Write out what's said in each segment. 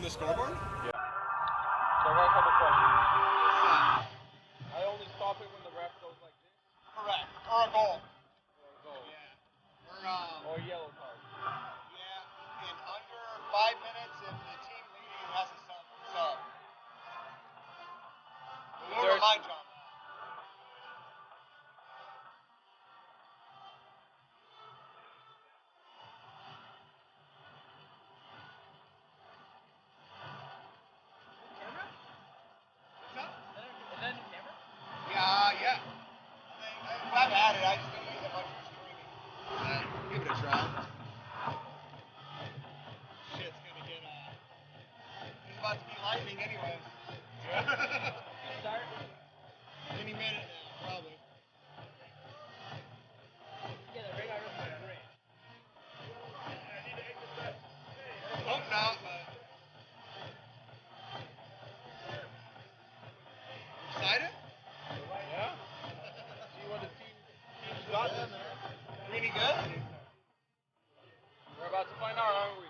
the scoreboard? Yeah. So I got a couple questions. I only stop it when the ref goes like this. Correct. Or a goal. Or a goal. Yeah. Or a yellow card. Yeah. In under 5 minutes, if the team leading has a sub. We'll remind you on that. Yeah. I'm glad to add it. I just didn't use it much for streaming. Give it a try. Shit's gonna get There's about to be lightning anyways. Start. Any minute now, probably. Yeah, the radar is great. Hope not, but. Excited? Yeah. See what the team's got this year. Pretty good? We're about to find out, aren't we?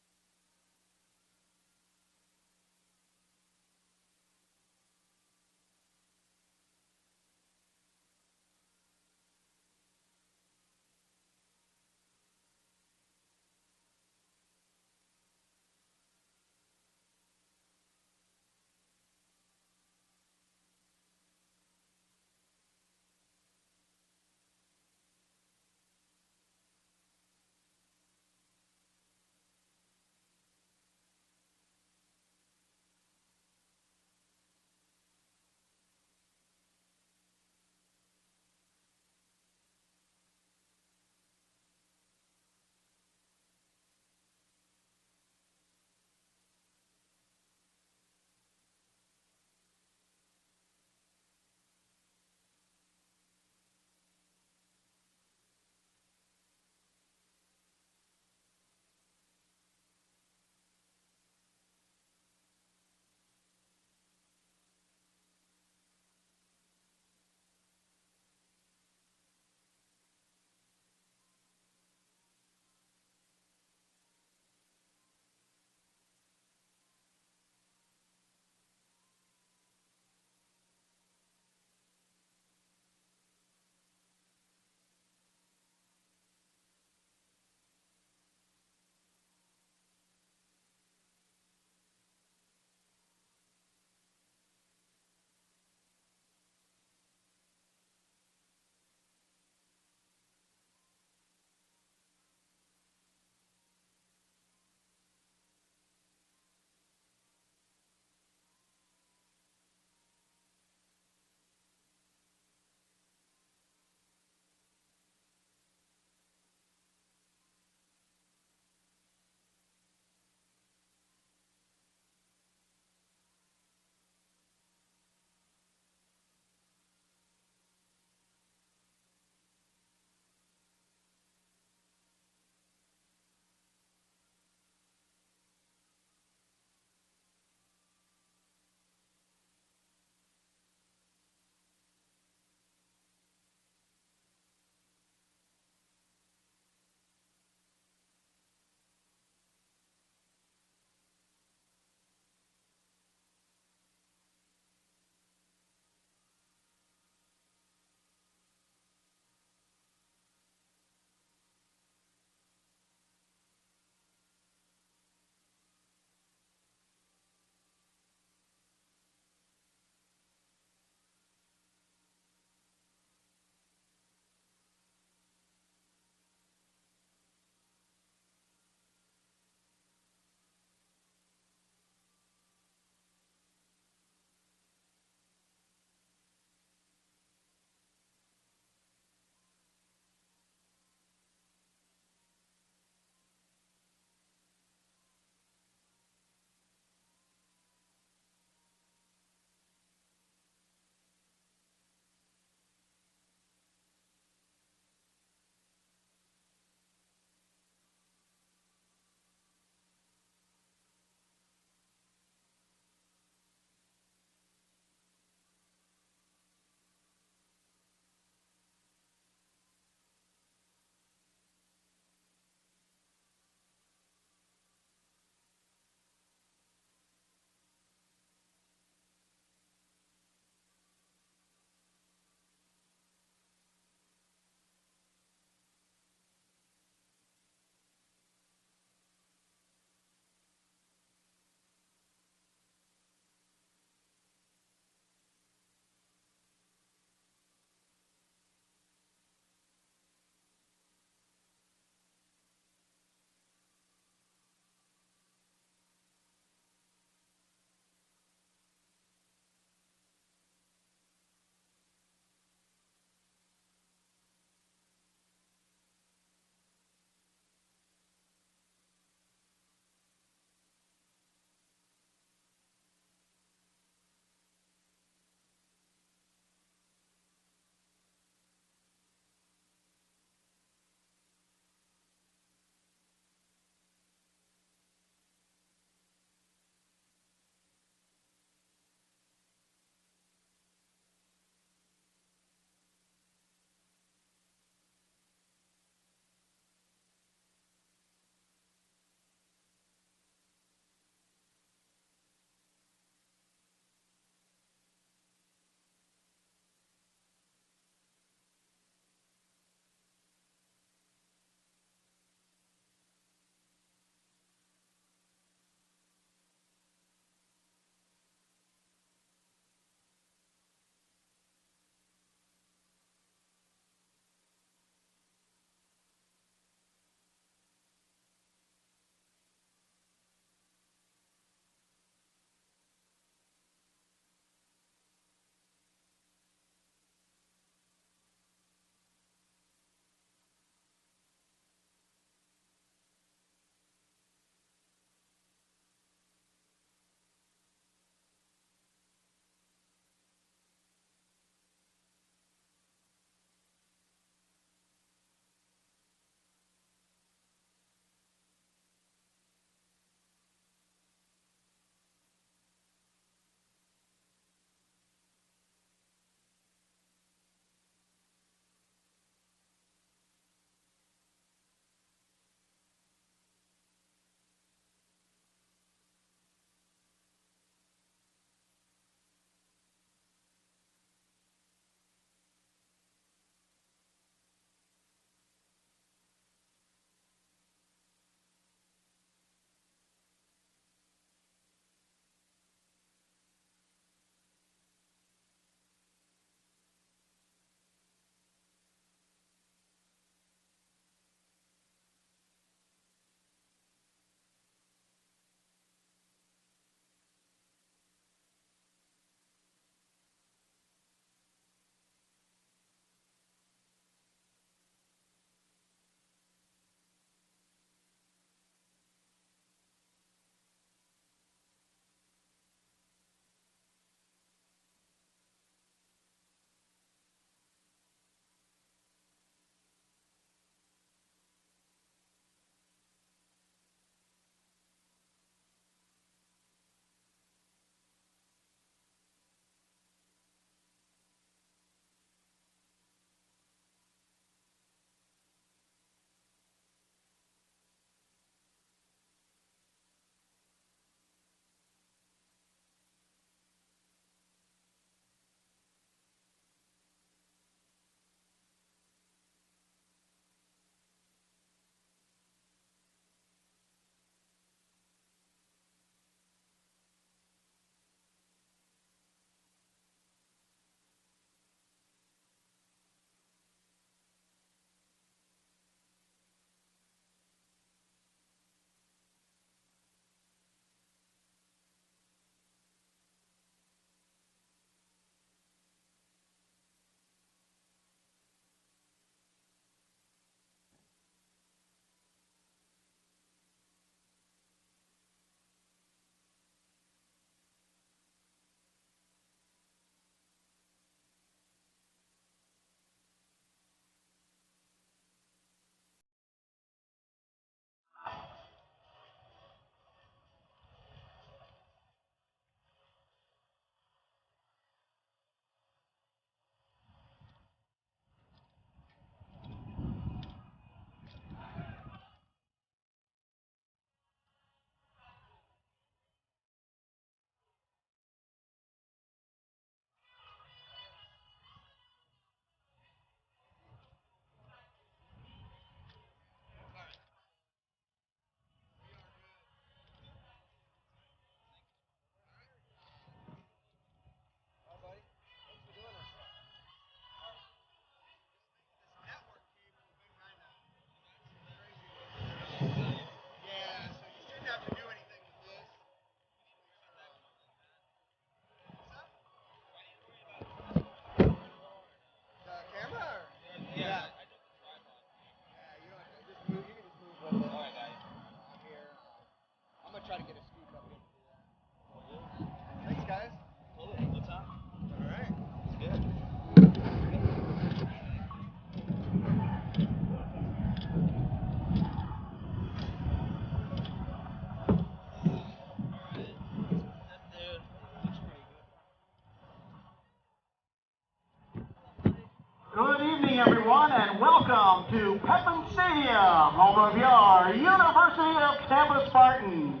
to Pepin Stadium, home of your University of Tampa Spartans.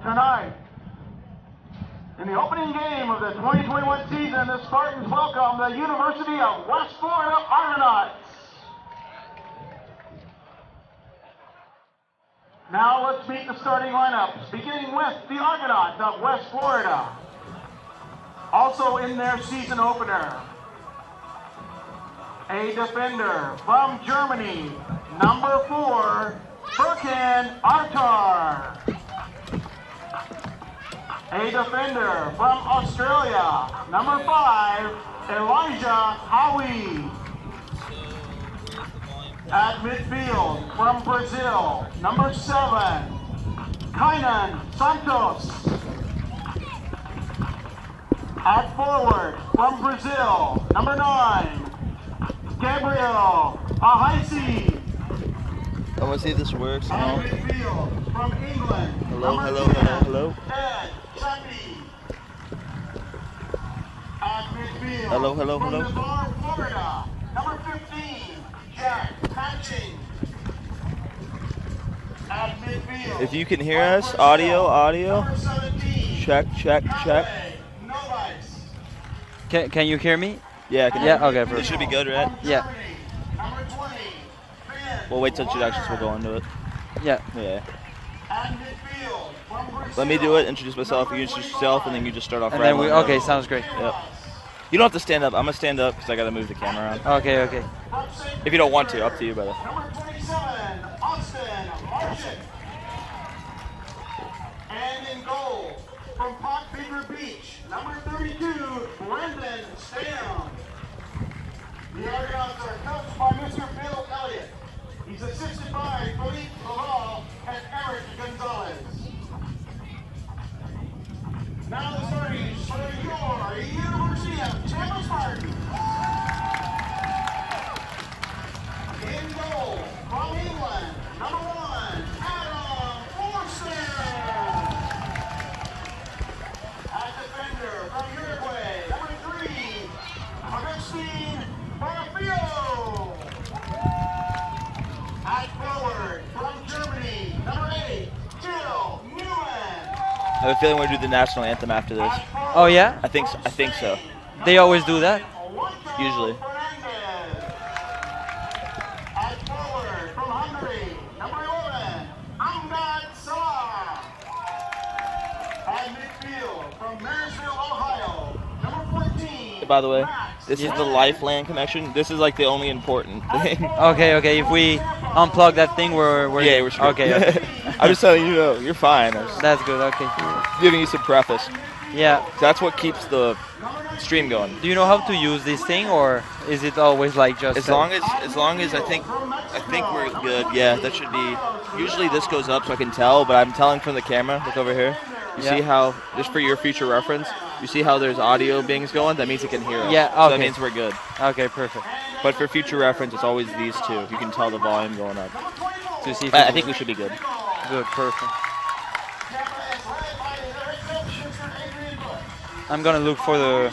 Tonight, in the opening game of the 2021 season, the Spartans welcome the University of West Florida Argonauts. Now let's meet the starting lineups, beginning with the Argonauts of West Florida. Also in their season opener, a defender from Germany, number 4, Furkan Artar. A defender from Australia, number 5, Elijah Howie. At midfield from Brazil, number 7, Kainan Santos. At forward from Brazil, number 9, Gabriel Ahaisi. I want to see if this works. At midfield from England, Hello, number hello, 10, hello, hello. Ed Chappie. At midfield Hello, hello, from hello. Navarre, Florida, number 15, Jack Patching. At midfield, If you can hear us, audio. number 17, Check. Calais Novice. Can you hear me? Yeah, I can Yeah, hear. okay, It perfect. should be good, right? Yeah. Number 20, Ben. We'll wait till introductions. We'll go into it. Yeah. Yeah. At midfield from Brazil, Let me do it. Introduce myself. You introduce yourself, and then you just start off. And then rambling. okay, sounds great. Yep. You don't have to stand up. I'm gonna stand up because I gotta move the camera around. Okay. If you don't want to, up to you, brother. Number 27, Austin Marchik. And in goal, from Pot Bigger Beach, number 32, Brendan Stam. The Argonauts are coached by Mr. Bill Elliott. He's assisted by Philippe Laval and Eric Gonzalez. Now the starters for your University of Tampa Spartans. In goal, from England, number 1, Adam Forster. At defender, from Uruguay, number 3, Agustin Barafio. At forward, from Germany, number 8, Jill Newman. I have a feeling we're gonna do the national anthem after this. Oh yeah? I think so. They always do that? Usually. At forward from Hungary, number 11, Amgad Salah. At midfield from Marysville, Ohio, number 14. By the way, Max this is the Lennon. Lifeland connection. This is like the only important thing. Okay. If we unplug that thing, we're Yeah, we're screwed. Okay. I'm just telling you, you're fine. I'm just That's good. Okay. giving you some preface. Yeah. That's what keeps the stream going. Do you know how to use this thing, or is it always like just? As long as I think we're good. Yeah, that should be. Usually this goes up so I can tell, but I'm telling from the camera. Look over here. You Yeah. see how, just for your future reference, you see how there's audio bings going? That means it can hear us. Yeah, So that okay. means we're good. Okay, perfect. But for future reference, it's always these two. You can tell the volume going up. To see if I think we should be good. good, perfect. I'm gonna look for the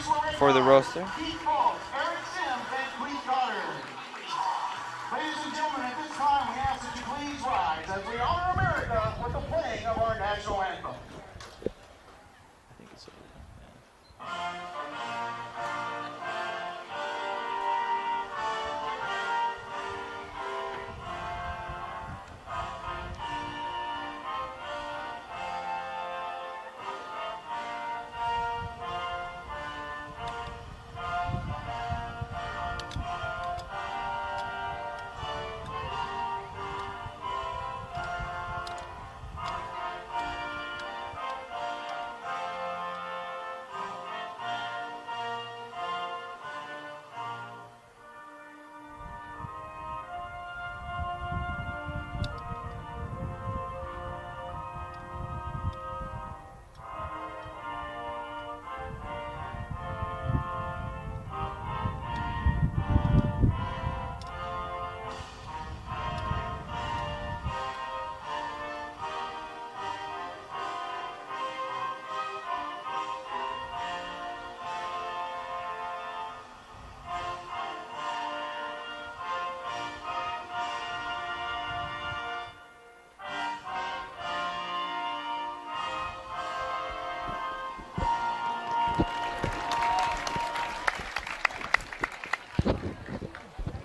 roster. Keith Falk, Eric Sims, and Cleve Goddard. Ladies and gentlemen, at this time, we ask that you please rise as we honor America with the playing of our national anthem. I think it's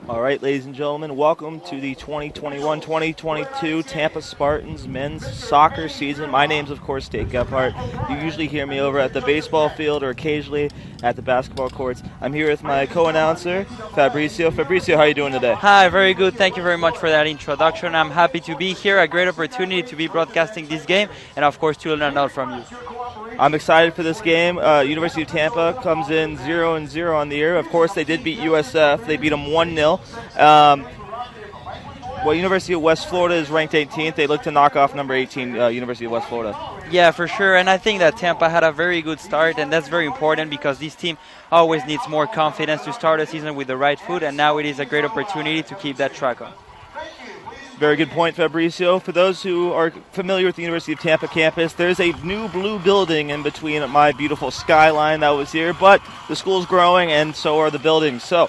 All right, ladies and gentlemen, welcome to the 2021-2022 Tampa Spartans men's soccer season. My name's, of course, Dave Gephardt. You usually hear me over at the baseball field or occasionally at the basketball courts. I'm here with my co-announcer, Fabrizio. Fabrizio, how are you doing today? Hi, very good. Thank you very much for that introduction. I'm happy to be here. A great opportunity to be broadcasting this game and, of course, to learn a lot from you. I'm excited for this game. University of Tampa comes in 0-0 on the year. Of course, they did beat USF. They beat them 1-0. University of West Florida is ranked 18th. They look to knock off number 18, University of West Florida. Yeah, for sure. And I think that Tampa had a very good start, and that's very important because this team always needs more confidence to start a season with the right foot, and now it is a great opportunity to keep that track on. Very good point, Fabrizio. For those who are familiar with the University of Tampa campus, there's a new blue building in between my beautiful skyline that was here, but the school's growing and so are the buildings. So,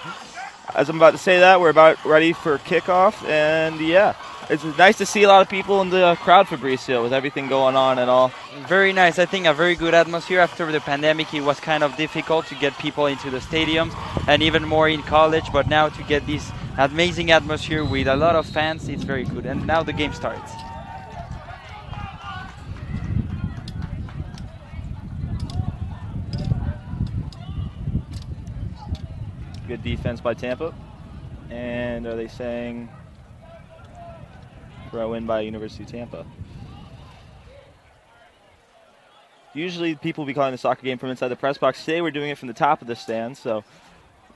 as I'm about to say that, we're about ready for kickoff, and yeah, it's nice to see a lot of people in the crowd, Fabrizio, with everything going on and all. Very nice. I think a very good atmosphere. After the pandemic, it was kind of difficult to get people into the stadiums and even more in college, but now to get this amazing atmosphere with a lot of fans, it's very good. And now the game starts. Good defense by Tampa. And are they saying throw in by University of Tampa? Usually people will be calling the soccer game from inside the press box. Today we're doing it from the top of the stand, so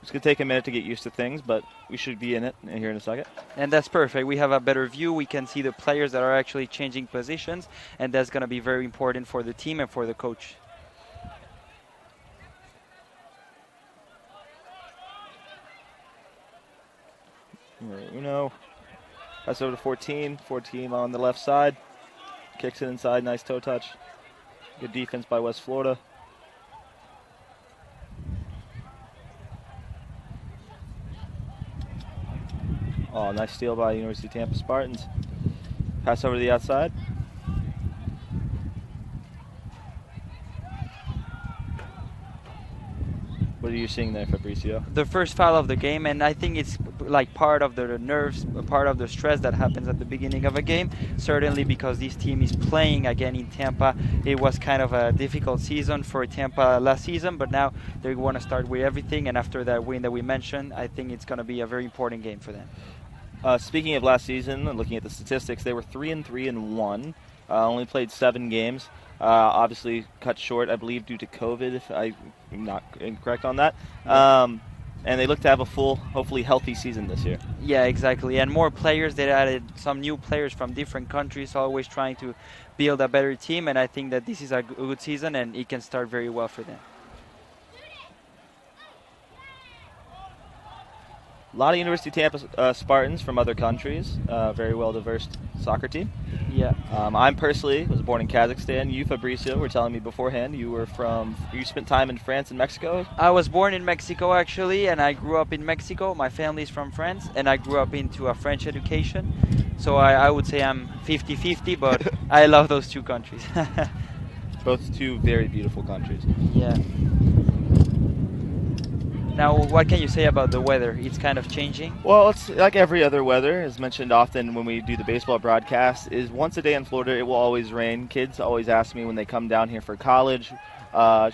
it's going to take a minute to get used to things, but we should be in it here in a second. And that's perfect. We have a better view. We can see the players that are actually changing positions, and that's going to be very important for the team and for the coach. Uno. Pass over to 14. 14 on the left side. Kicks it inside. Nice toe touch. Good defense by West Florida. Oh, nice steal by University of Tampa Spartans. Pass over to the outside. What are you seeing there, Fabrizio? The first foul of the game, and I think it's like part of the nerves, part of the stress that happens at the beginning of a game. Certainly because this team is playing again in Tampa. It was kind of a difficult season for Tampa last season, but now they want to start with everything, and after that win that we mentioned, I think it's going to be a very important game for them. Speaking of last season, looking at the statistics, they were 3-3-1. Only played 7 games. Obviously cut short, I believe, due to COVID, if I'm not incorrect on that. And they look to have a full, hopefully healthy season this year. Yeah, exactly. And more players. They added some new players from different countries, always trying to build a better team. And I think that this is a good season, and it can start very well for them. A lot of University of Tampa Spartans from other countries. Very well diverse soccer team. Yeah. I'm personally was born in Kazakhstan. You, Fabrizio, were telling me beforehand you spent time in France and Mexico. I was born in Mexico actually, and I grew up in Mexico. My family's from France, and I grew up into a French education. So I would say I'm 50-50, but I love those two countries. Both two very beautiful countries. Yeah. Now, what can you say about the weather? It's kind of changing. Well, it's like every other weather, as mentioned often when we do the baseball broadcast, is once a day in Florida, it will always rain. Kids always ask me when they come down here for college,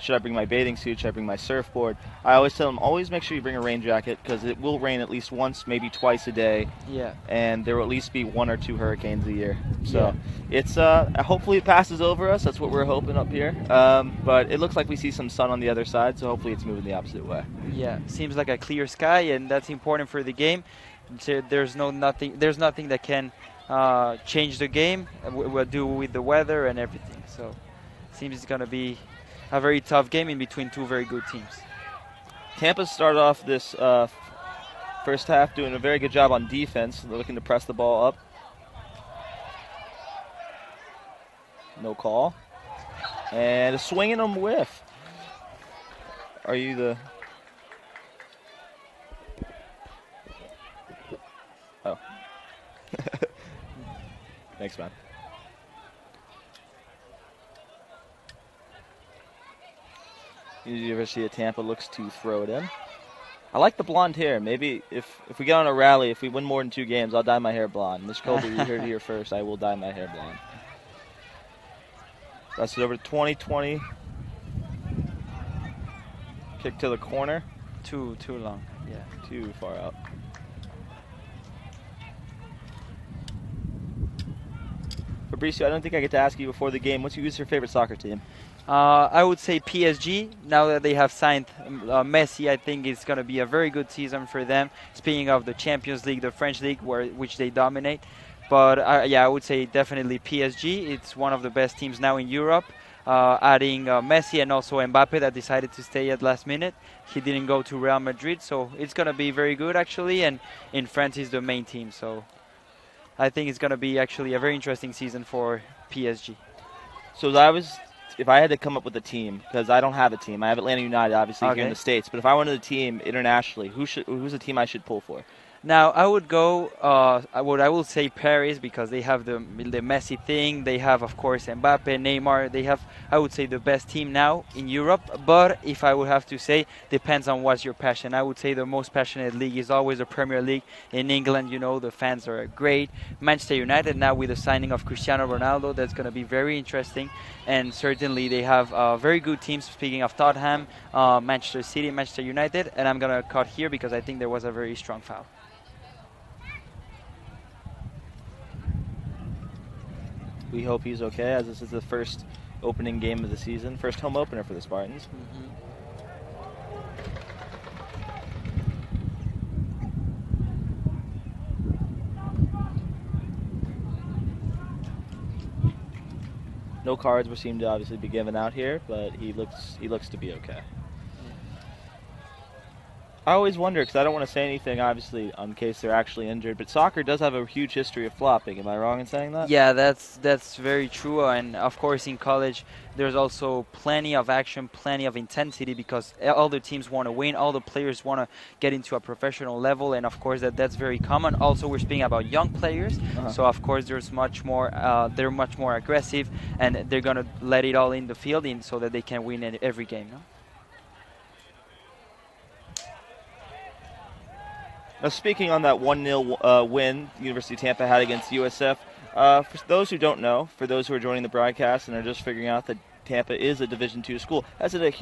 should I bring my bathing suit, should I bring my surfboard? I always tell them, always make sure you bring a rain jacket because it will rain at least once, maybe twice a day. Yeah. And there will at least be 1 or 2 hurricanes a year. So it's hopefully it passes over us. That's what we're hoping up here. But it looks like we see some sun on the other side, so hopefully it's moving the opposite way. Yeah, seems like a clear sky, and that's important for the game. So there's nothing that can change the game. We'll do with the weather and everything. So seems it's going to be a very tough game in between two very good teams. Tampa started off this first half doing a very good job on defense. They're looking to press the ball up. No call. And a swing and a whiff. Are you the... Oh. Thanks, man. University of Tampa looks to throw it in. I like the blonde hair. Maybe if we get on a rally, if we win more than 2 games, I'll dye my hair blonde. Miss Colby, you heard it here first. I will dye my hair blonde. That's it over to 2020. Kick to the corner. Too long. Yeah. Too far out. Fabricio, I don't think I get to ask you before the game. Who's your favorite soccer team? I would say PSG. Now that they have signed Messi, I think it's going to be a very good season for them. Speaking of the Champions League, the French league, which they dominate. But yeah, I would say definitely PSG. It's one of the best teams now in Europe. Adding Messi and also Mbappe that decided to stay at last minute. He didn't go to Real Madrid, so it's going to be very good actually. And in France, he's the main team, so I think it's going to be actually a very interesting season for PSG. So if I had to come up with a team, because I don't have a team, I have Atlanta United obviously here in the States, but if I wanted a team internationally, who's a team I should pull for? Now I would go. I will say Paris because they have the Messi thing. They have, of course, Mbappe, Neymar. They have, I would say, the best team now in Europe. But if I would have to say, depends on what's your passion. I would say the most passionate league is always the Premier League in England. You know, the fans are great. Manchester United now with the signing of Cristiano Ronaldo, that's going to be very interesting. And certainly they have very good teams. Speaking of Tottenham, Manchester City, Manchester United, and I'm going to cut here because I think there was a very strong foul. We hope he's okay, as this is the first opening game of the season, first home opener for the Spartans. No cards were seem to obviously be given out here, but he looks to be okay. I always wonder, because I don't want to say anything, obviously, in case they're actually injured, but soccer does have a huge history of flopping. Am I wrong in saying that? Yeah, that's very true. And, of course, in college, there's also plenty of action, plenty of intensity, because all the teams want to win, all the players want to get into a professional level, and, of course, that's very common. Also, we're speaking about young players, so, of course, there's much more. They're much more aggressive, and they're going to let it all in the field so that they can win every game, no? Now, speaking on that 1-0 win University of Tampa had against USF, for those who don't know, for those who are joining the broadcast and are just figuring out that Tampa is a Division II school, that's an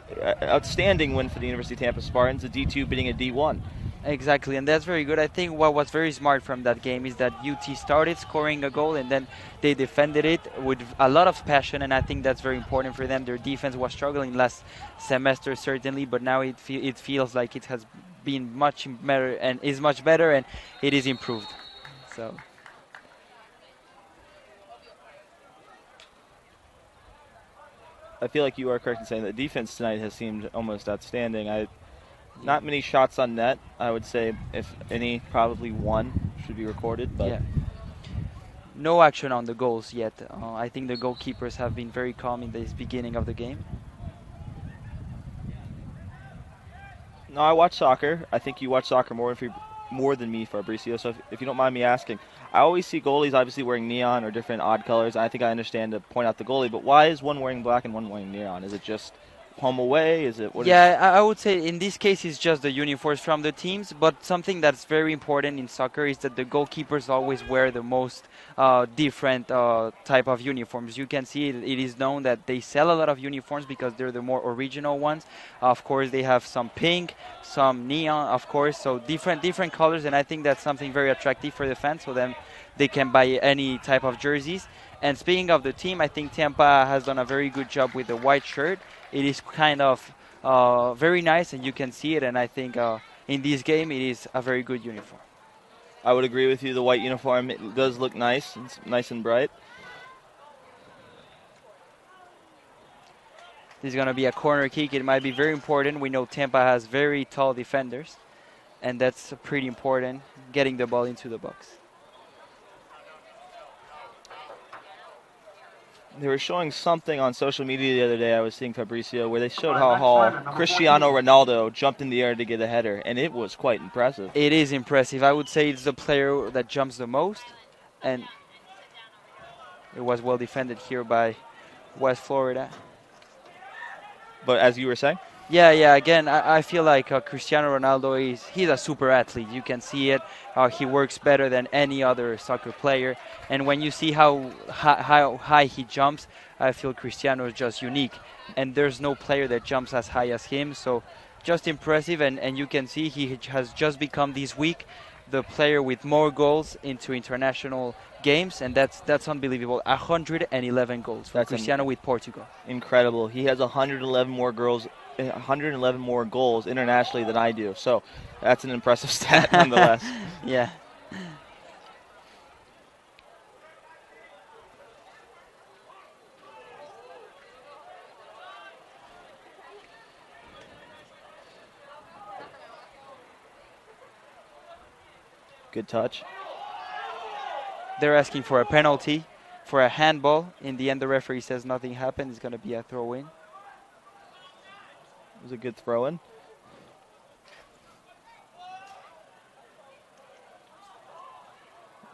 outstanding win for the University of Tampa Spartans, a D2 beating a D1. Exactly, and that's very good. I think what was very smart from that game is that UT started scoring a goal and then they defended it with a lot of passion, and I think that's very important for them. Their defense was struggling last semester, certainly, but now it feels like it has been much better and is much better, and it is improved. So I feel like you are correct in saying that defense tonight has seemed almost outstanding. Not many shots on net. I would say, if any, probably one should be recorded. But yeah. No action on the goals yet. I think the goalkeepers have been very calm in this beginning of the game. No, I watch soccer. I think you watch soccer more than me, Fabricio. So if you don't mind me asking, I always see goalies obviously wearing neon or different odd colors. I think I understand to point out the goalie, but why is one wearing black and one wearing neon? Is it just home away? Is it what? Yeah, I would say in this case it's just the uniforms from the teams, but something that's very important in soccer is that the goalkeepers always wear the most different type of uniforms. You can see it is known that they sell a lot of uniforms because they're the more original ones. Of course, they have some pink, some neon, of course, so different colors, and I think that's something very attractive for the fans, so then they can buy any type of jerseys. And speaking of the team, I think Tampa has done a very good job with the white shirt. It is kind of very nice, and you can see it. And I think in this game, it is a very good uniform. I would agree with you. The white uniform, it does look nice. It's nice and bright. This is going to be a corner kick. It might be very important. We know Tampa has very tall defenders, and that's pretty important, getting the ball into the box. They were showing something on social media the other day, I was seeing, Fabricio, where they showed how Cristiano Ronaldo jumped in the air to get a header, and it was quite impressive. It is impressive. I would say it's the player that jumps the most, and it was well defended here by West Florida. But as you were saying? Yeah. Again, I feel like Cristiano Ronaldo he's a super athlete. You can see it. He works better than any other soccer player. And when you see how high he jumps, I feel Cristiano is just unique. And there's no player that jumps as high as him. So just impressive. And you can see he has just become this week the player with more goals into international games, and that's unbelievable. 111 goals for Cristiano with Portugal. Incredible. He has 111 more goals internationally than I do. So that's an impressive stat nonetheless. Yeah. Good touch. They're asking for a penalty, for a handball. In the end, the referee says nothing happened. It's going to be a throw-in. It was a good throw-in.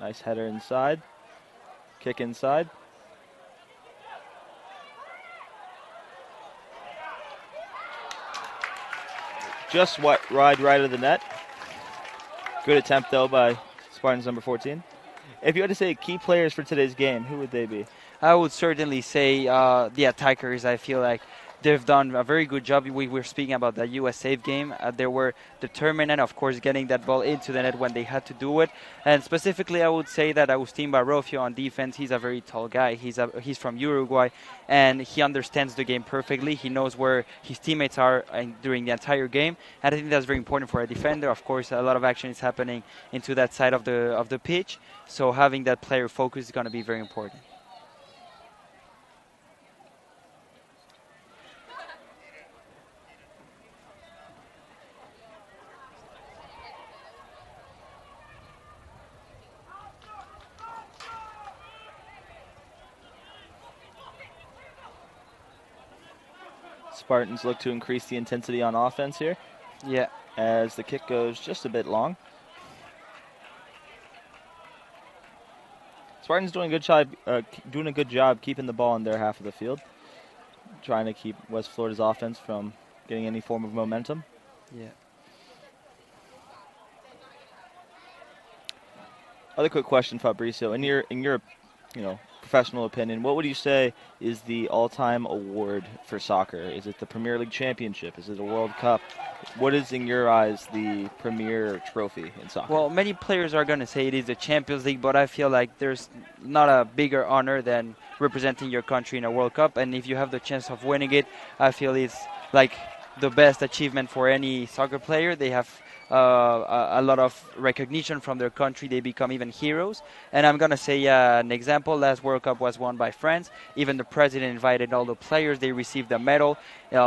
Nice header inside. Kick inside. Just right of the net. Good attempt, though, by Spartans number 14. If you had to say key players for today's game, who would they be? I would certainly say the attackers. I feel like they've done a very good job. We were speaking about the U.S. save game. They were determined and, of course, getting that ball into the net when they had to do it. And specifically, I would say that Agustin Barrofio on defense, he's a very tall guy. He's from Uruguay, and he understands the game perfectly. He knows where his teammates are during the entire game. And I think that's very important for a defender. Of course, a lot of action is happening into that side of the pitch. So having that player focus is going to be very important. Spartans look to increase the intensity on offense here. Yeah. As the kick goes just a bit long. Spartans doing a good job keeping the ball in their half of the field, trying to keep West Florida's offense from getting any form of momentum. Yeah. Other quick question, Fabrizio. In your professional opinion, what would you say is the all-time award for soccer? Is it the Premier League Championship? Is it a World Cup? What is, in your eyes, the premier trophy in soccer? Well, many players are going to say it is the Champions League, but I feel like there's not a bigger honor than representing your country in a World Cup. And if you have the chance of winning it, I feel it's like the best achievement for any soccer player. They have a lot of recognition from their country. They become even heroes. And I'm going to say an example. Last World Cup was won by France. Even the president invited all the players. They received a medal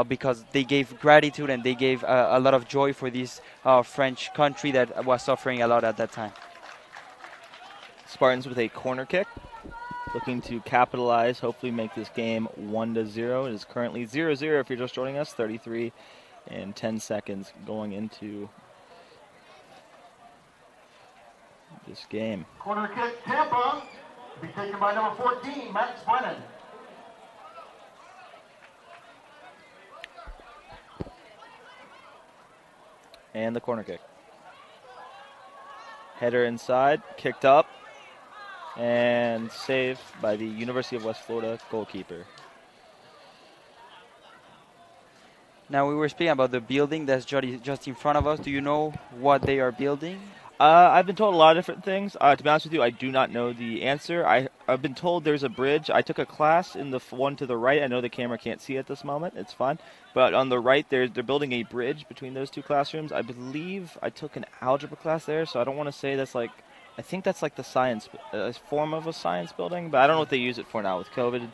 because they gave gratitude and they gave a lot of joy for this French country that was suffering a lot at that time. Spartans with a corner kick, looking to capitalize, hopefully make this game 1-0. It is currently 0-0 if you're just joining us. 33 and 10 seconds going into this game. Corner kick, Tampa, to be taken by number 14, Max Brennan. And the corner kick. Header inside, kicked up, and saved by the University of West Florida goalkeeper. Now, we were speaking about the building that's just in front of us. Do you know what they are building? I've been told a lot of different things. To be honest with you, I do not know the answer. I've been told there's a bridge. I took a class in the one to the right. I know the camera can't see at this moment. It's fine. But on the right, they're building a bridge between those two classrooms. I believe I took an algebra class there, so I don't want to say that's like, I think that's like the science, form of a science building, but I don't know what they use it for now with COVID.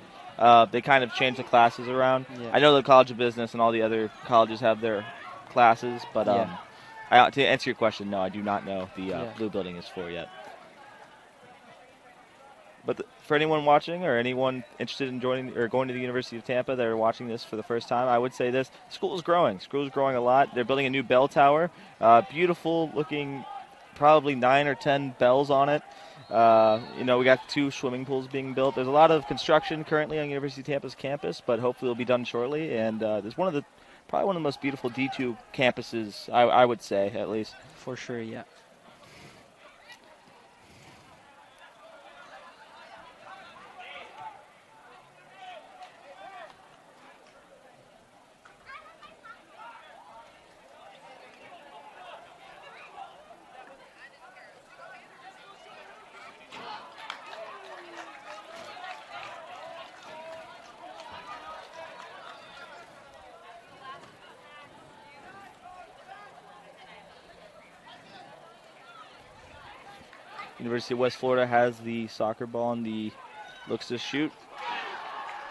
They kind of changed the classes around. Yeah. I know the College of Business and all the other colleges have their classes, but to answer your question, no, I do not know the blue building is for yet. But for anyone watching or anyone interested in joining or going to the University of Tampa that are watching this for the first time, I would say this: school is growing. School is growing a lot. They're building a new bell tower, beautiful looking, probably 9 or 10 bells on it. We got 2 swimming pools being built. There's a lot of construction currently on University of Tampa's campus, but hopefully it'll be done shortly. And there's one of the probably one of the most beautiful D2 campuses, I would say, at least. For sure, yeah. University of West Florida has the soccer ball and looks to shoot.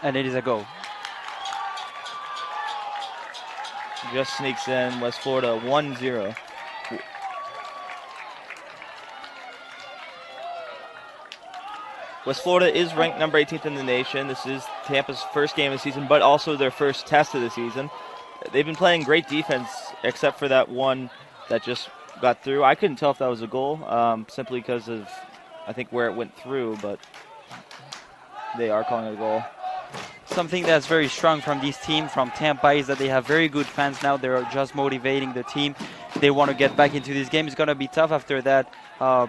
And it is a goal. Just sneaks in. West Florida 1-0. West Florida is ranked number 18th in the nation. This is Tampa's first game of the season, but also their first test of the season. They've been playing great defense, except for that one that just got through. I couldn't tell if that was a goal, simply because of, I think, where it went through, but they are calling it a goal. Something that's very strong from this team, from Tampa, is that they have very good fans now. They're just motivating the team. They want to get back into this game. It's going to be tough after that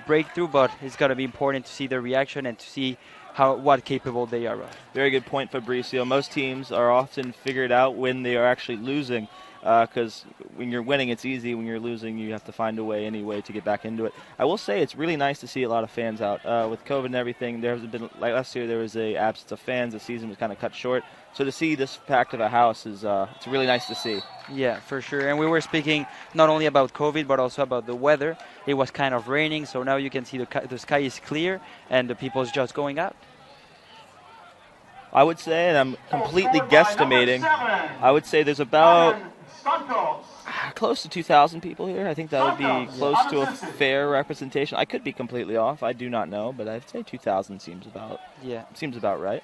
breakthrough, but it's going to be important to see their reaction and to see what capable they are of. Very good point, Fabricio. Most teams are often figured out when they are actually losing, because when you're winning, it's easy. When you're losing, you have to find a way anyway to get back into it. I will say it's really nice to see a lot of fans out. With COVID and everything, there has been, like last year, there was a absence of fans. The season was kind of cut short. So to see this packed of a house is it's really nice to see. Yeah, for sure. And we were speaking not only about COVID, but also about the weather. It was kind of raining, so now you can see the sky is clear and the people's just going out. I would say, and I'm completely guesstimating, I would say there's about close to 2,000 people here. I think that would be close to a fair representation. I could be completely off. I do not know, but I'd say 2,000 seems about right.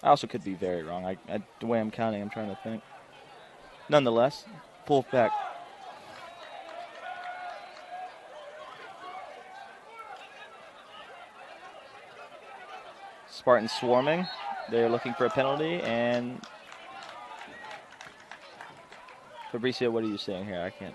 I also could be very wrong. The way I'm counting, I'm trying to think. Nonetheless, pull back. Spartans swarming. They're looking for a penalty, and Fabricio, what are you saying here? I can't.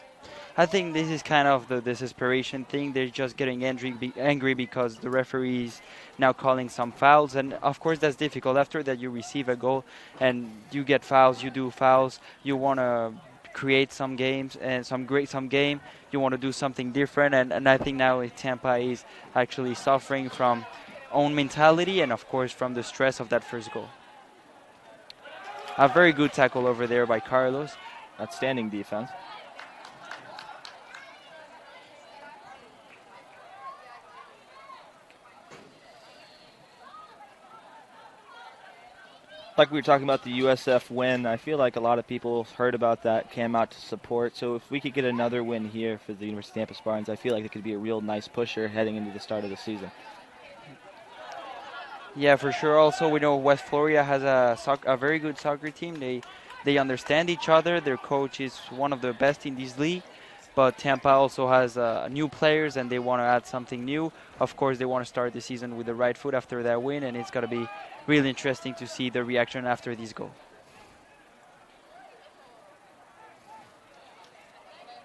I think this is kind of the desperation thing. They're just getting angry because the referee is now calling some fouls. And, of course, that's difficult. After that, you receive a goal and you get fouls, you do fouls. You want to create some games and some game. You want to do something different. And I think now Tampa is actually suffering from own mentality and, of course, from the stress of that first goal. A very good tackle over there by Carlos. Outstanding defense. Like we were talking about the USF win, I feel like a lot of people heard about that, came out to support. So if we could get another win here for the University of Tampa Spartans, I feel like it could be a real nice pusher heading into the start of the season. Yeah, for sure. Also, we know West Florida has a very good soccer team. They understand each other. Their coach is one of the best in this league. But Tampa also has new players, and they want to add something new. Of course, they want to start the season with the right foot after that win, and it's going to be really interesting to see the reaction after this goal.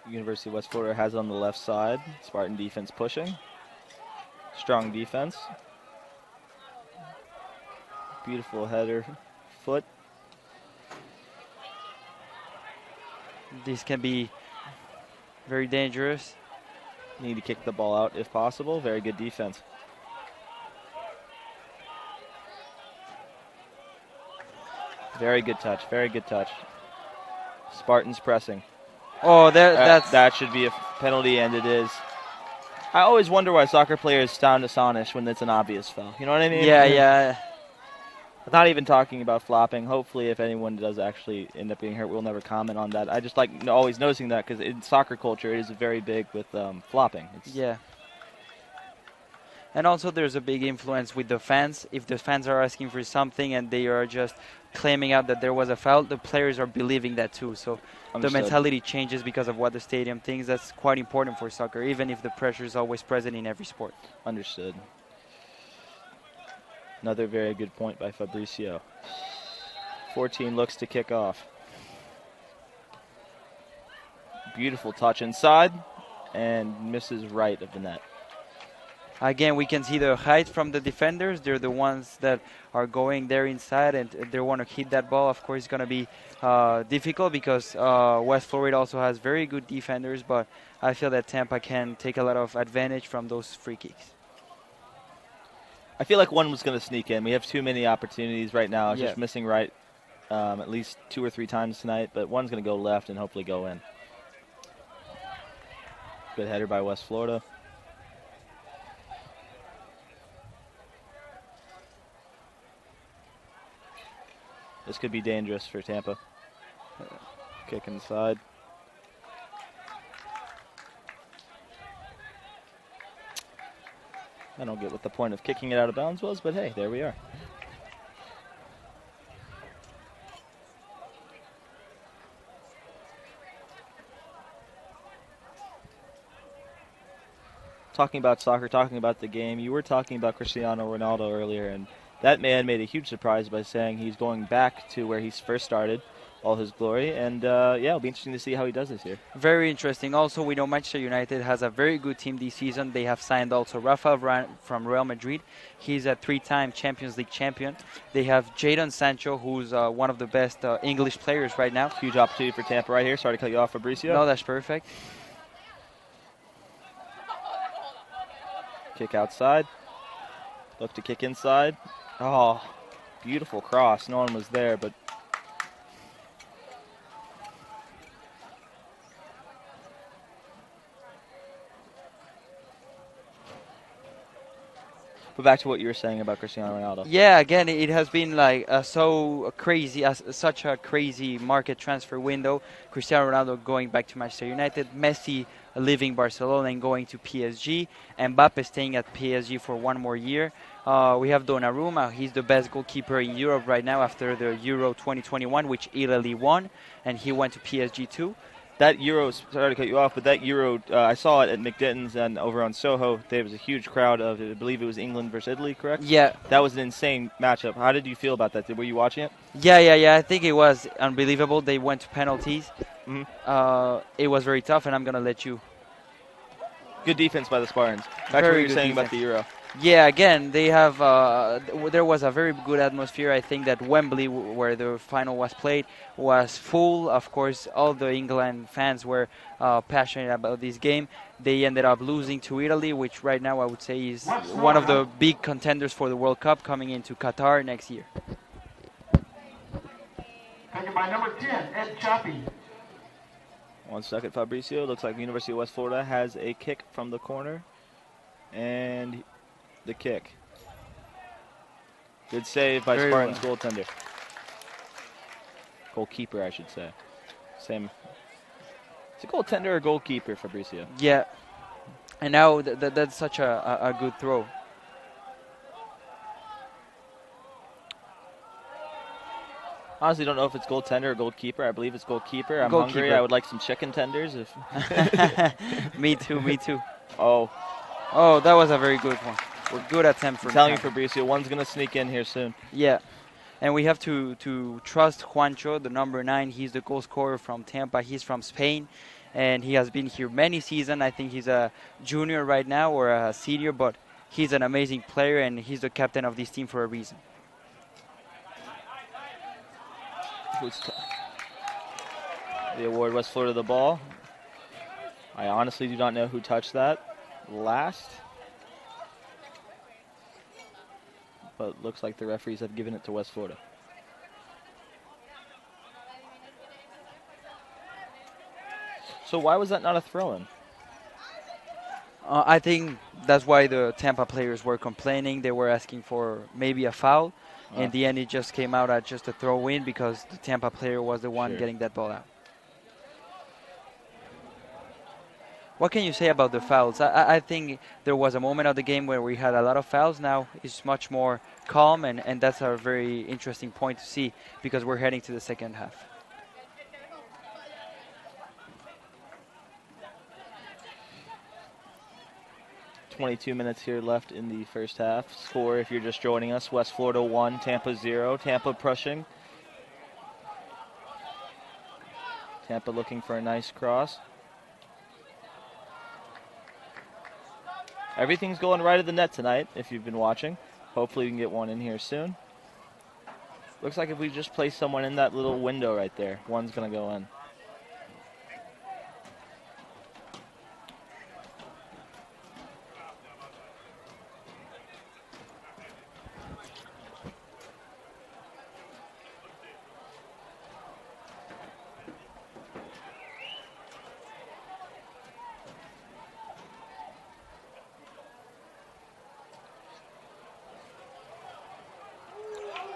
University of West Florida has it on the left side. Spartan defense pushing. Strong defense. Beautiful header foot. This can be very dangerous. Need to kick the ball out if possible. Very good defense. Very good touch. Very good touch. Spartans pressing. Oh, that should be a penalty, and it is. I always wonder why soccer players sound astonished when it's an obvious foul. You know what I mean? Yeah. I'm not even talking about flopping. Hopefully, if anyone does actually end up being hurt, we'll never comment on that. I just like always noticing that because in soccer culture, it is very big with flopping. Yeah. And also there's a big influence with the fans. If the fans are asking for something and they are just claiming out that there was a foul, the players are believing that too. So the Understood. mentality changes because of what the stadium thinks. That's quite important for soccer, even if the pressure is always present in every sport. Understood. Another very good point by Fabricio. 14 looks to kick off. Beautiful touch inside and misses right of the net. Again, we can see the height from the defenders. They're the ones that are going there inside, and they want to hit that ball. Of course, it's going to be difficult because West Florida also has very good defenders, but I feel that Tampa can take a lot of advantage from those free kicks. I feel like one was going to sneak in. We have too many opportunities right now. It's just missing right at least 2 or 3 times tonight, but one's going to go left and hopefully go in. Good header by West Florida. This could be dangerous for Tampa. Kick inside. I don't get what the point of kicking it out of bounds was, but hey, there we are. Talking about soccer, talking about the game, you were talking about Cristiano Ronaldo earlier, and that man made a huge surprise by saying he's going back to where he first started, all his glory, and yeah, it'll be interesting to see how he does this year. Very interesting. Also, we know Manchester United has a very good team this season. They have signed also Rafa Varane from Real Madrid. He's a 3-time Champions League champion. They have Jadon Sancho, who's one of the best English players right now. Huge opportunity for Tampa right here. Sorry to cut you off, Fabricio. No, that's perfect. Kick outside. Look to kick inside. Oh, beautiful cross. No one was there, but back to what you were saying about Cristiano Ronaldo. Yeah, again, it has been like so crazy, such a crazy market transfer window. Cristiano Ronaldo going back to Manchester United, Messi leaving Barcelona and going to PSG, Mbappe staying at PSG for 1 more year. We have Donnarumma. He's the best goalkeeper in Europe right now after the Euro 2021, which Italy won, and he went to PSG too. That Euro, sorry to cut you off, but that Euro, I saw it at McDitton's and over on Soho. There was a huge crowd of, I believe it was England versus Italy, correct? Yeah. That was an insane matchup. How did you feel about that? Were you watching it? Yeah. I think it was unbelievable. They went to penalties. Mm-hmm. It was very tough, and I'm going to let you. Good defense by the Spartans. Back to what you were saying about the Euro. Yeah, again, they have. There was a very good atmosphere. I think that Wembley, where the final was played, was full. Of course, all the England fans were passionate about this game. They ended up losing to Italy, which right now I would say is one of the big contenders for the World Cup coming into Qatar next year. Taken by number 10, Ed Chappie. 1 second, Fabricio. Looks like University of West Florida has a kick from the corner. And the kick. Good save by Spartans goaltender. Goalkeeper, I should say. Same. Is it goaltender or goalkeeper, Fabricio? Yeah. And now that's such a good throw. Honestly, don't know if it's goaltender or goalkeeper. I believe it's goalkeeper. I'm hungry. I would like some chicken tenders. If Me too. Oh, that was a very good one. Good attempt from I'm telling you, Fabricio, one's going to sneak in here soon. Yeah. And we have to trust Juancho, the number 9. He's the goal scorer from Tampa. He's from Spain, and he has been here many seasons. I think he's a junior right now or a senior, but he's an amazing player, and he's the captain of this team for a reason. The award, West Florida the ball. I honestly do not know who touched that last. But looks like the referees have given it to West Florida. So why was that not a throw-in? I think that's why the Tampa players were complaining. They were asking for maybe a foul. In the end, it just came out at just a throw-in because the Tampa player was the one getting that ball out. What can you say about the fouls? I think there was a moment of the game where we had a lot of fouls. Now it's much more calm, and that's a very interesting point to see because we're heading to the second half. 22 minutes here left in the first half. Score, if you're just joining us, West Florida 1, Tampa 0. Tampa pushing. Tampa looking for a nice cross. Everything's going right at the net tonight, if you've been watching. Hopefully we can get one in here soon. Looks like if we just place someone in that little window right there, one's going to go in.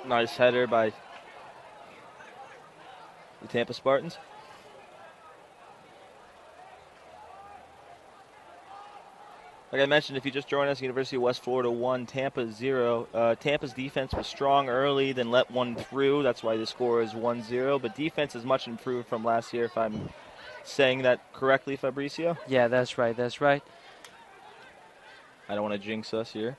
Nice header by the Tampa Spartans. Like I mentioned, if you just joined us, University of West Florida 1, Tampa 0. Tampa's defense was strong early, then let one through. That's why the score is 1-0. But defense is much improved from last year, if I'm saying that correctly, Fabricio. Yeah, that's right. That's right. I don't want to jinx us here.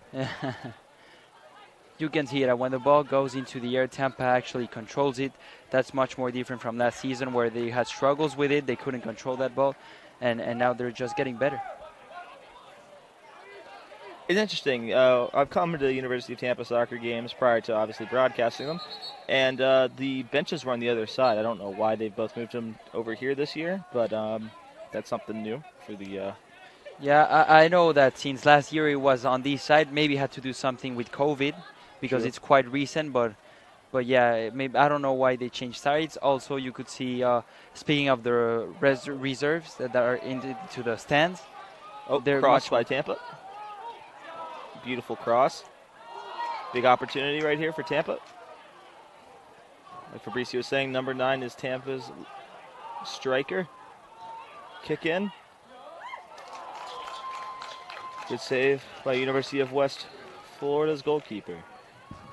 You can see that when the ball goes into the air, Tampa actually controls it. That's much more different from last season where they had struggles with it. They couldn't control that ball, and now they're just getting better. It's interesting. I've come to the University of Tampa soccer games prior to obviously broadcasting them, and the benches were on the other side. I don't know why they've both moved them over here this year, but that's something new for the... Yeah, I know that since last year it was on this side. Maybe had to do something with COVID because it's quite recent, but yeah, maybe I don't know why they changed sides. Also, you could see, speaking of the reserves that are into the stands. Oh, cross by Tampa. Beautiful cross. Big opportunity right here for Tampa. Like Fabricio was saying, number 9 is Tampa's striker. Kick in. Good save by University of West Florida's goalkeeper.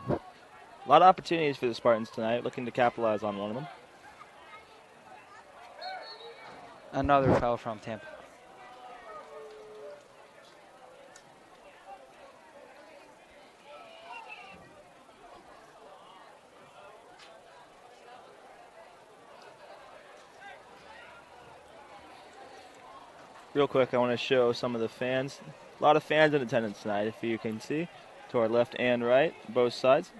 A lot of opportunities for the Spartans tonight, looking to capitalize on one of them. Another foul from Tampa. Real quick, I want to show some of the fans. A lot of fans in attendance tonight, if you can see, to our left and right, both sides.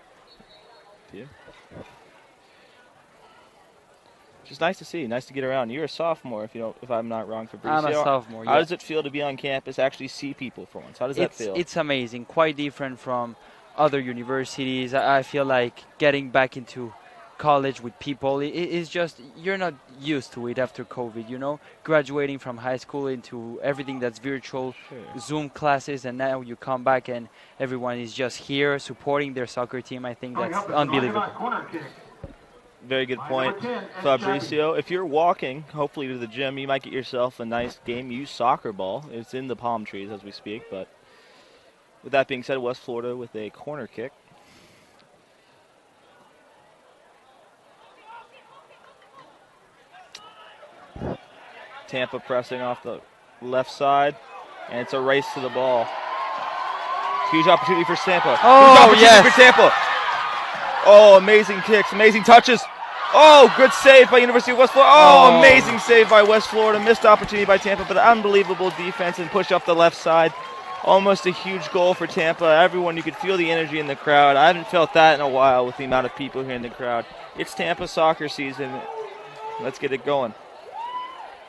Just nice to see, nice to get around. You're a sophomore, if I'm not wrong, Fabricio. I'm a sophomore. How does it feel to be on campus, actually see people for once? How does that feel? It's amazing, quite different from other universities. I feel like getting back into college with people is just, you're not used to it after COVID, graduating from high school into everything that's virtual, Zoom classes, and now you come back and everyone is just here supporting their soccer team. I think that's unbelievable. Very good point, Fabricio. If you're walking, hopefully to the gym, you might get yourself a nice game-used soccer ball. It's in the palm trees as we speak, but with that being said, West Florida with a corner kick. Tampa pressing off the left side, and it's a race to the ball. Huge opportunity for Tampa. Oh, yes. For Tampa. Oh, amazing kicks, amazing touches. Oh, good save by University of West Florida. Oh, amazing save by West Florida. Missed opportunity by Tampa, but unbelievable defense and push up the left side. Almost a huge goal for Tampa. Everyone, you could feel the energy in the crowd. I haven't felt that in a while with the amount of people here in the crowd. It's Tampa soccer season. Let's get it going.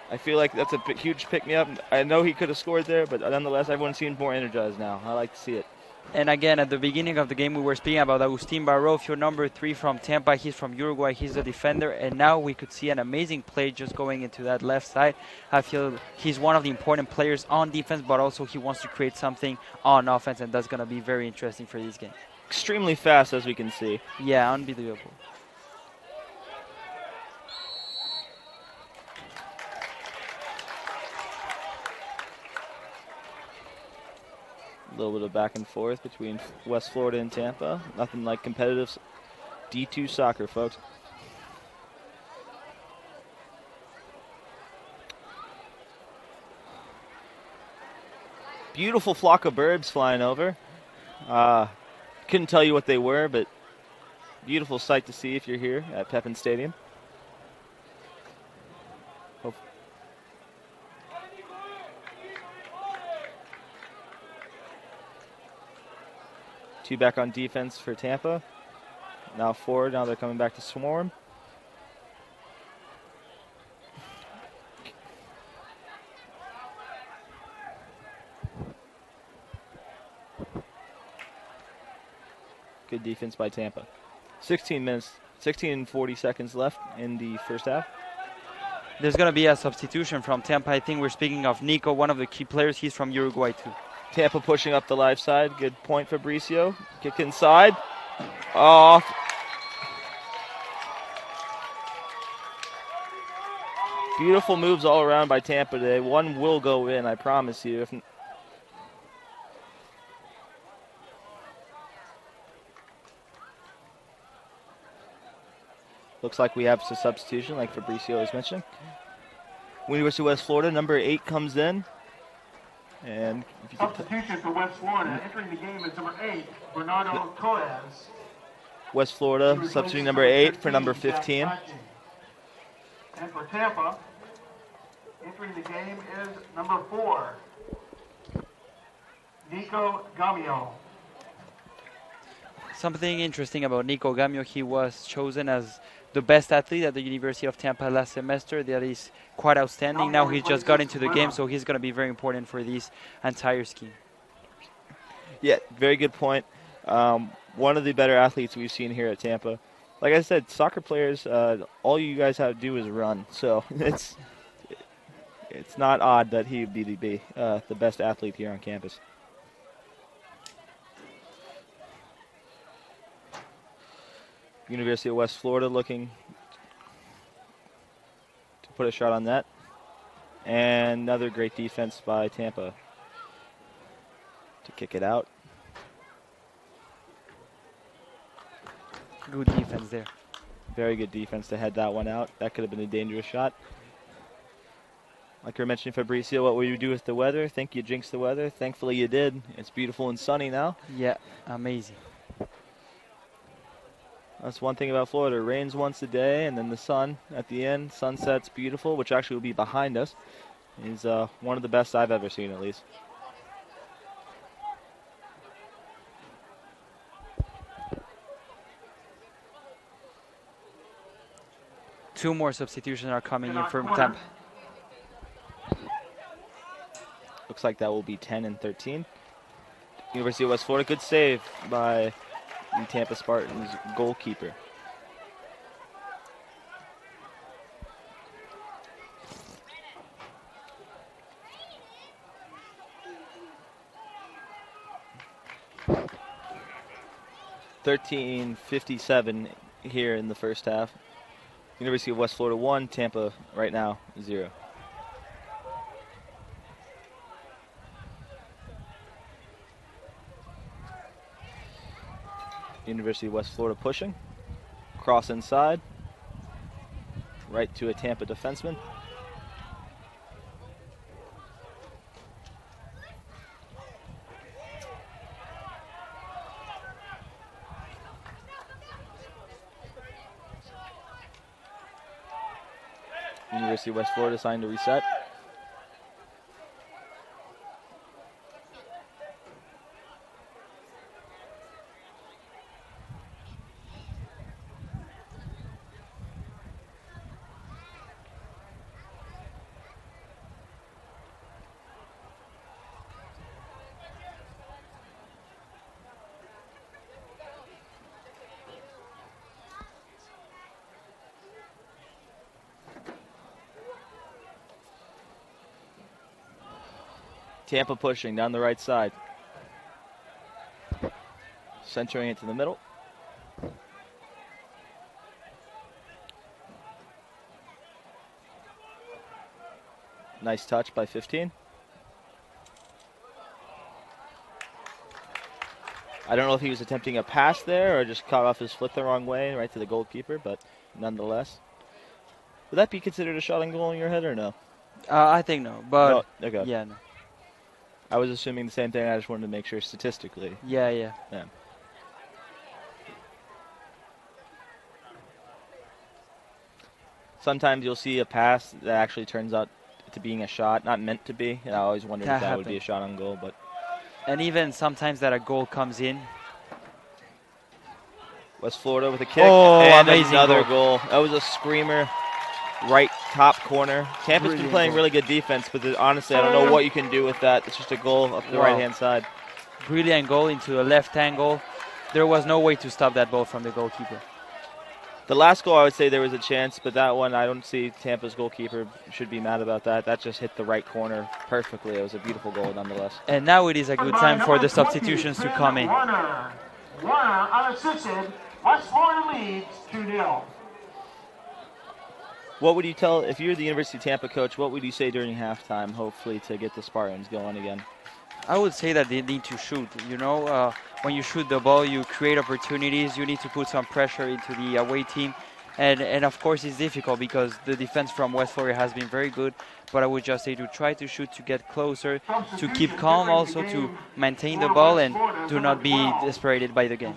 I feel like that's a huge pick-me-up. I know he could have scored there, but nonetheless, everyone seems more energized now. I like to see it. And again, at the beginning of the game, we were speaking about Agustin Barrofio, number 3 from Tampa. He's from Uruguay. He's a defender. And now we could see an amazing play just going into that left side. I feel he's one of the important players on defense, but also he wants to create something on offense, and that's going to be very interesting for this game. Extremely fast, as we can see. Yeah, unbelievable. A little bit of back and forth between West Florida and Tampa. Nothing like competitive D2 soccer, folks. Beautiful flock of birds flying over. Couldn't tell you what they were, but beautiful sight to see if you're here at Pepin Stadium. Two back on defense for Tampa. Now forward, now they're coming back to swarm. Good defense by Tampa. 16 and 40 seconds left in the first half. There's going to be a substitution from Tampa. I think we're speaking of Nico, one of the key players. He's from Uruguay too. Tampa pushing up the live side. Good point, Fabricio. Kick inside. Off. Beautiful moves all around by Tampa today. One will go in, I promise you. Looks like we have a substitution, like Fabricio was mentioning. University of West Florida, number 8 comes in. And substitution for West Florida. Entering the game is number 8, Bernardo Torres. West Florida substituting number 8 for number 15. And for Tampa, entering the game is number 4, Nico Gamio. Something interesting about Nico Gamio, he was chosen as the best athlete at the University of Tampa last semester. That is quite outstanding. Now he just got into the game, so he's going to be very important for this entire scheme. Yeah, very good point. One of the better athletes we've seen here at Tampa. Like I said, soccer players, all you guys have to do is run. So it's not odd that he would be the best athlete here on campus. University of West Florida looking to put a shot on that. And another great defense by Tampa to kick it out. Good defense there. Very good defense to head that one out. That could have been a dangerous shot. Like you were mentioning, Fabricio, what will you do with the weather? Think you jinxed the weather? Thankfully you did. It's beautiful and sunny now. Yeah, amazing. That's one thing about Florida. It rains once a day, and then the sun at the end. Sunset's beautiful, which actually will be behind us. Is one of the best I've ever seen, at least. Two more substitutions are coming in from Tampa. Looks like that will be 10 and 13. University of West Florida, good save by the Tampa Spartans goalkeeper. $13:57 here in the first half. University of West Florida 1, Tampa right now 0. University of West Florida pushing. Cross inside. Right to a Tampa defenseman. University of West Florida signed to reset. Tampa pushing down the right side. Centering it to the middle. Nice touch by 15. I don't know if he was attempting a pass there or just caught off his foot the wrong way, right to the goalkeeper, but nonetheless. Would that be considered a shot on goal in your head or no? I think no, but No? Okay. yeah, no. I was assuming the same thing. I just wanted to make sure statistically. Yeah. Sometimes you'll see a pass that actually turns out to being a shot, not meant to be. And I always wondered if that would be a shot on goal, but. And even sometimes that a goal comes in. West Florida with a kick. Oh, and amazing another goal. That was a screamer. Right top corner. Tampa's been playing really good defense, but honestly, I don't know what you can do with that. It's just a goal up the right-hand side. Brilliant goal into a left angle. There was no way to stop that ball from the goalkeeper. The last goal, I would say there was a chance, but that one, I don't see Tampa's goalkeeper should be mad about that. That just hit the right corner perfectly. It was a beautiful goal nonetheless. And now it is a good time for the substitutions to come in. Warner unassisted. West Florida leads 2-0. What would you tell, if you're the University of Tampa coach, what would you say during halftime, hopefully, to get the Spartans going again? I would say that they need to shoot. When you shoot the ball, you create opportunities. You need to put some pressure into the away team. And of course, it's difficult because the defense from West Florida has been very good. But I would just say to try to shoot, to get closer, to keep calm, also to maintain the ball and do not be desperated by the game.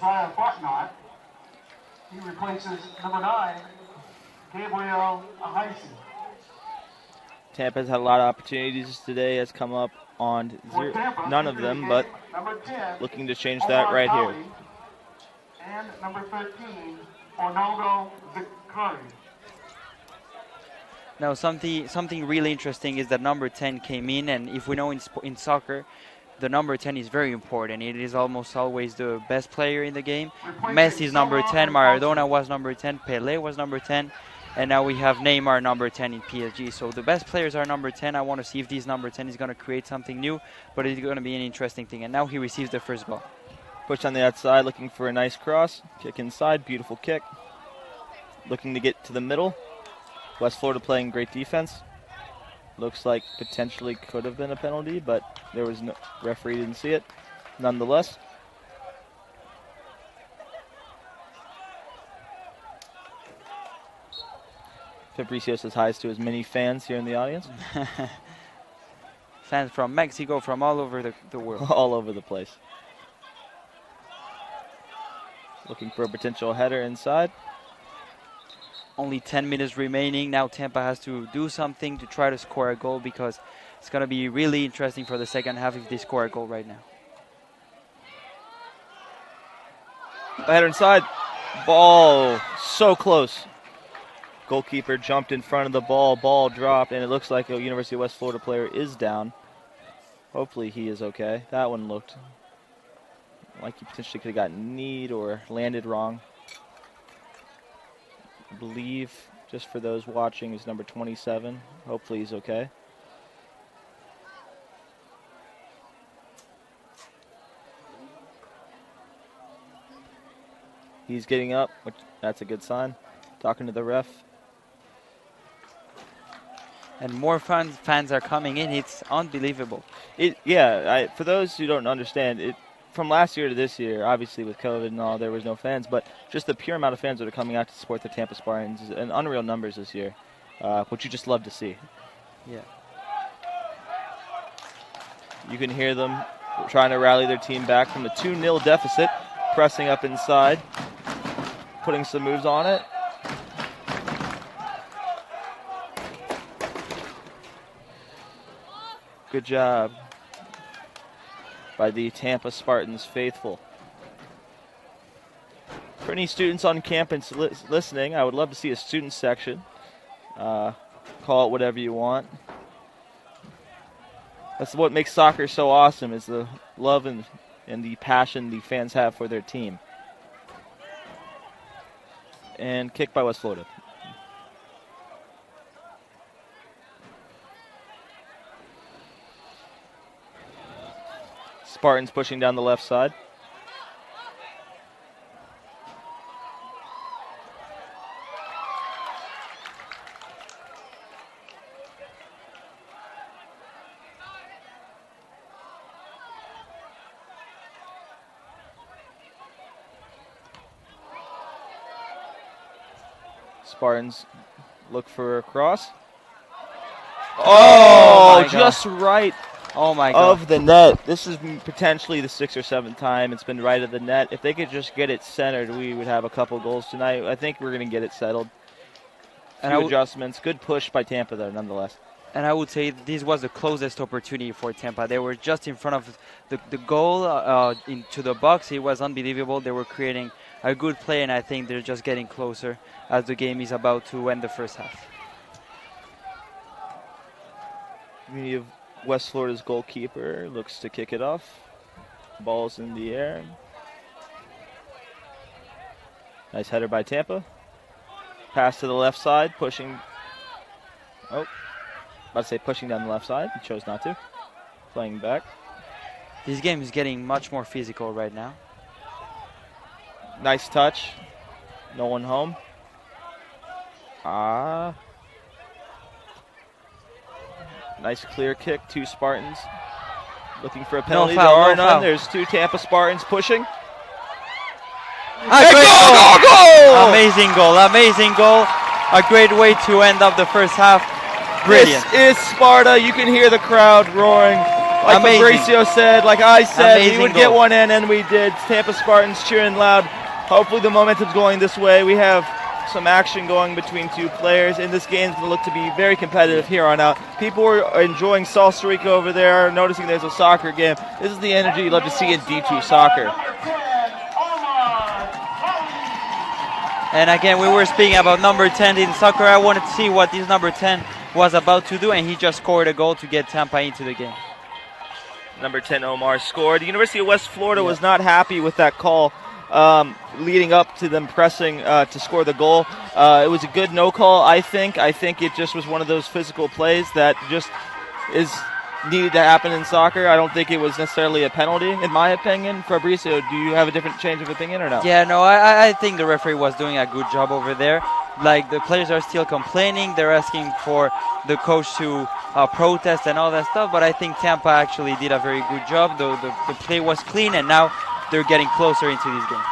He replaces number 9, Gabriel Ahaisi. Tampa's had a lot of opportunities today, has come up on none of them, but looking to change that right here. And number 13, Ronaldo Vicari. Now, something really interesting is that number 10 came in, and if we know in soccer, the number 10 is very important. It is almost always the best player in the game. Messi is number 10, Maradona was number 10, Pelé was number 10, and now we have Neymar number 10 in PSG. So the best players are number 10. I want to see if this number 10 is going to create something new, but it's going to be an interesting thing. And now he receives the first ball. Push on the outside, looking for a nice cross. Kick inside, beautiful kick. Looking to get to the middle. West Florida playing great defense. Looks like potentially could have been a penalty, but there was no referee didn't see it. Nonetheless. Fabricio says hi to his many fans here in the audience. Fans from Mexico, from all over the world. All over the place. Looking for a potential header inside. Only 10 minutes remaining. Now Tampa has to do something to try to score a goal because it's going to be really interesting for the second half if they score a goal right now. A header inside. Ball so close. Goalkeeper jumped in front of the ball. Ball dropped, and it looks like a University of West Florida player is down. Hopefully he is okay. That one looked like he potentially could have gotten kneed or landed wrong. I believe, just for those watching, is number 27. Hopefully he's okay. He's getting up, which that's a good sign. Talking to the ref. And more fans are coming in. It's unbelievable. For those who don't understand, from last year to this year, obviously with COVID and all, there was no fans, but just the pure amount of fans that are coming out to support the Tampa Spartans is an unreal numbers this year, which you just love to see. Yeah. You can hear them trying to rally their team back from the 2-0 deficit, pressing up inside, putting some moves on it. Good job by the Tampa Spartans faithful. For any students on campus listening, I would love to see a student section. Call it whatever you want. That's what makes soccer so awesome, is the love and the passion the fans have for their team. And kick by West Florida. Spartans pushing down the left side. Spartans look for a cross. Oh, my just right Oh my God. of the net. This is potentially the 6th or 7th time it's been right of the net. If they could just get it centered, we would have a couple goals tonight. I think we're going to get it settled. And Few adjustments. Good push by Tampa, though, nonetheless. And I would say this was the closest opportunity for Tampa. They were just in front of the goal into the box. It was unbelievable. They were creating a good play, and I think they're just getting closer as the game is about to end the first half. Community of West Florida's goalkeeper looks to kick it off. Ball's in the air. Nice header by Tampa. Pass to the left side, pushing. Oh, about to say pushing down the left side. He chose not to. Playing back. This game is getting much more physical right now. Nice touch. No one home. Nice clear kick. 2 Spartans looking for a penalty. No foul, there are no none. foul. There's 2 Tampa Spartans pushing. Great Goal! Amazing goal, amazing goal. A great way to end up the first half. Brilliant. This is Sparta. You can hear the crowd roaring. Like Amazing. Fabricio said, like I said, Amazing we would goal. get one in, and we did. Tampa Spartans cheering loud. Hopefully the momentum's going this way. We have some action going between 2 players, and this game's going to look to be very competitive here on out. People are enjoying Salsa Rica over there, noticing there's a soccer game. This is the energy you love to see in D2 soccer. And again, we were speaking about number 10 in soccer. I wanted to see what this number 10 was about to do, and he just scored a goal to get Tampa into the game. Number 10, Omar, scored. The University of West Florida was not happy with that call leading up to them pressing to score the goal. It was a good no call, I think. I think it just was one of those physical plays that just is needed to happen in soccer. I don't think it was necessarily a penalty, in my opinion. Fabricio, do you have a different change of opinion or no? Yeah, no, I think the referee was doing a good job over there. Like, the players are still complaining. They're asking for the coach to protest and all that stuff, but I think Tampa actually did a very good job. The play was clean, and now they're getting closer into this game.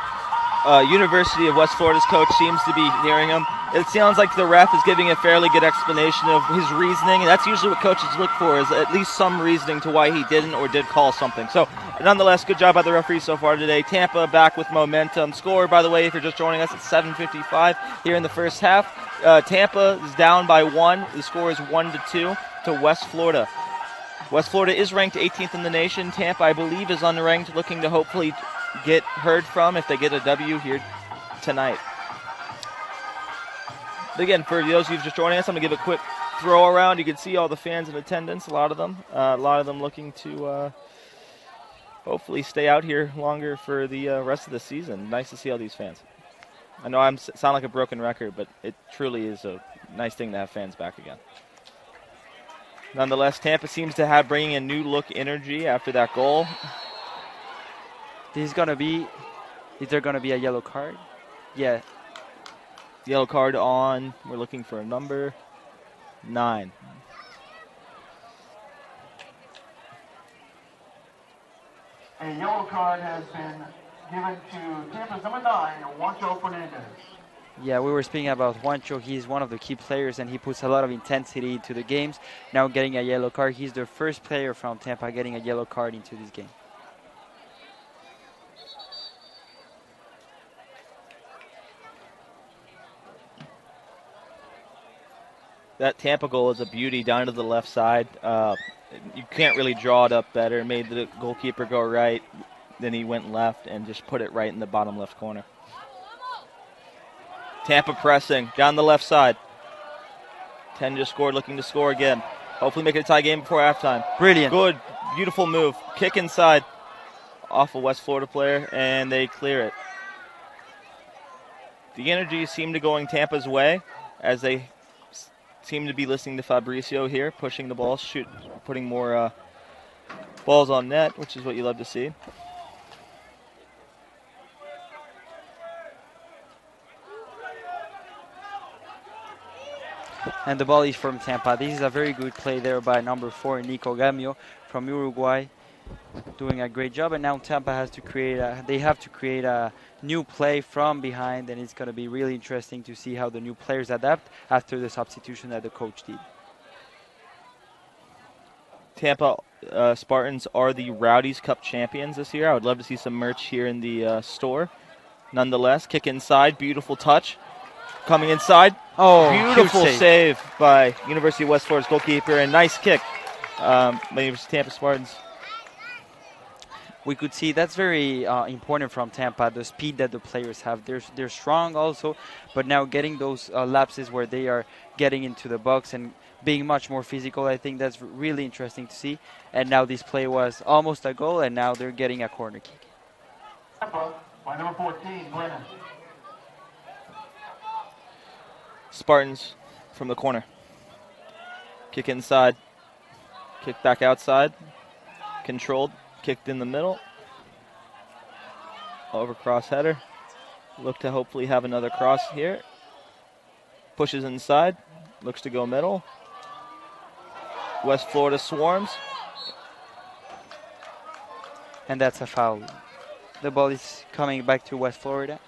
University of West Florida's coach seems to be hearing him. It sounds like the ref is giving a fairly good explanation of his reasoning, and that's usually what coaches look for, is at least some reasoning to why he didn't or did call something. So, nonetheless, good job by the referee so far today. Tampa back with momentum. Score, by the way, if you're just joining us, it's 7:55 here in the first half. Tampa is down by 1. The score is 1-2 to West Florida. West Florida is ranked 18th in the nation. Tampa, I believe, is unranked, looking to hopefully get heard from if they get a W here tonight. But again, for those of you just joining us, I'm going to give a quick throw around. You can see all the fans in attendance, a lot of them looking to hopefully stay out here longer for the rest of the season. Nice to see all these fans. I know I sound like a broken record, but it truly is a nice thing to have fans back again. Nonetheless, Tampa seems to have bringing a new look energy after that goal. Is there going to be a yellow card? Yeah. Yellow card on. We're looking for a number 9. A yellow card has been given to Tampa's number 9, Juancho Fernandez. Yeah, we were speaking about Juancho. He's one of the key players, and he puts a lot of intensity into the games. Now getting a yellow card. He's the first player from Tampa getting a yellow card into this game. That Tampa goal is a beauty down to the left side. You can't really draw it up better. Made the goalkeeper go right. Then he went left and just put it right in the bottom left corner. Tampa pressing down the left side. 10 just scored, looking to score again. Hopefully make it a tie game before halftime. Brilliant. Good, beautiful move. Kick inside off a West Florida player, and they clear it. The energy seemed to going Tampa's way as they seem to be listening to Fabricio here, pushing the ball, putting more balls on net, which is what you love to see. And the ball is from Tampa. This is a very good play there by number 4, Nico Gamio from Uruguay. doing a great job. And now Tampa has to create they have to create a new play from behind, and it's going to be really interesting to see how the new players adapt after the substitution that the coach did. Tampa Spartans are the Rowdies Cup champions this year. I would love to see some merch here in the store. Nonetheless, kick inside, beautiful touch. Coming inside, beautiful huge save by University of West Florida's goalkeeper, and nice kick by University of Tampa Spartans. We could see that's very important from Tampa, the speed that the players have. They're strong also, but now getting those lapses where they are getting into the box and being much more physical, I think that's really interesting to see. And now this play was almost a goal, and now they're getting a corner kick. Tampa by number 14, Brennan. Spartans from the corner. Kick inside. Kick back outside. Controlled. Kicked in the middle. Over cross header. Look to hopefully have another cross here. Pushes inside. Looks to go middle. West Florida swarms. And that's a foul. The ball is coming back to West Florida.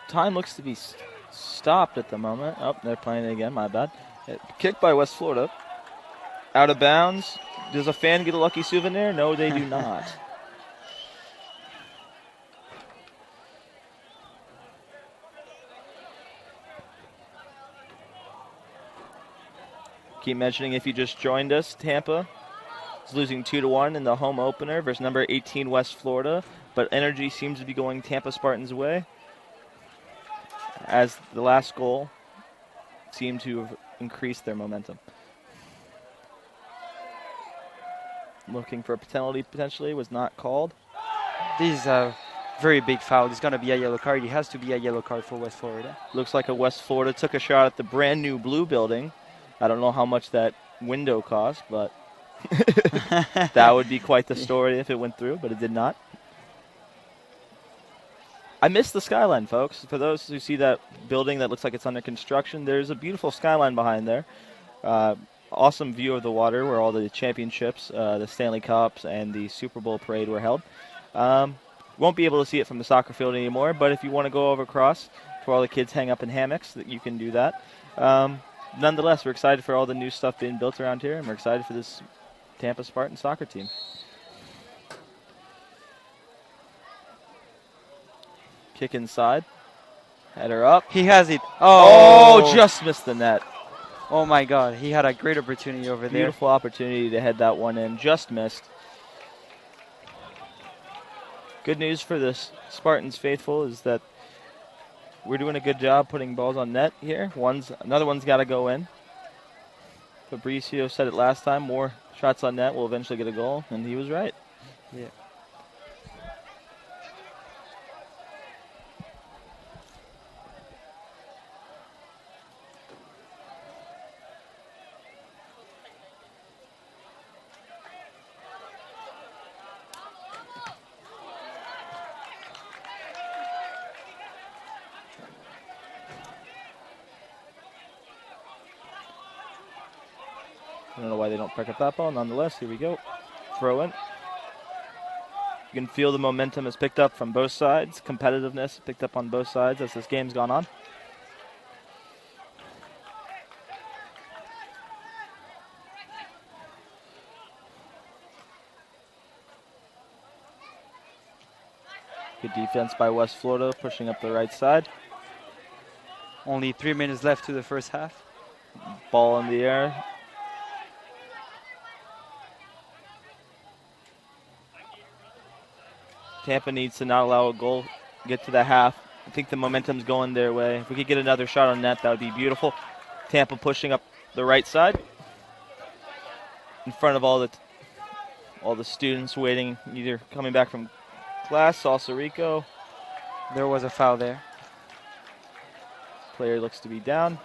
Time looks to be stopped at the moment. Oh, they're playing it again. My bad. Kick by West Florida. Out of bounds. Does a fan get a lucky souvenir? No, they do not. Keep mentioning if you just joined us, Tampa is losing 2-1 in the home opener versus number 18 West Florida, but energy seems to be going Tampa Spartans' way, as the last goal seemed to have increased their momentum. Looking for a penalty potentially, was not called. This is a very big foul. It's going to be a yellow card. It has to be a yellow card for West Florida. Looks like a West Florida took a shot at the brand new blue building. I don't know how much that window cost, but that would be quite the story if it went through, but it did not. I missed the skyline, folks. For those who see that building that looks like it's under construction, there's a beautiful skyline behind there. Awesome view of the water where all the championships, the Stanley Cups, and the Super Bowl parade were held. Won't be able to see it from the soccer field anymore, but if you want to go over across to where all the kids hang up in hammocks, that you can do that. Nonetheless, we're excited for all the new stuff being built around here, and we're excited for this Tampa Spartan soccer team. Kick inside. Header up. He has it. Oh, just missed the net. Oh, my God. He had a great opportunity over there. Beautiful opportunity to head that one in. Just missed. Good news for the Spartans faithful is that we're doing a good job putting balls on net here. Another one's got to go in. Fabricio said it last time. More shots on net will eventually get a goal, and he was right. Yeah. I don't know why they don't pick up that ball. Nonetheless, here we go. Throw in. You can feel the momentum has picked up from both sides. Competitiveness picked up on both sides as this game's gone on. Good defense by West Florida, pushing up the right side. Only 3 minutes left to the first half. Ball in the air. Tampa needs to not allow a goal get to the half. I think the momentum's going their way. If we could get another shot on net, that would be beautiful. Tampa pushing up the right side in front of all All the students waiting, either coming back from class, Salsa Rico. There was a foul there. Player looks to be down.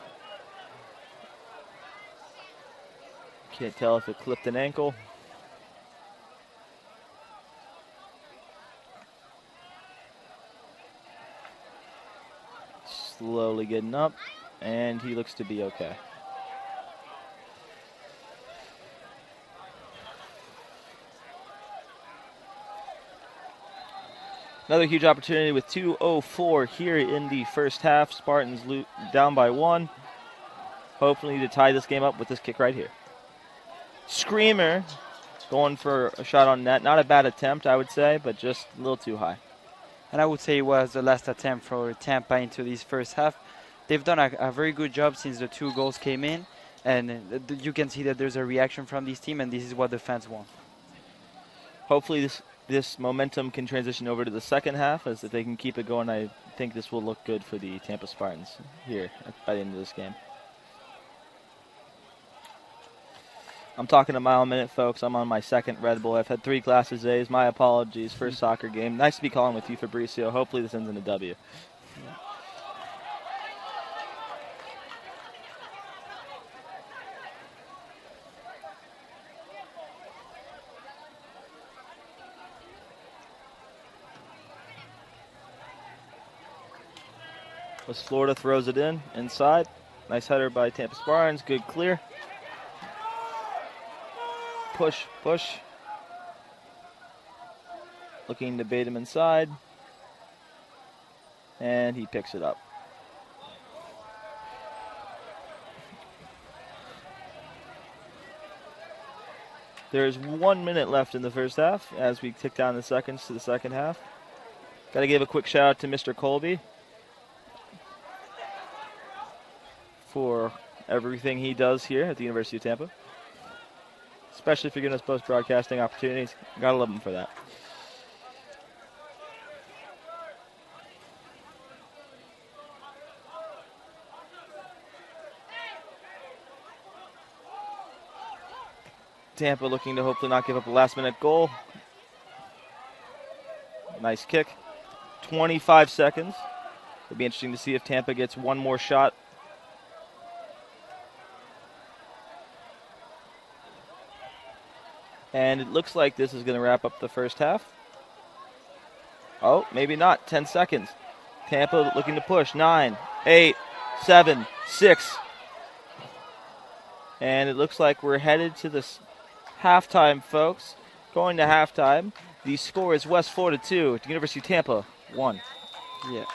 Can't tell if it clipped an ankle. Slowly getting up, and he looks to be okay. Another huge opportunity with 2:04 here in the first half. Spartans down by 1. Hopefully to tie this game up with this kick right here. Screamer going for a shot on net. Not a bad attempt, I would say, but just a little too high. And I would say it was the last attempt for Tampa into this first half. They've done a very good job since the 2 goals came in, and you can see that there's a reaction from this team, and this is what the fans want. Hopefully this momentum can transition over to the second half, as if they can keep it going. I think this will look good for the Tampa Spartans here by the end of this game. I'm talking a mile a minute, folks. I'm on my second Red Bull. I've had 3 glasses days. My apologies. First soccer game. Nice to be calling with you, Fabricio. Hopefully this ends in a W. As Florida throws it inside. Nice header by Tampa Spartans. Good clear. Push, push. Looking to bait him inside. And he picks it up. There's 1 minute left in the first half as we tick down the seconds to the second half. Got to give a quick shout out to Mr. Colby for everything he does here at the University of Tampa. Especially for giving us post-broadcasting opportunities. Gotta love him for that. Tampa looking to hopefully not give up a last-minute goal. Nice kick. 25 seconds. It'll be interesting to see if Tampa gets one more shot. And it looks like this is going to wrap up the first half. Oh, maybe not. 10 seconds. Tampa looking to push. 9, 8, 7, 6. And it looks like we're headed to this halftime, folks. Going to halftime. The score is West Florida 2, to University of Tampa 1. Yeah.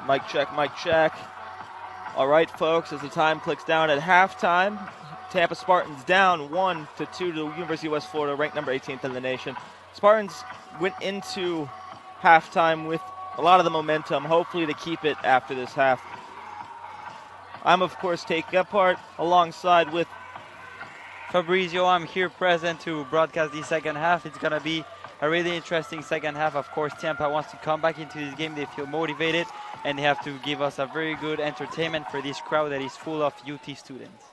Mic check, mic check. All right, folks, as the time clicks down at halftime, Tampa Spartans down 1-2 to the University of West Florida, ranked number 18th in the nation. Spartans went into halftime with a lot of the momentum, hopefully to keep it after this half. I'm, of course, taking up part alongside with Fabrizio. I'm here present to broadcast the second half. It's going to be a really interesting second half. Of course, Tampa wants to come back into this game. They feel motivated, and they have to give us a very good entertainment for this crowd that is full of UT students.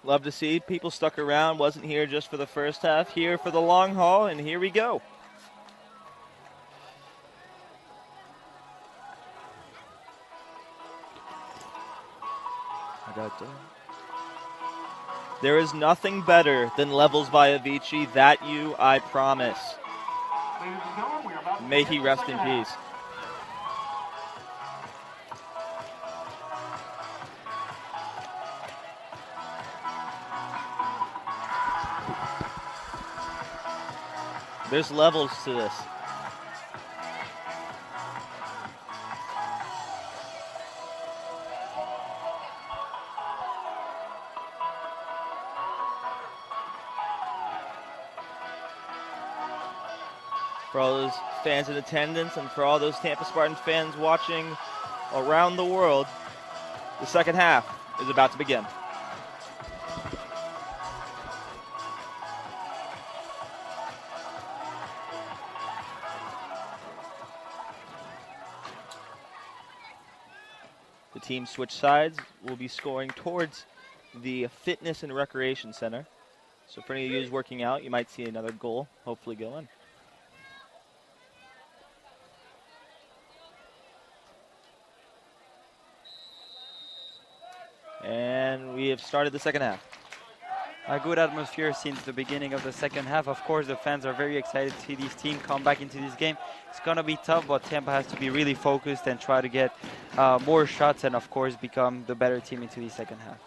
Love to see people stuck around, wasn't here just for the first half, here for the long haul, and here we go. There is nothing better than levels by Avicii, that I promise. May he rest in peace. There's levels to this. For all those fans in attendance and for all those Tampa Spartans fans watching around the world, the second half is about to begin. The team switch sides will be scoring towards the Fitness and Recreation Center. So for any of you who's working out, you might see another goal hopefully go in. And we have started the second half. A good atmosphere since the beginning of the second half. Of course, the fans are very excited to see this team come back into this game. It's going to be tough, but Tampa has to be really focused and try to get more shots and, of course, become the better team into the second half.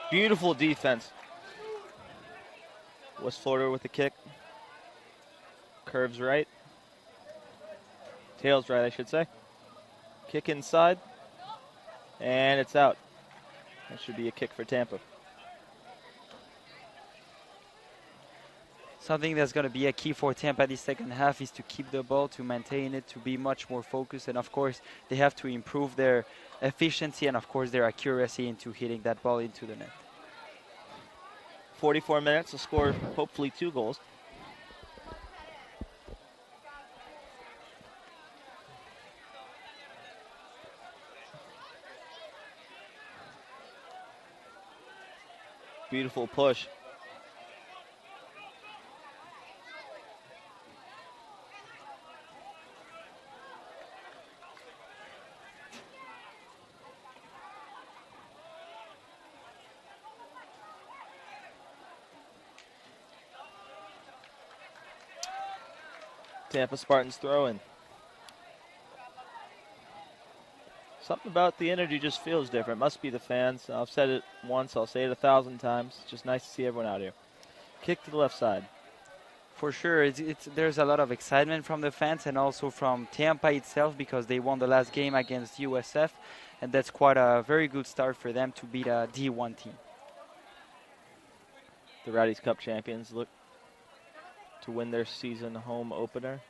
Beautiful defense. West Florida with the kick. Curves right. Tails right, I should say. Kick inside. And it's out. That should be a kick for Tampa. Something that's going to be a key for Tampa this second half is to keep the ball, to maintain it, to be much more focused. And, of course, they have to improve their efficiency and, of course, their accuracy into hitting that ball into the net. 44 minutes to score hopefully 2 goals. Beautiful push. Tampa Spartans throwing. Something about the energy just feels different. Must be the fans. I've said it once. I'll say it 1,000 times. It's just nice to see everyone out here. Kick to the left side. For sure, there's a lot of excitement from the fans and also from Tampa itself because they won the last game against USF, and that's quite a very good start for them to beat a D1 team. The Rowdies Cup champions look to win their season home opener.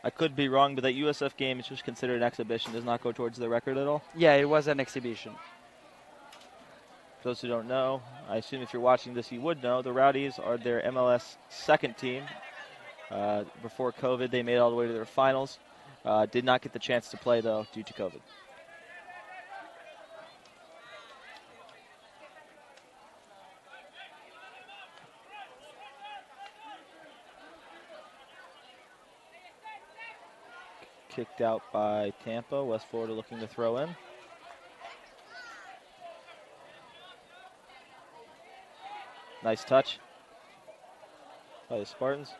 I could be wrong, but that USF game is just considered an exhibition. Does not go towards the record at all. Yeah, it was an exhibition. For those who don't know, I assume if you're watching this, you would know, the Rowdies are their MLS second team. Before COVID, they made it all the way to their finals. Did not get the chance to play, though, due to COVID. Kicked out by Tampa. West Florida looking to throw in. Nice touch by the Spartans.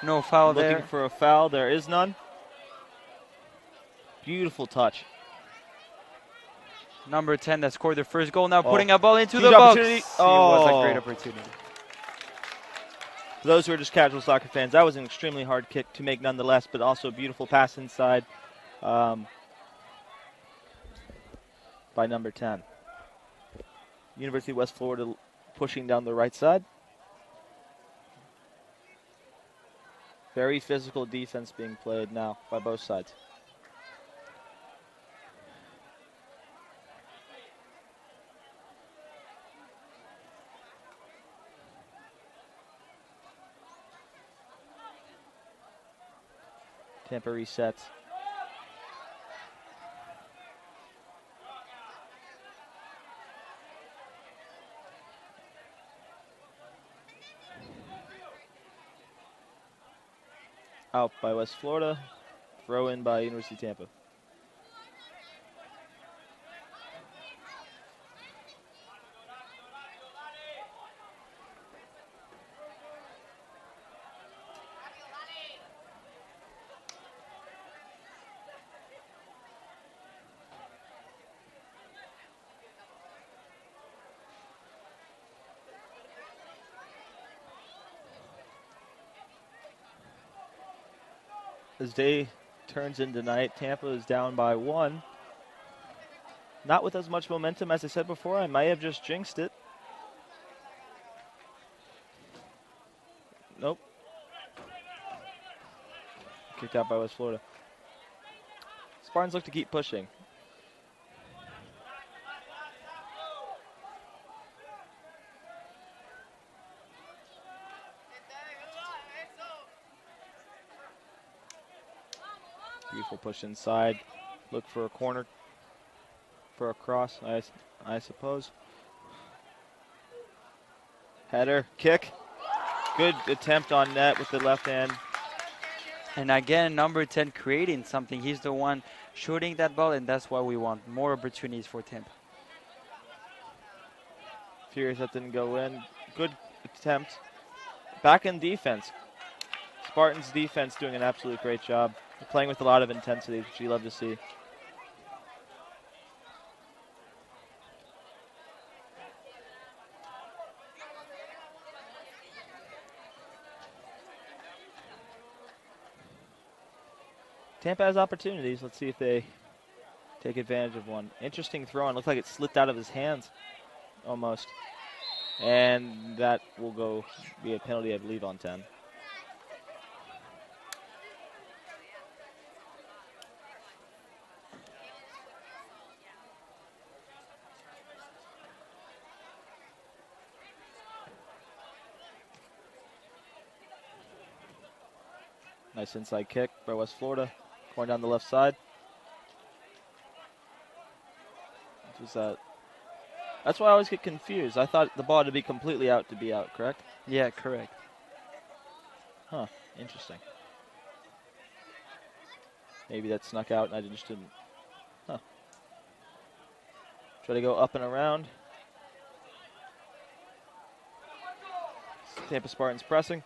No foul there. Looking for a foul. There is none. Beautiful touch. Number 10 that scored the first goal, now putting a ball into Huge the box. opportunity. It was a great Oh. opportunity. For those who are just casual soccer fans, that was an extremely hard kick to make nonetheless, but also a beautiful pass inside by number 10. University of West Florida pushing down the right side. Very physical defense being played now by both sides. Tampa resets. Out by West Florida. Throw in by University of Tampa. As day turns into night, Tampa is down by 1. Not with as much momentum as I said before. I might have just jinxed it. Nope. Kicked out by West Florida. Spartans look to keep pushing. Beautiful push inside. Look for a corner. For a cross, I suppose. Header, kick. Good attempt on net with the left hand. And again, number 10 creating something. He's the one shooting that ball, and that's why we want more opportunities for Tampa. Furious that didn't go in. Good attempt. Back in defense. Spartans defense doing an absolute great job. They're playing with a lot of intensity, which you love to see. Tampa has opportunities. Let's see if they take advantage of one. Interesting throw in. Looked like it slipped out of his hands almost. And that will be a penalty, I believe, on 10. Nice inside kick by West Florida. Going down the left side. That's why I always get confused. I thought the ball had to be completely out to be out, correct? Yeah, correct. Huh, interesting. Maybe that snuck out and I just didn't. Huh. Try to go up and around. Tampa Spartans pressing.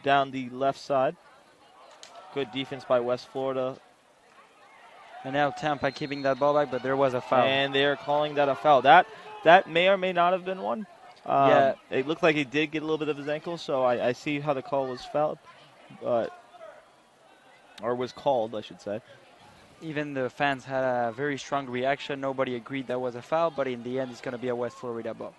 Down the left side. Good defense by West Florida. And now Tampa keeping that ball back, but there was a foul. And they are calling that a foul. That may or may not have been one. Yeah. It looked like he did get a little bit of his ankle, so I see how the call was fouled. Or was called, I should say. Even the fans had a very strong reaction. Nobody agreed that was a foul, but in the end, it's going to be a West Florida ball.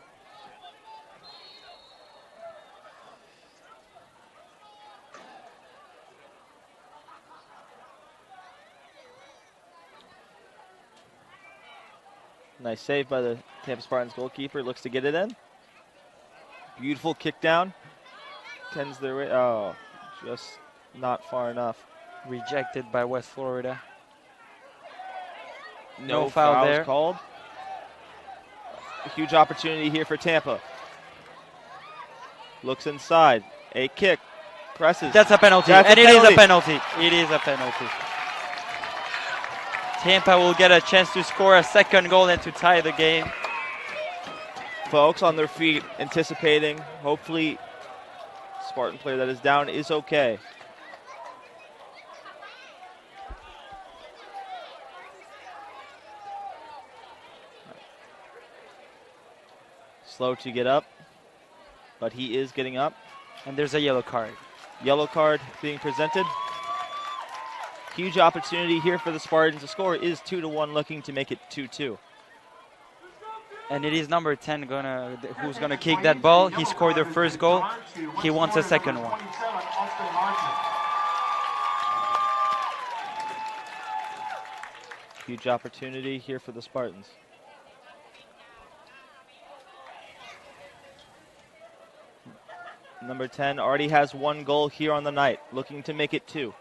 Nice save by the Tampa Spartans goalkeeper. Looks to get it in. Beautiful kick down. Tends their way. Oh, just not far enough. Rejected by West Florida. No foul fouls there. called. A huge opportunity here for Tampa. Looks inside. A kick. Presses. That's a penalty. That's and a it is a penalty. penalty. It is a penalty. Tampa will get a chance to score a second goal and to tie the game. Folks on their feet, anticipating. Hopefully, Spartan player that is down is okay. Slow to get up, but he is getting up. And there's a yellow card. Yellow card being presented. Huge opportunity here for the Spartans. The score is 2-1, looking to make it 2-2. And it is number 10 who's gonna kick that ball. He scored their first goal. He wants a second one. Huge opportunity here for the Spartans. Number 10 already has 1 goal here on the night, looking to make it 2. You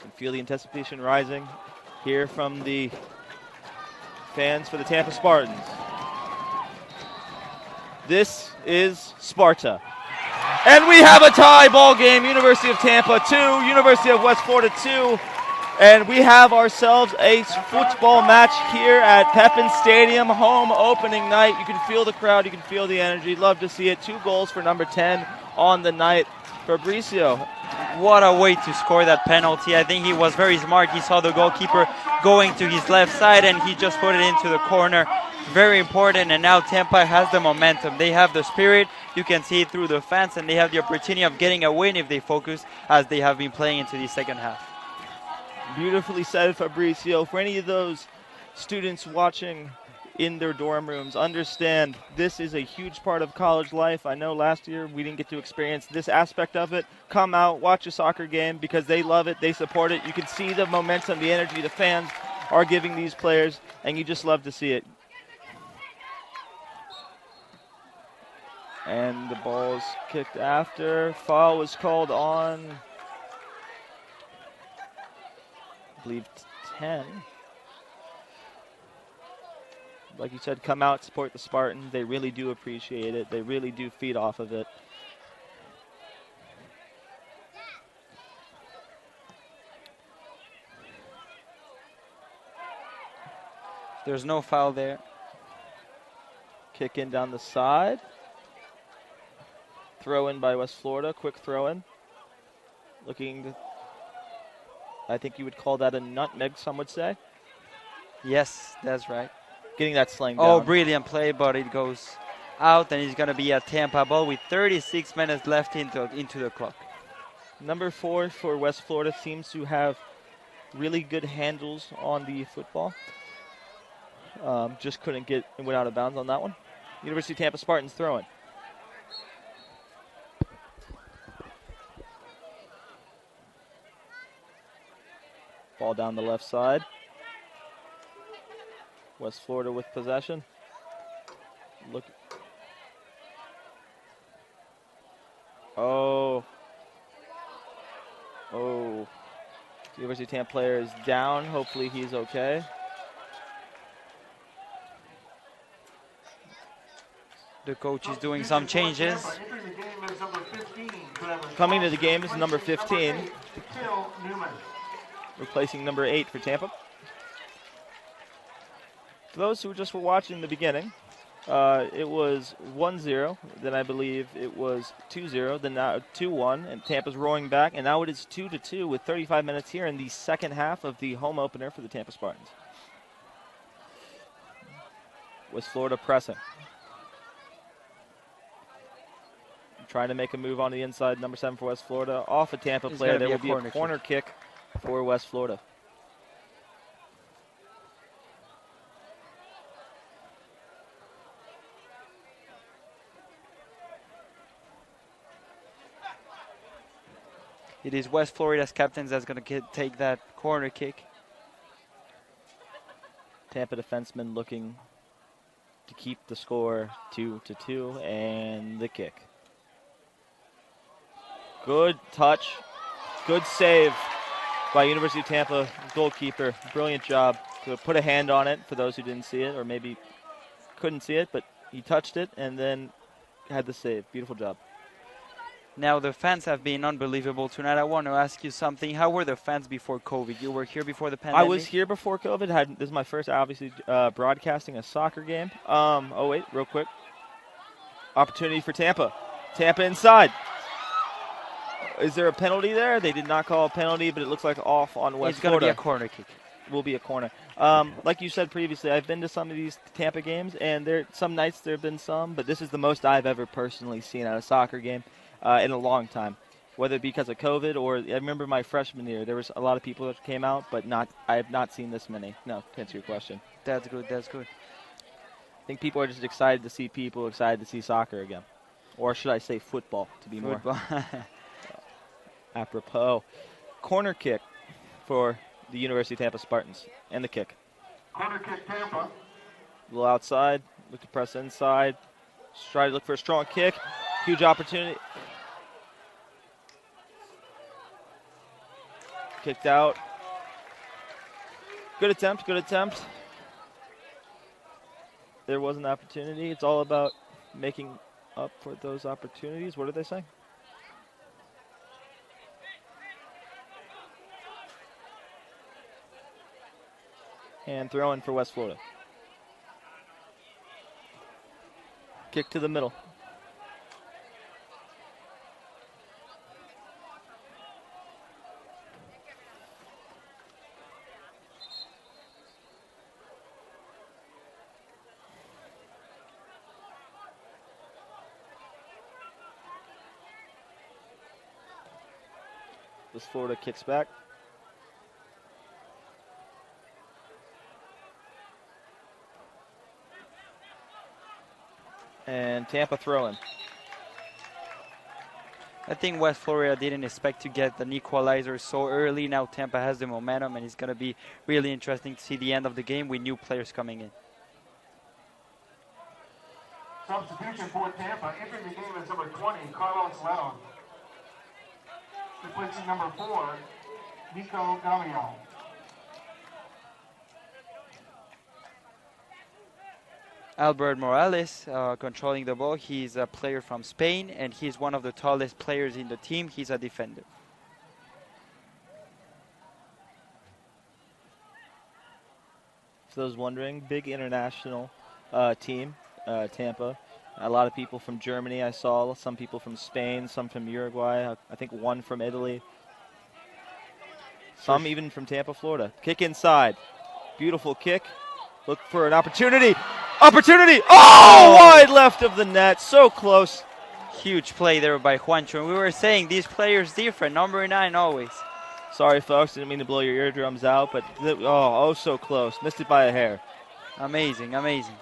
can feel the anticipation rising here from the fans for the Tampa Spartans. This is Sparta. And we have a tie ball game. University of Tampa 2, University of West Florida 2. And we have ourselves a football match here at Pepin Stadium, home opening night. You can feel the crowd, you can feel the energy. Love to see it. 2 goals for number 10 on the night. Fabricio. What a way to score that penalty. I think he was very smart. He saw the goalkeeper going to his left side and he just put it into the corner. Very important, and now Tampa has the momentum. They have the spirit. You can see it through the fans, and they have the opportunity of getting a win if they focus as they have been playing into the second half. Beautifully said, Fabricio. For any of those students watching in their dorm rooms, understand this is a huge part of college life. I know last year we didn't get to experience this aspect of it. Come out, watch a soccer game because they love it, they support it. You can see the momentum, the energy the fans are giving these players, and you just love to see it. And the ball is kicked after. Foul was called on, I believe, 10. Like you said, come out, support the Spartans. They really do appreciate it. They really do feed off of it. There's no foul there. Kick in down the side. Throw in by West Florida. Quick throw in. Looking, I think you would call that a nutmeg, some would say. Yes, that's right. Getting that slang down. Oh, brilliant play, but it goes out, and it's going to be a Tampa ball with 36 minutes left into the clock. Number 4 for West Florida seems to have really good handles on the football. Just couldn't get and went out of bounds on that one. University of Tampa Spartans throwing. Ball down the left side. West Florida with possession. Look. Oh. The University of Tampa player is down. Hopefully he's okay. The coach is doing some changes. Coming to the game is number 15. Replacing number 8 for Tampa. For those who just were watching the beginning, it was 1-0. Then I believe it was 2-0. Then now 2-1, and Tampa's roaring back. And now it is 2-2 with 35 minutes here in the second half of the home opener for the Tampa Spartans. West Florida pressing. Trying to make a move on the inside. Number 7 for West Florida. Off a Tampa player. There will be a corner kick for West Florida. It is West Florida's captains that's going to take that corner kick. Tampa defenseman looking to keep the score 2-2, and the kick. Good touch, good save by University of Tampa goalkeeper. Brilliant job to put a hand on it for those who didn't see it or maybe couldn't see it, but he touched it and then had the save. Beautiful job. Now the fans have been unbelievable tonight. I want to ask you something. How were the fans before COVID? You were here before the pandemic? I was here before COVID. This is my first, obviously, broadcasting a soccer game. Oh, wait, real quick. Opportunity for Tampa. Tampa inside. Is there a penalty there? They did not call a penalty, but it looks like off on West Florida. It's going to be a corner kick. will be a corner. Like you said previously, I've been to some of these Tampa games, and some nights there have been some, but this is the most I've ever personally seen at a soccer game in a long time. Whether it be because of COVID or I remember my freshman year, there was a lot of people that came out, but I have not seen this many. No, to answer your question. That's good. That's good. I think people are just excited to see people, excited to see soccer again. Or should I say football, to be more apropos. Corner kick for the University of Tampa Spartans. And the kick. Corner kick Tampa. A little outside. Look to press inside. Just try to look for a strong kick. Huge opportunity. Kicked out. Good attempt, good attempt. There was an opportunity. It's all about making up for those opportunities. What are they saying? And throw-in for West Florida. Kick to the middle. West Florida kicks back. And Tampa throw-in. I think West Florida didn't expect to get an equalizer so early. Now Tampa has the momentum, and it's going to be really interesting to see the end of the game with new players coming in. Substitution for Tampa. Entering the game is number 20, Carlos Leon. Replacing number 4, Nico Gamion. Albert Morales controlling the ball. He's a player from Spain, and he's one of the tallest players in the team. He's a defender. For those wondering, big international team, Tampa. A lot of people from Germany I saw, some people from Spain, some from Uruguay, I think one from Italy. Some even from Tampa, Florida. Kick inside. Beautiful kick. Look for an opportunity. Opportunity! Oh, wide left of the net. So close. Huge play there by Juancho. We were saying these players different. Number 9 always. Sorry, folks. Didn't mean to blow your eardrums out, but oh, so close. Missed it by a hair. Amazing, amazing.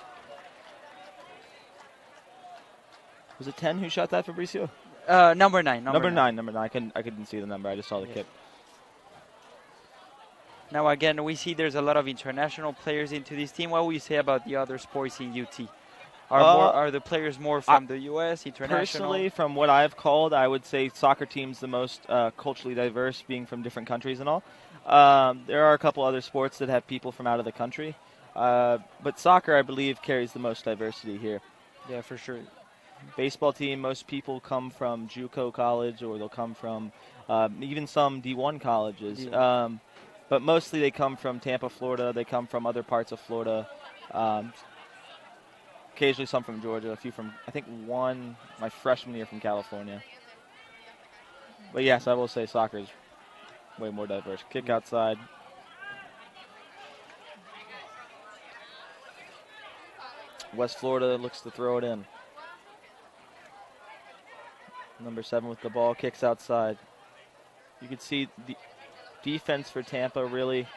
Was it 10 who shot that, Fabricio? Number 9. Number 9. I couldn't see the number. I just saw the kick. Now again, we see there's a lot of international players into this team. What will you say about the other sports in UT? Are the players more from the U.S., international? Personally, from what I've called, I would say soccer team's the most culturally diverse, being from different countries and all. There are a couple other sports that have people from out of the country. But soccer, I believe, carries the most diversity here. Yeah, for sure. Baseball team, most people come from JUCO college, or they'll come from even some D1 colleges. Yeah. But mostly they come from Tampa, Florida. They come from other parts of Florida. Occasionally some from Georgia. A few from, I think one, my freshman year from California. But yes, I will say soccer is way more diverse. Kick outside. West Florida looks to throw it in. Number 7 with the ball, kicks outside. You can see the defense for Tampa really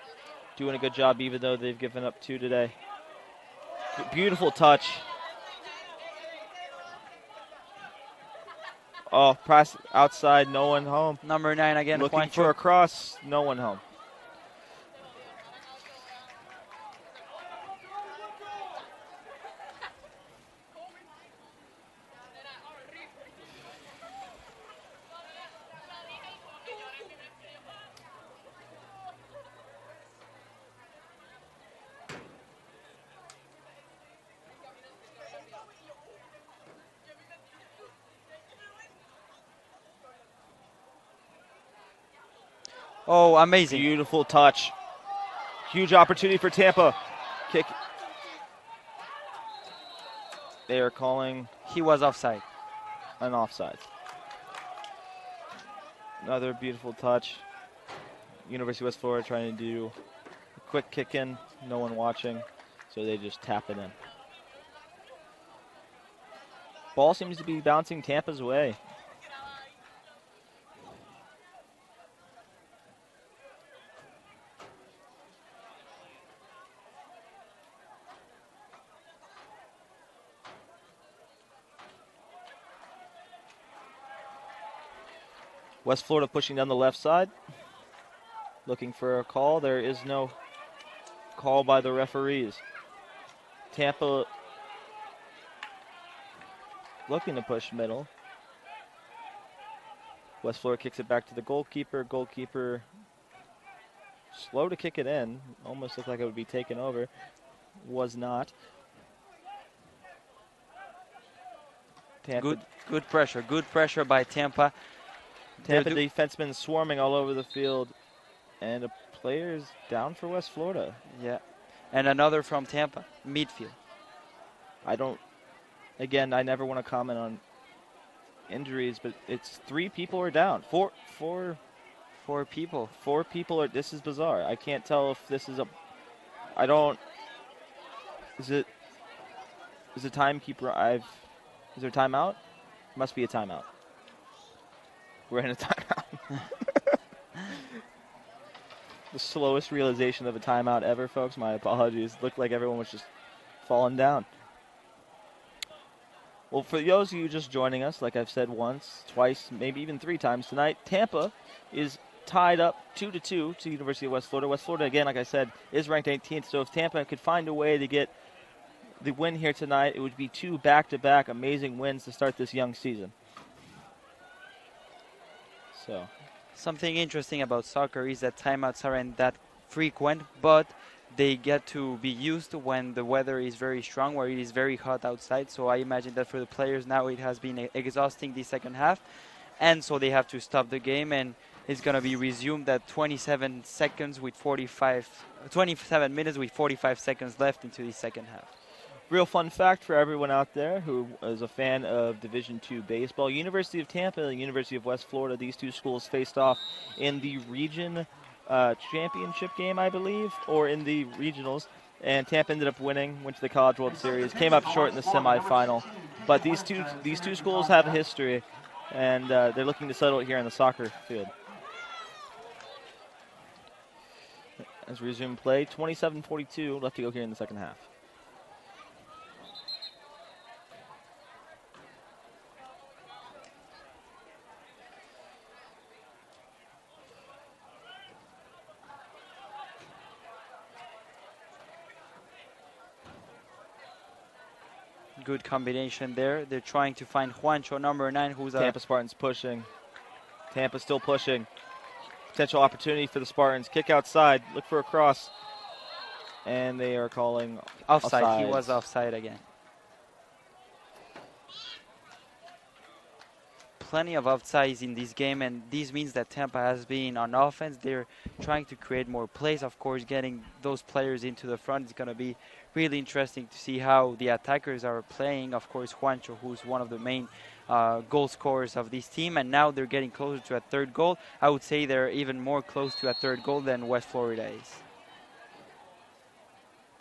doing a good job, even though they've given up 2 today. Beautiful touch. Oh, pass outside, no one home. Number 9 again, looking Juancho. for a cross, no one home. Oh, amazing. Beautiful touch. Huge opportunity for Tampa. Kick. They are calling. He was offside. An offside. Another beautiful touch. University of West Florida trying to do a quick kick in, no one watching, so they just tap it in. Ball seems to be bouncing Tampa's way. West Florida pushing down the left side, looking for a call. There is no call by the referees. Tampa looking to push middle. West Florida kicks it back to the goalkeeper. Goalkeeper slow to kick it in. Almost looked like it would be taken over. Was not. Tampa. Good pressure by Tampa. Tampa defensemen swarming all over the field, and a player's down for West Florida. Yeah, and another from Tampa, midfield. Again, I never want to comment on injuries, but it's 3 people are down. Four people. 4 people are. This is bizarre. I can't tell if this is a. I don't. Is it timekeeper? Is there a timeout? Must be a timeout. We're in a timeout. The slowest realization of a timeout ever, folks. My apologies. Looked like everyone was just falling down. Well, for those of you just joining us, like I've said once, twice, maybe even 3 times tonight, Tampa is tied up 2-2 to the University of West Florida. West Florida, again, like I said, is ranked 18th. So if Tampa could find a way to get the win here tonight, it would be 2 back-to-back amazing wins to start this young season. So, something interesting about soccer is that timeouts aren't that frequent, but they get to be used when the weather is very strong, where it is very hot outside. So I imagine that for the players now it has been exhausting the second half, and so they have to stop the game, and it's going to be resumed at 27 minutes with 45 seconds left into the second half. Real fun fact for everyone out there who is a fan of Division II baseball. University of Tampa and University of West Florida, these 2 schools faced off in the region championship game, I believe, or in the regionals. And Tampa ended up winning, went to the College World Series, came up short in the semifinal. But these two schools have a history, and they're looking to settle it here in the soccer field. As we resume play, 27-42 left to go here in the second half. Good combination there. They're trying to find Juancho, number 9, who's Tampa Spartans pushing. Tampa still pushing. Potential opportunity for the Spartans. Kick outside. Look for a cross. And they are calling offside. He was offside again. Plenty of offsides in this game, and this means that Tampa has been on offense. They're trying to create more plays. Of course, getting those players into the front is going to be really interesting to see how the attackers are playing. Of course, Juancho, who's one of the main goal scorers of this team, and now they're getting closer to a 3rd goal. I would say they're even more close to a 3rd goal than West Florida is.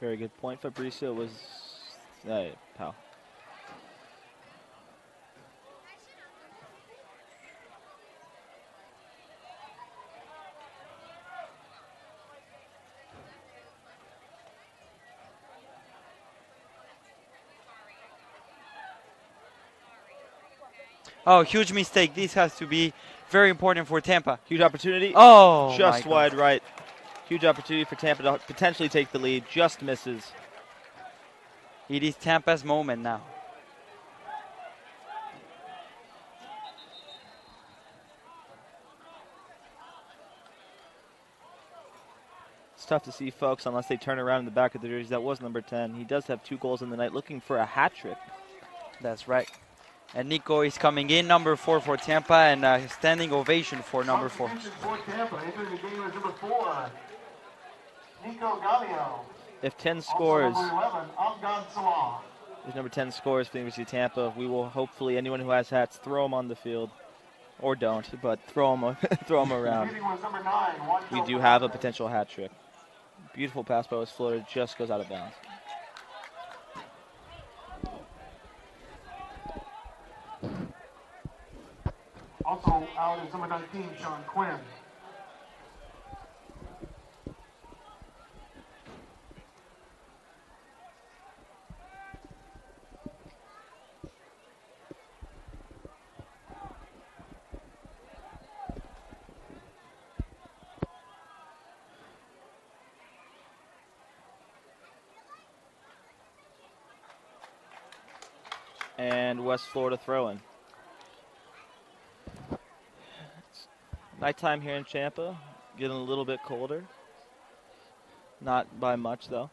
Very good point. Fabricio was pal. Oh, huge mistake. This has to be very important for Tampa. Huge opportunity. Oh, just wide right. Huge opportunity for Tampa to potentially take the lead. Just misses. It is Tampa's moment now. It's tough to see, folks, unless they turn around in the back of the jerseys. That was number 10. He does have 2 goals in the night, looking for a hat trick. That's right. And Nico is coming in, number 4 for Tampa, and a standing ovation for number 4. For Tampa, entering the game as number 4, Nico Gallio. If 10 scores, Also number 11, Afghan Salah. if number 10 scores for the University of Tampa, we will hopefully, anyone who has hats, throw them on the field. Or don't, but throw them around. Shooting was number 9, We do have a potential hat trick. Beautiful pass by West Florida, just goes out of bounds. Also out is number 19, Sean Quinn. And West Florida throwing. It's nighttime here in Tampa, getting a little bit colder. Not by much, though.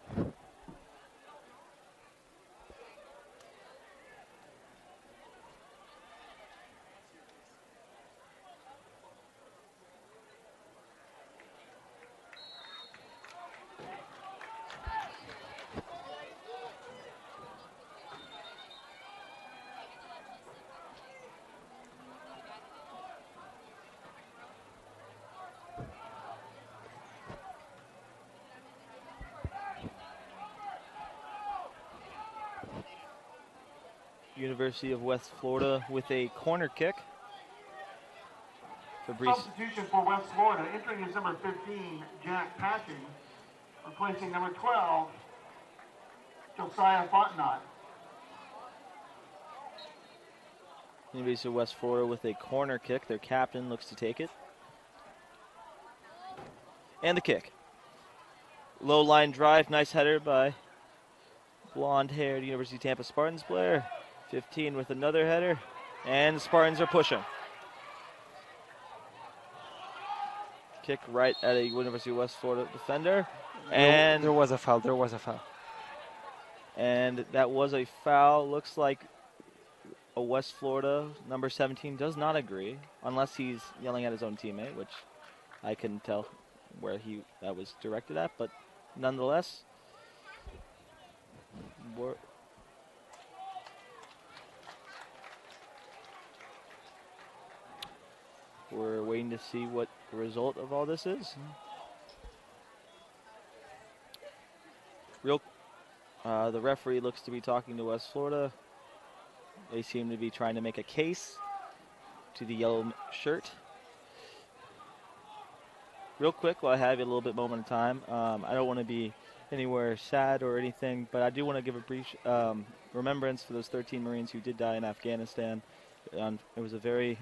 University of West Florida with a corner kick. Fabrice. Substitution for West Florida. Entering is number 15, Jack Patching. Replacing number 12, Josiah Fontenot. University of West Florida with a corner kick. Their captain looks to take it. And the kick. Low line drive. Nice header by blonde-haired University of Tampa Spartans player. 15 with another header. And the Spartans are pushing. Kick right at a University of West Florida defender. And there was a foul. There was a foul. And that was a foul. Looks like a West Florida number 17 does not agree, unless he's yelling at his own teammate, which I couldn't tell where that was directed at. But nonetheless, we're waiting to see what the result of all this is. The referee looks to be talking to West Florida. They seem to be trying to make a case to the yellow shirt. Real quick, while I have you a little bit moment of time, I don't want to be anywhere sad or anything, but I do want to give a brief remembrance for those 13 Marines who did die in Afghanistan. It was a very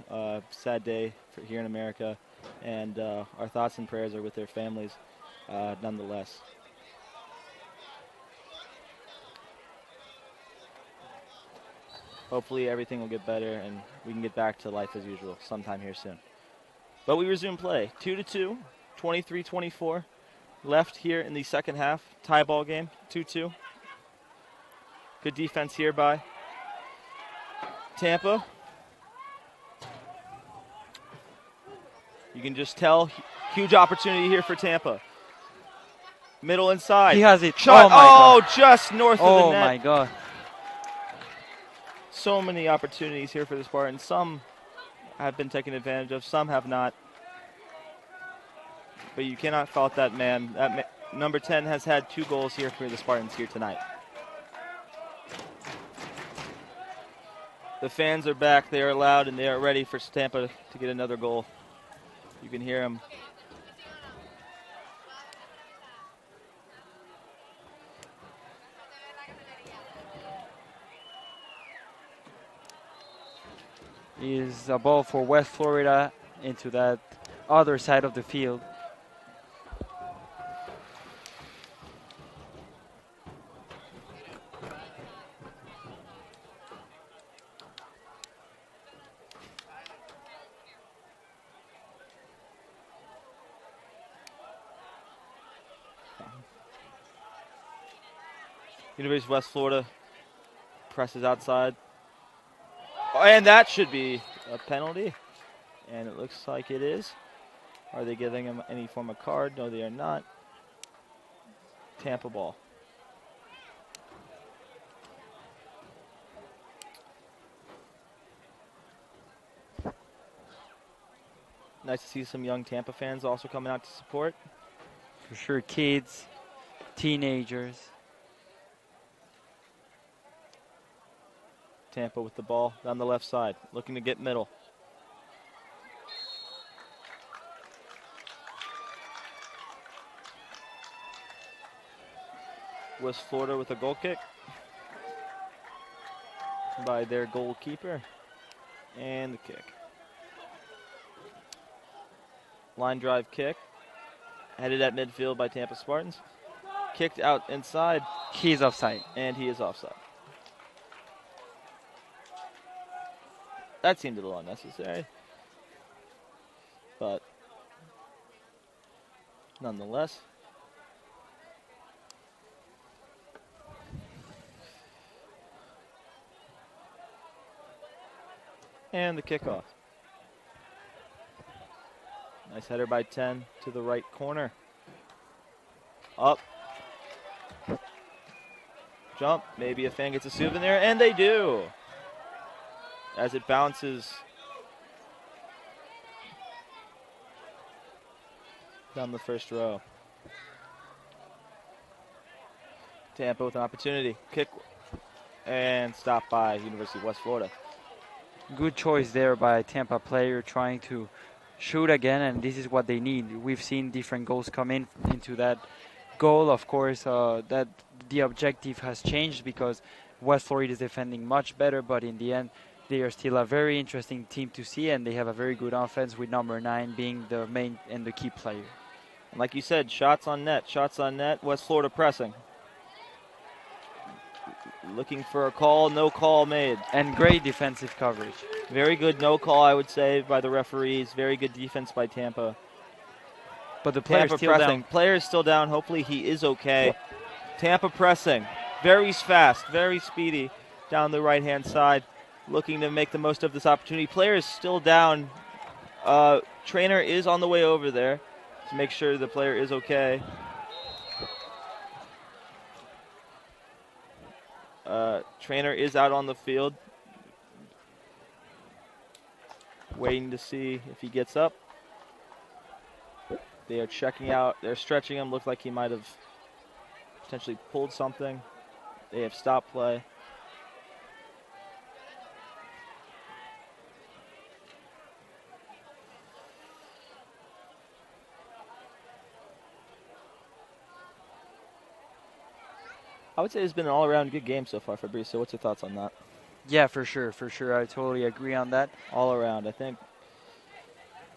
sad day here in America, and our thoughts and prayers are with their families nonetheless. Hopefully everything will get better and we can get back to life as usual sometime here soon. But we resume play. 2-2, 23-24. Left here in the second half. Tie ball game, 2-2. Good defense here by Tampa. You can just tell, huge opportunity here for Tampa. Middle inside. He has it. Shot. Oh, my God. Just north of the net. Oh, my God. So many opportunities here for the Spartans. Some have been taken advantage of, some have not. But you cannot fault that man. Number 10 has had 2 goals here for the Spartans here tonight. The fans are back. They are loud and they are ready for Tampa to get another goal. You can hear them. Is a ball for West Florida into that other side of the field. University of West Florida presses outside. And that should be a penalty. And it looks like it is. Are they giving him any form of card? No, they are not. Tampa ball. Nice to see some young Tampa fans also coming out to support. For sure, kids, teenagers. Tampa with the ball down the left side, looking to get middle. West Florida with a goal kick by their goalkeeper. And the kick. Line drive kick. Headed at midfield by Tampa Spartans. Kicked out inside. He's offside. And he is offside. That seemed a little unnecessary. But nonetheless. And the kickoff. Nice header by 10 to the right corner. Up. Jump. Maybe a fan gets a souvenir, and they do. As it bounces down the first row. Tampa with an opportunity. Kick and stopped by University of West Florida. Good choice there by a Tampa player trying to shoot again, and this is what they need. We've seen different goals come into that goal. Of course, that the objective has changed because West Florida is defending much better, but in the end, they are still a very interesting team to see, and they have a very good offense with number 9 being the main and the key player. And like you said, shots on net, West Florida pressing. Looking for a call, no call made. And great defensive coverage. Very good no call, I would say, by the referees. Very good defense by Tampa. But the player's Tampa still pressing. down. Player is still down. Hopefully he is okay. Tampa pressing. Very fast, very speedy down the right-hand side. Looking to make the most of this opportunity. Player is still down. Trainer is on the way over there to make sure the player is okay. Trainer is out on the field, waiting to see if he gets up. They are checking out. They're stretching him. Looked like he might have potentially pulled something. They have stopped play. I would say it's been an all-around good game so far, Fabrizio. What's your thoughts on that? Yeah, for sure. I totally agree on that. All around, I think.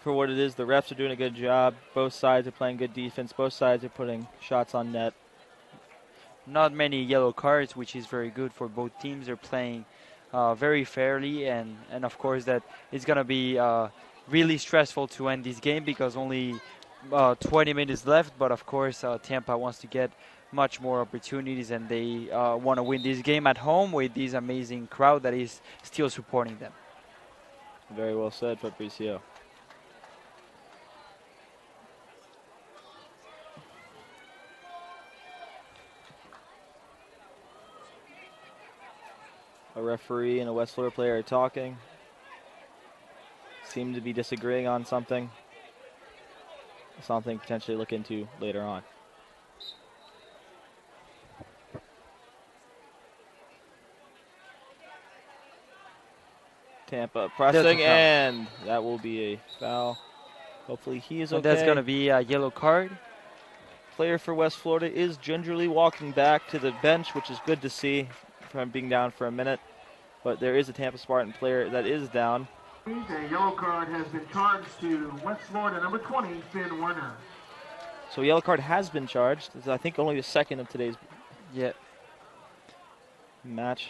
For what it is, the refs are doing a good job. Both sides are playing good defense. Both sides are putting shots on net. Not many yellow cards, which is very good for both teams. They're playing very fairly, and of course that it's going to be really stressful to end this game because only 20 minutes left. But of course, Tampa wants to get much more opportunities, and they want to win this game at home with this amazing crowd that is still supporting them. Very well said, Fabrizio. A referee and a West Florida player are talking. Seem to be disagreeing on something. Something potentially look into later on. Tampa pressing, and that will be a foul. Hopefully he is okay. That's going to be a yellow card. Player for West Florida is gingerly walking back to the bench, which is good to see from being down for a minute. But there is a Tampa Spartan player that is down. A yellow card has been charged to West Florida, number 20, Finn Werner. So a yellow card has been charged. This is, I think, only the second of today's match.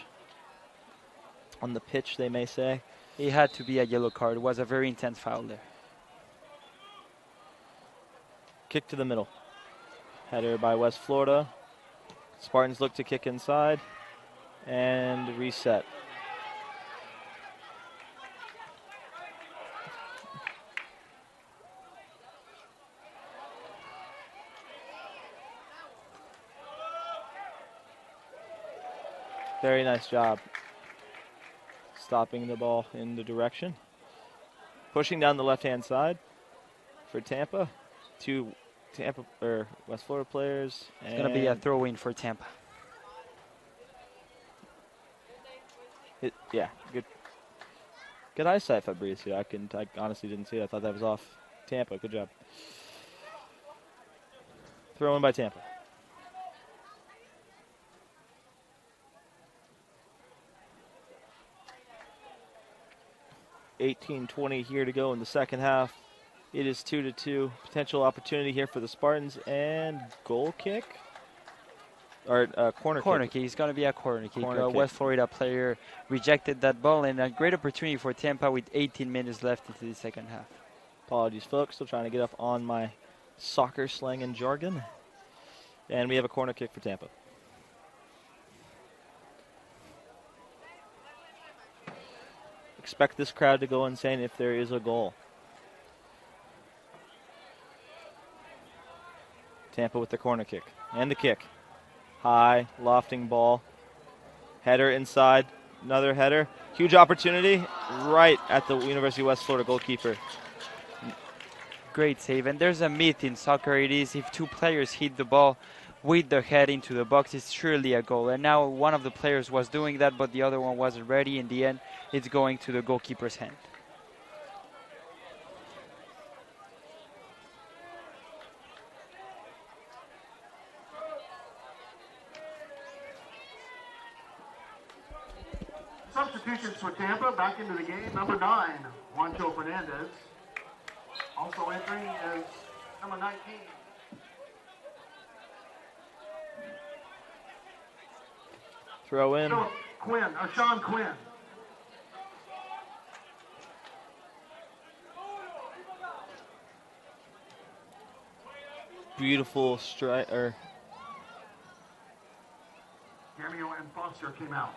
On the pitch, they may say. It had to be a yellow card. It was a very intense foul there. Kick to the middle. Header by West Florida. Spartans look to kick inside and reset. Very nice job stopping the ball in the direction. Pushing down the left-hand side for Tampa to Tampa or West Florida players. It's going to be a throw-in for Tampa. Yeah, good eyesight, Fabrizio. I honestly didn't see it. I thought that was off Tampa. Good job. Throw in by Tampa. $18:20 here to go in the second half. It is 2-2. Potential opportunity here for the Spartans and goal kick. Or corner kick. It's going to be a corner kick. Corner kick. West Florida player rejected that ball, and a great opportunity for Tampa with 18 minutes left into the second half. Apologies, folks. Still trying to get up on my soccer slang and jargon. And we have a corner kick for Tampa. Expect this crowd to go insane if there is a goal. Tampa with the corner kick. And the kick. High, lofting ball. Header inside. Another header. Huge opportunity right at the University of West Florida goalkeeper. Great save. And there's a myth in soccer. It is if two players hit the ball with their head into the box, it's surely a goal. And now one of the players was doing that, but the other one wasn't ready. In the end, it's going to the goalkeeper's hand. Substitutions for Tampa back into the game. Number 9, Juancho Fernandez. Also entering is number 19. Throw in. Sean Quinn. Beautiful strike. Cameo and Foster came out.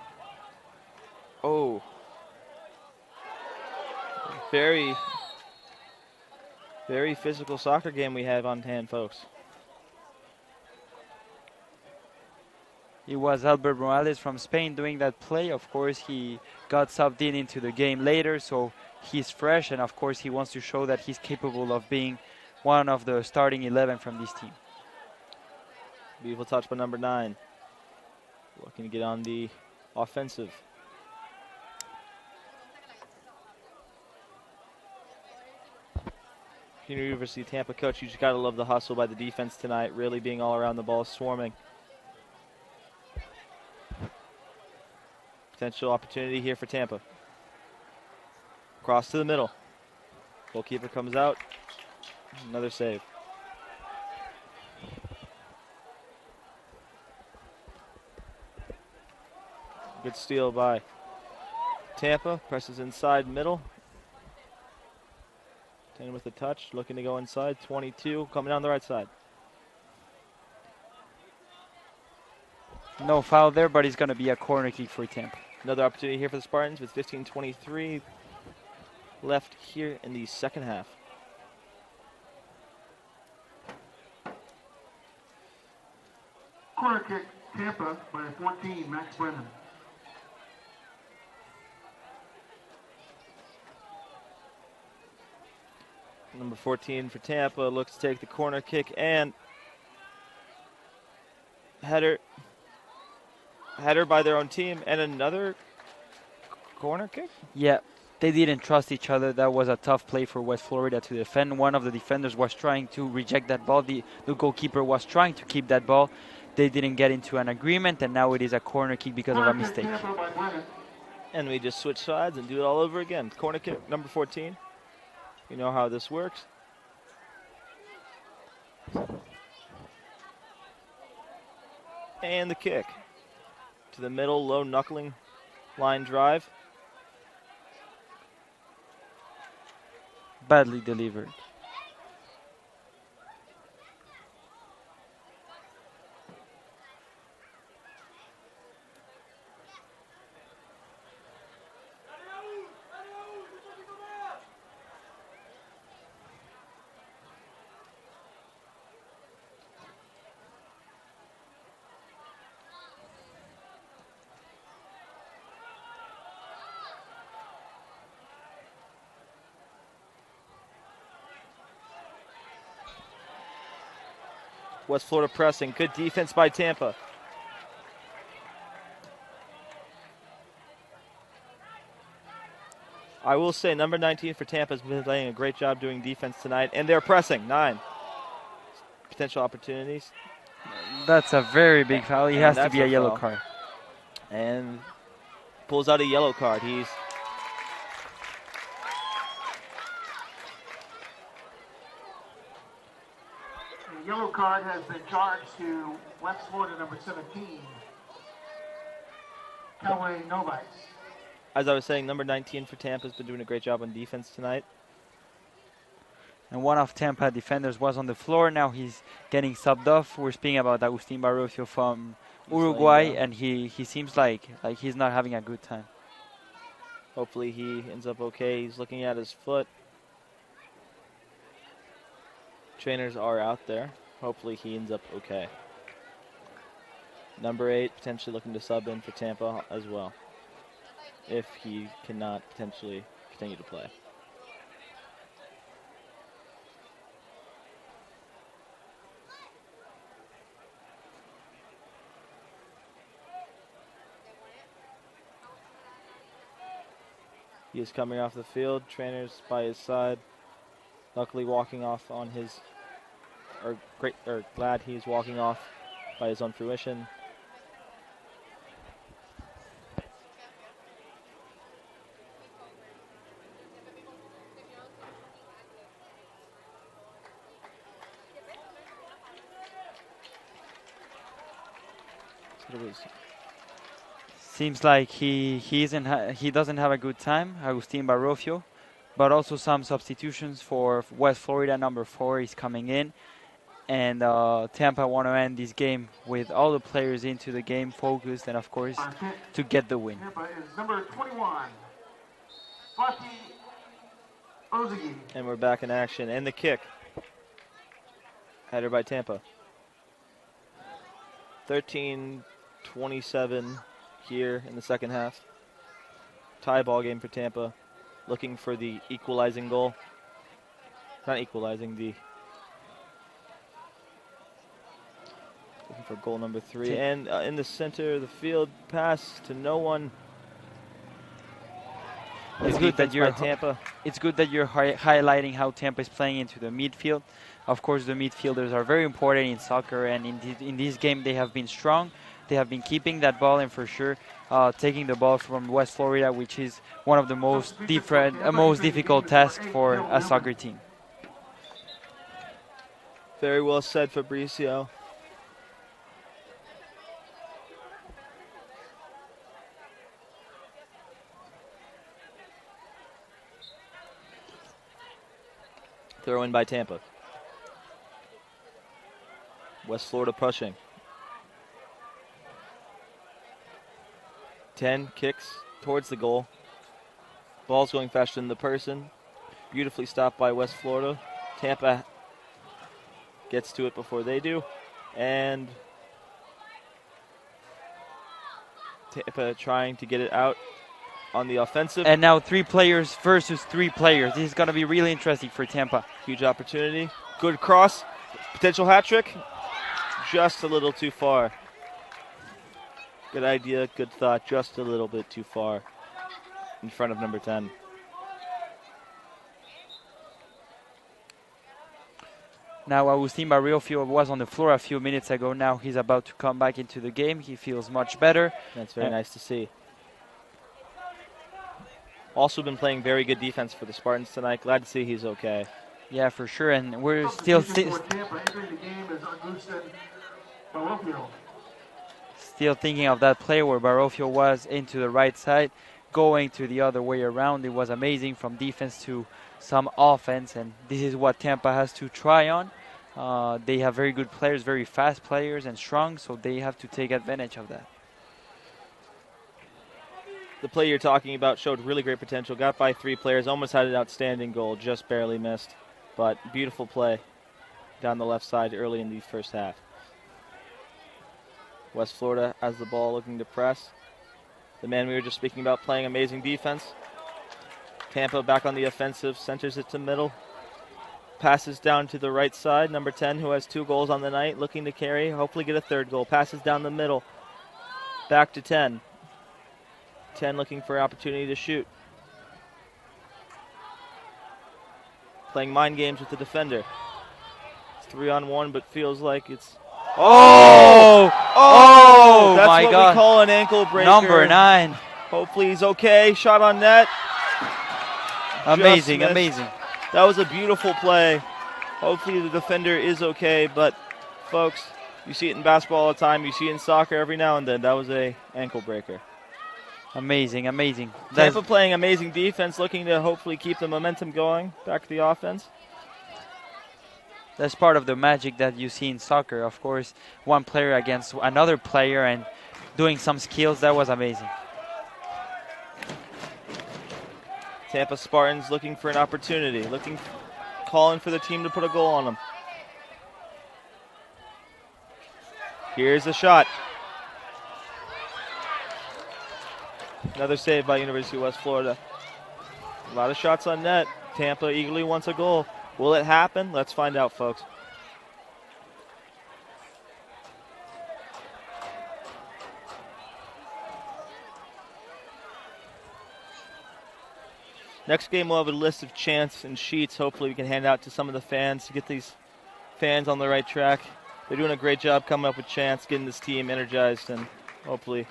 Oh. Very physical soccer game we have on hand, folks. It was Albert Morales from Spain doing that play. Of course, he got subbed into the game later, so he's fresh, and of course he wants to show that he's capable of being one of the starting 11 from this team. Beautiful touch by number 9. Looking to get on the offensive. University of Tampa coach, you just got to love the hustle by the defense tonight, really being all around the ball, swarming. Potential opportunity here for Tampa. Cross to the middle. Goalkeeper comes out. Another save. Good steal by Tampa. Presses inside middle. 10 with the touch. Looking to go inside. 22 coming down the right side. No foul there, but it's going to be a corner kick for Tampa. Another opportunity here for the Spartans with 15:23 left here in the second half. Corner kick, Tampa by 14, Max Brennan. Number 14 for Tampa looks to take the corner kick and header by their own team and another corner kick? Yeah, they didn't trust each other. That was a tough play for West Florida to defend. One of the defenders was trying to reject that ball. The goalkeeper was trying to keep that ball. They didn't get into an agreement, and now it is a corner kick because of a mistake. And we just switch sides and do it all over again. Corner kick, number 14. You know how this works. And the kick. To the middle, low knuckling line drive. Badly delivered. West Florida pressing. Good defense by Tampa. I will say number 19 for Tampa has been playing a great job doing defense tonight, and they're pressing. 9 potential opportunities. That's a very big foul. He has to that's be a yellow foul. card. And pulls out a yellow card. He's A yellow card has been charged to West Florida number 17, Kelly Novice. as I was saying, number 19 for Tampa has been doing a great job on defense tonight. And one of Tampa defenders was on the floor. Now he's getting subbed off. We're speaking about Agustin Barroso from Uruguay, and he seems like he's not having a good time. Hopefully he ends up okay. He's looking at his foot. Trainers are out there. Hopefully he ends up okay. Number 8 potentially looking to sub in for Tampa as well, if he cannot potentially continue to play. He is coming off the field. Trainers by his side. Luckily walking off on his, glad he's walking off by his own fruition. Seems like he doesn't have a good time, Agustin Barroso, but also some substitutions for West Florida. Number 4 is coming in, and Tampa want to end this game with all the players into the game, focused, and of course to get the win. Tampa is number 21, Fatih Ozagi. And we're back in action, and the kick. Header by Tampa. 13-27 here in the second half. Tie ball game for Tampa, looking for the equalizing goal. Not equalizing, looking for goal number 3. And in the center of the field, pass to no one. It's good that you're Tampa. It's good that you're highlighting how Tampa is playing into the midfield. Of course, the midfielders are very important in soccer, and in this game they have been strong. They have been keeping that ball, and for sure taking the ball from West Florida, which is one of the most difficult tasks for a soccer team. Very well said, Fabricio. Throw in by Tampa. West Florida pushing. 10 kicks towards the goal. Ball's going faster than the person. Beautifully stopped by West Florida. Tampa gets to it before they do. And Tampa trying to get it out on the offensive. And now 3 players versus 3 players. This is going to be really interesting for Tampa. Huge opportunity. Good cross. Potential hat trick. Just a little too far. Good idea, good thought. Just a little bit too far in front of number 10. Now Agustin Barroso was on the floor a few minutes ago. Now he's about to come back into the game. He feels much better. That's very nice to see. Also been playing very good defense for the Spartans tonight. Glad to see he's okay. Yeah, for sure. And we're still thinking of that play where Barroso was into the right side, going to the other way around. It was amazing from defense to some offense, and this is what Tampa has to try on. They have very good players, very fast players and strong, so they have to take advantage of that. The play you're talking about showed really great potential. Got by 3 players, almost had an outstanding goal, just barely missed. But beautiful play down the left side early in the first half. West Florida has the ball, looking to press. The man we were just speaking about playing amazing defense. Tampa back on the offensive, centers it to middle. Passes down to the right side. Number 10, who has 2 goals on the night, looking to carry, hopefully get a 3rd goal. Passes down the middle. Back to 10. 10 looking for an opportunity to shoot. Playing mind games with the defender. It's 3-on-1, but feels like it's... Oh! Oh! That's my what God. we call an ankle breaker. Number 9. Hopefully he's okay. Shot on net. Amazing, amazing. That was a beautiful play. Hopefully the defender is okay, but folks, you see it in basketball all the time. You see it in soccer every now and then. That was a ankle breaker. Amazing, amazing. Tampa playing amazing defense, looking to hopefully keep the momentum going back to the offense. That's part of the magic that you see in soccer. Of course, one player against another player and doing some skills. That was amazing. Tampa Spartans looking for an opportunity, calling for the team to put a goal on them. Here's a shot. Another save by University of West Florida. A lot of shots on net. Tampa eagerly wants a goal. Will it happen? Let's find out, folks. Next game, we'll have a list of chants and sheets. Hopefully we can hand out to some of the fans to get these fans on the right track. They're doing a great job coming up with chants, getting this team energized, and hopefully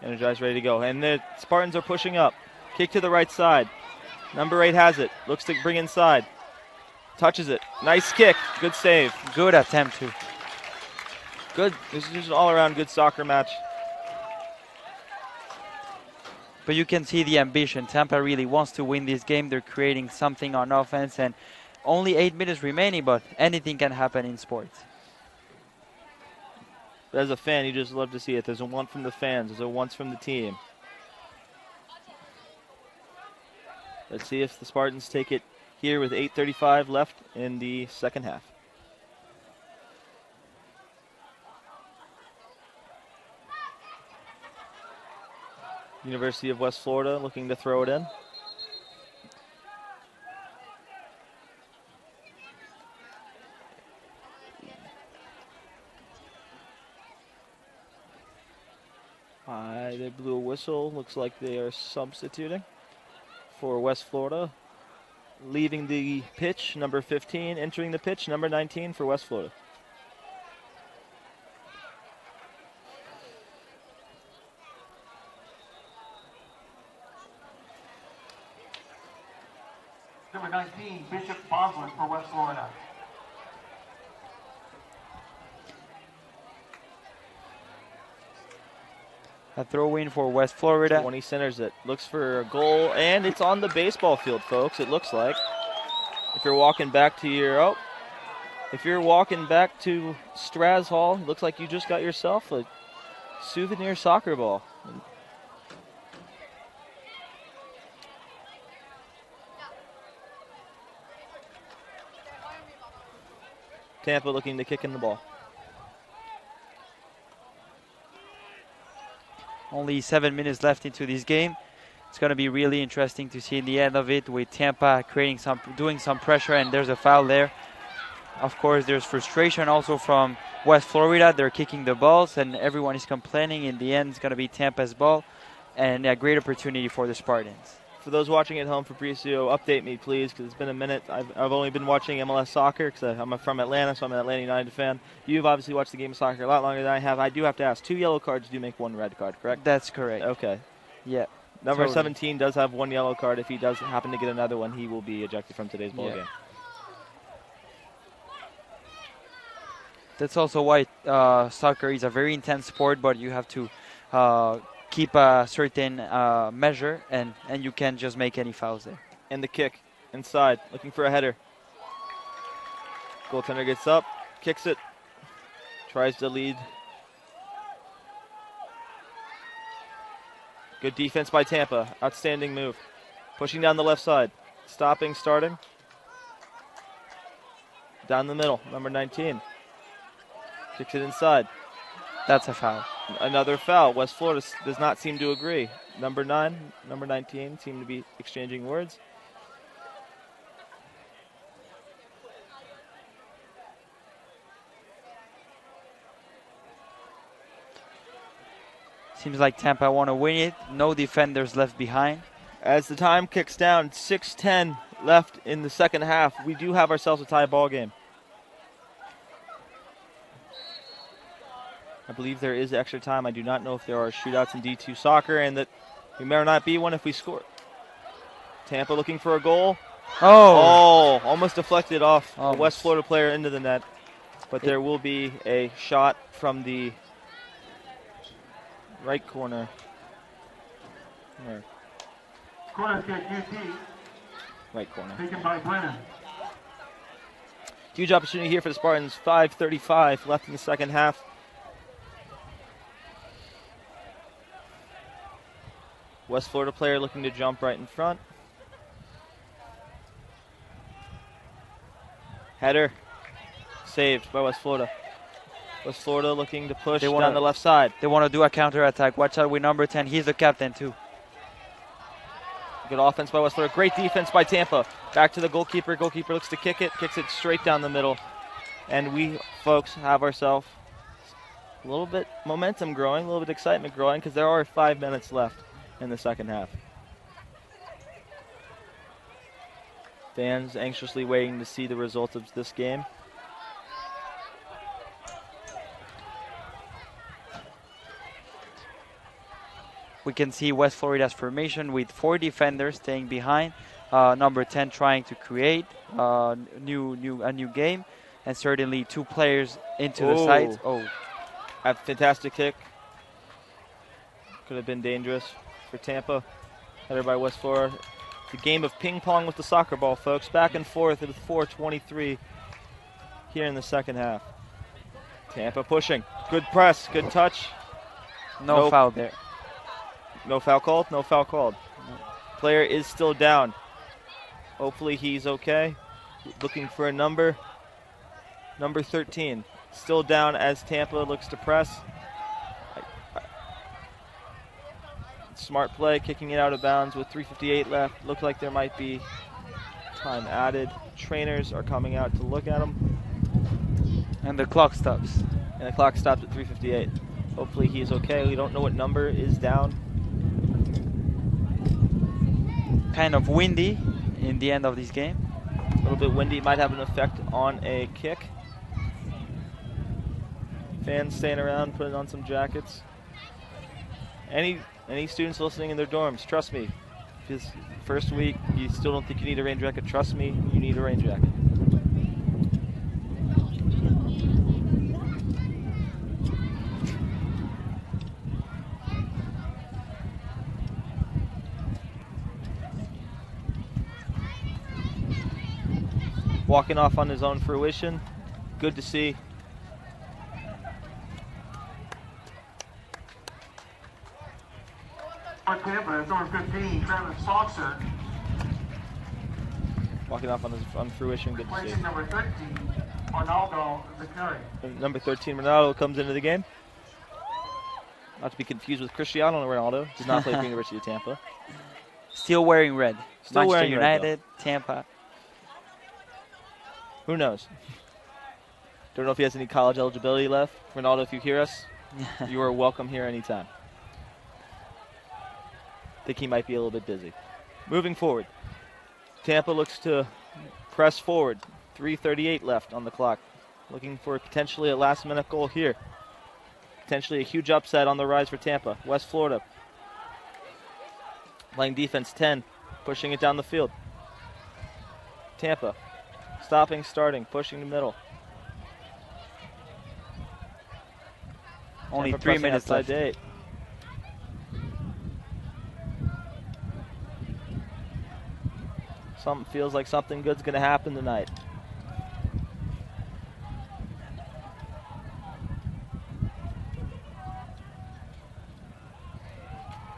energized, ready to go. And the Spartans are pushing up. Kick to the right side. Number 8 has it. Looks to bring inside. Touches it. Nice kick. Good save. Good attempt, too. Good. This is just an all-around good soccer match. But you can see the ambition. Tampa really wants to win this game. They're creating something on offense, and only 8 minutes remaining, but anything can happen in sports. But as a fan, you just love to see it. There's a want from the fans. There's a want from the team. Let's see if the Spartans take it here with 8:35 left in the second half. University of West Florida looking to throw it in. They blew a whistle. Looks like they are substituting for West Florida. Leaving the pitch, number 15. Entering the pitch, number 19 for West Florida. Number 19, Bishop Boslin for West Florida. A throw-in for West Florida. 20 centers it. Looks for a goal, and it's on the baseball field, folks, it looks like. If you're walking back to your, if you're walking back to Straz Hall, it looks like you just got yourself a souvenir soccer ball. Tampa looking to kick in the ball. Only 7 minutes left into this game. It's going to be really interesting to see the end of it with Tampa doing some pressure, and there's a foul there. Of course, there's frustration also from West Florida. They're kicking the balls, and everyone is complaining. In the end, it's going to be Tampa's ball, and a great opportunity for the Spartans. For those watching at home, Fabricio, update me, please, because it's been a minute. I've only been watching MLS soccer because I'm from Atlanta, so I'm an Atlanta United fan. You've obviously watched the game of soccer a lot longer than I have. I do have to ask, 2 yellow cards do make 1 red card, correct? That's correct. Okay. Yeah. Number totally. 17 does have 1 yellow card. If he does happen to get another one, he will be ejected from today's ball game. That's also why soccer is a very intense sport, but you have to keep a certain measure, and you can't just make any fouls there. And the kick inside, looking for a header. Goaltender gets up, kicks it, tries to lead. Good defense by Tampa. Outstanding move. Pushing down the left side. Stopping, starting. Down the middle, number 19. Kicks it inside. That's a foul. Another foul. West Florida does not seem to agree. Number 9, number 19 seem to be exchanging words. Seems like Tampa want to win it. No defenders left behind. As the time kicks down, 6:10 left in the second half. We do have ourselves a tie ball game. I believe there is extra time. I do not know if there are shootouts in D2 soccer, and that we may or not be one if we score. Tampa looking for a goal. Oh, almost deflected off a West Florida player into the net. But there will be a shot from the right corner. Corner kick, UT. Right corner. Taken by Brennan. Huge opportunity here for the Spartans. 5:35 left in the second half. West Florida player looking to jump right in front. Header saved by West Florida. West Florida looking to push down the left side. They want to do a counter-attack. Watch out with number 10. He's the captain too. Good offense by West Florida. Great defense by Tampa. Back to the goalkeeper. Goalkeeper looks to kick it. Kicks it straight down the middle. And we, folks, have ourselves a little bit momentum growing, a little bit excitement growing, because there are 5 minutes left in the second half. Fans anxiously waiting to see the results of this game. We can see West Florida's formation with 4 defenders staying behind. Number 10 trying to create a new game, and certainly 2 players into the sides. A fantastic kick. Could have been dangerous for Tampa. Header by West Florida. It's a game of ping pong with the soccer ball, folks. Back and forth with 4:23 here in the second half. Tampa pushing. Good press. Good touch. No foul there. No foul called? No foul called. Player is still down. Hopefully he's okay. Looking for a number. Number 13. Still down as Tampa looks to press. Smart play, kicking it out of bounds with 3:58 left. Looks like there might be time added. Trainers are coming out to look at him. And the clock stops. And the clock stops at 3:58. Hopefully he's okay. We don't know what number is down. Kind of windy in the end of this game. A little bit windy, might have an effect on a kick. Fans staying around, putting on some jackets. Any students listening in their dorms, trust me, this first week you still don't think you need a rain jacket, trust me, you need a rain jacket. Walking off on his own fruition, good to see. On Tampa, it's number 15, Travis Foxer. Walking off on his own fruition, good to see. Placing number 13, Ronaldo Zacari. Number 13, Ronaldo, comes into the game. Not to be confused with Cristiano Ronaldo. Does not play for the University of Tampa. Still wearing red. Still Manchester wearing United, red, Tampa. Who knows? Don't know if he has any college eligibility left. Ronaldo, if you hear us, you are welcome here anytime. Think he might be a little bit busy. Moving forward. Tampa looks to press forward. 3:38 left on the clock. Looking for potentially a last-minute goal here. Potentially a huge upset on the rise for Tampa. West Florida. Playing defense 10. Pushing it down the field. Tampa. Stopping, starting, pushing the middle. Only Tampa 3 minutes left. 8. Something feels like something good's going to happen tonight.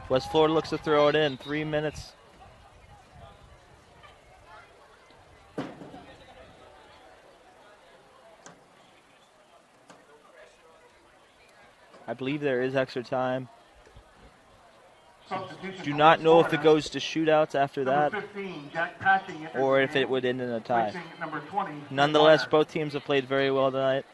West Florida looks to throw it in. 3 minutes. I believe there is extra time. Do not know if it goes to shootouts after that, or if it would end in a tie. Nonetheless, both teams have played very well tonight.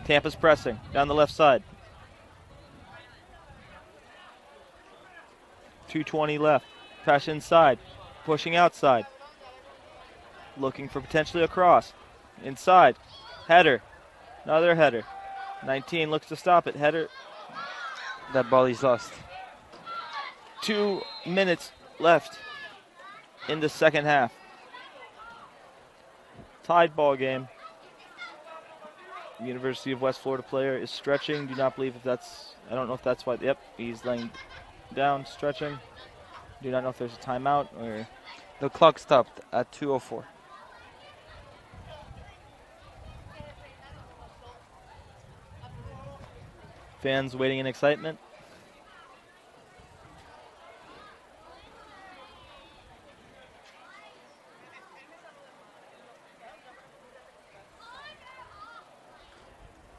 Tampa's pressing down the left side. 2:20 left. Pass inside. Pushing outside. Looking for potentially a cross. Inside. Header. Another header. 19 looks to stop it. Header. That ball is lost. 2 minutes left in the second half. Tied ball game. University of West Florida player is stretching. Do not believe if that's, I don't know if that's why. Yep, he's laying down, stretching. Do not know if there's a timeout or. The clock stopped at 2:04. Fans waiting in excitement.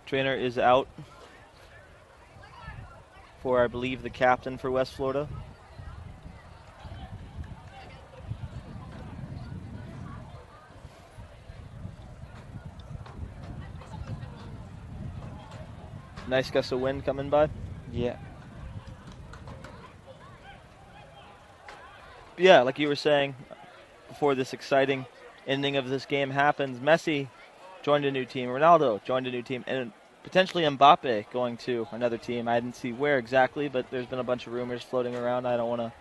Trainer is out for, I believe, the captain for West Florida. Nice gust of wind coming by. Yeah. Yeah, like you were saying, before this exciting ending of this game happens, Messi joined a new team, Ronaldo joined a new team, and potentially Mbappe going to another team. I didn't see where exactly, but there's been a bunch of rumors floating around. I don't want to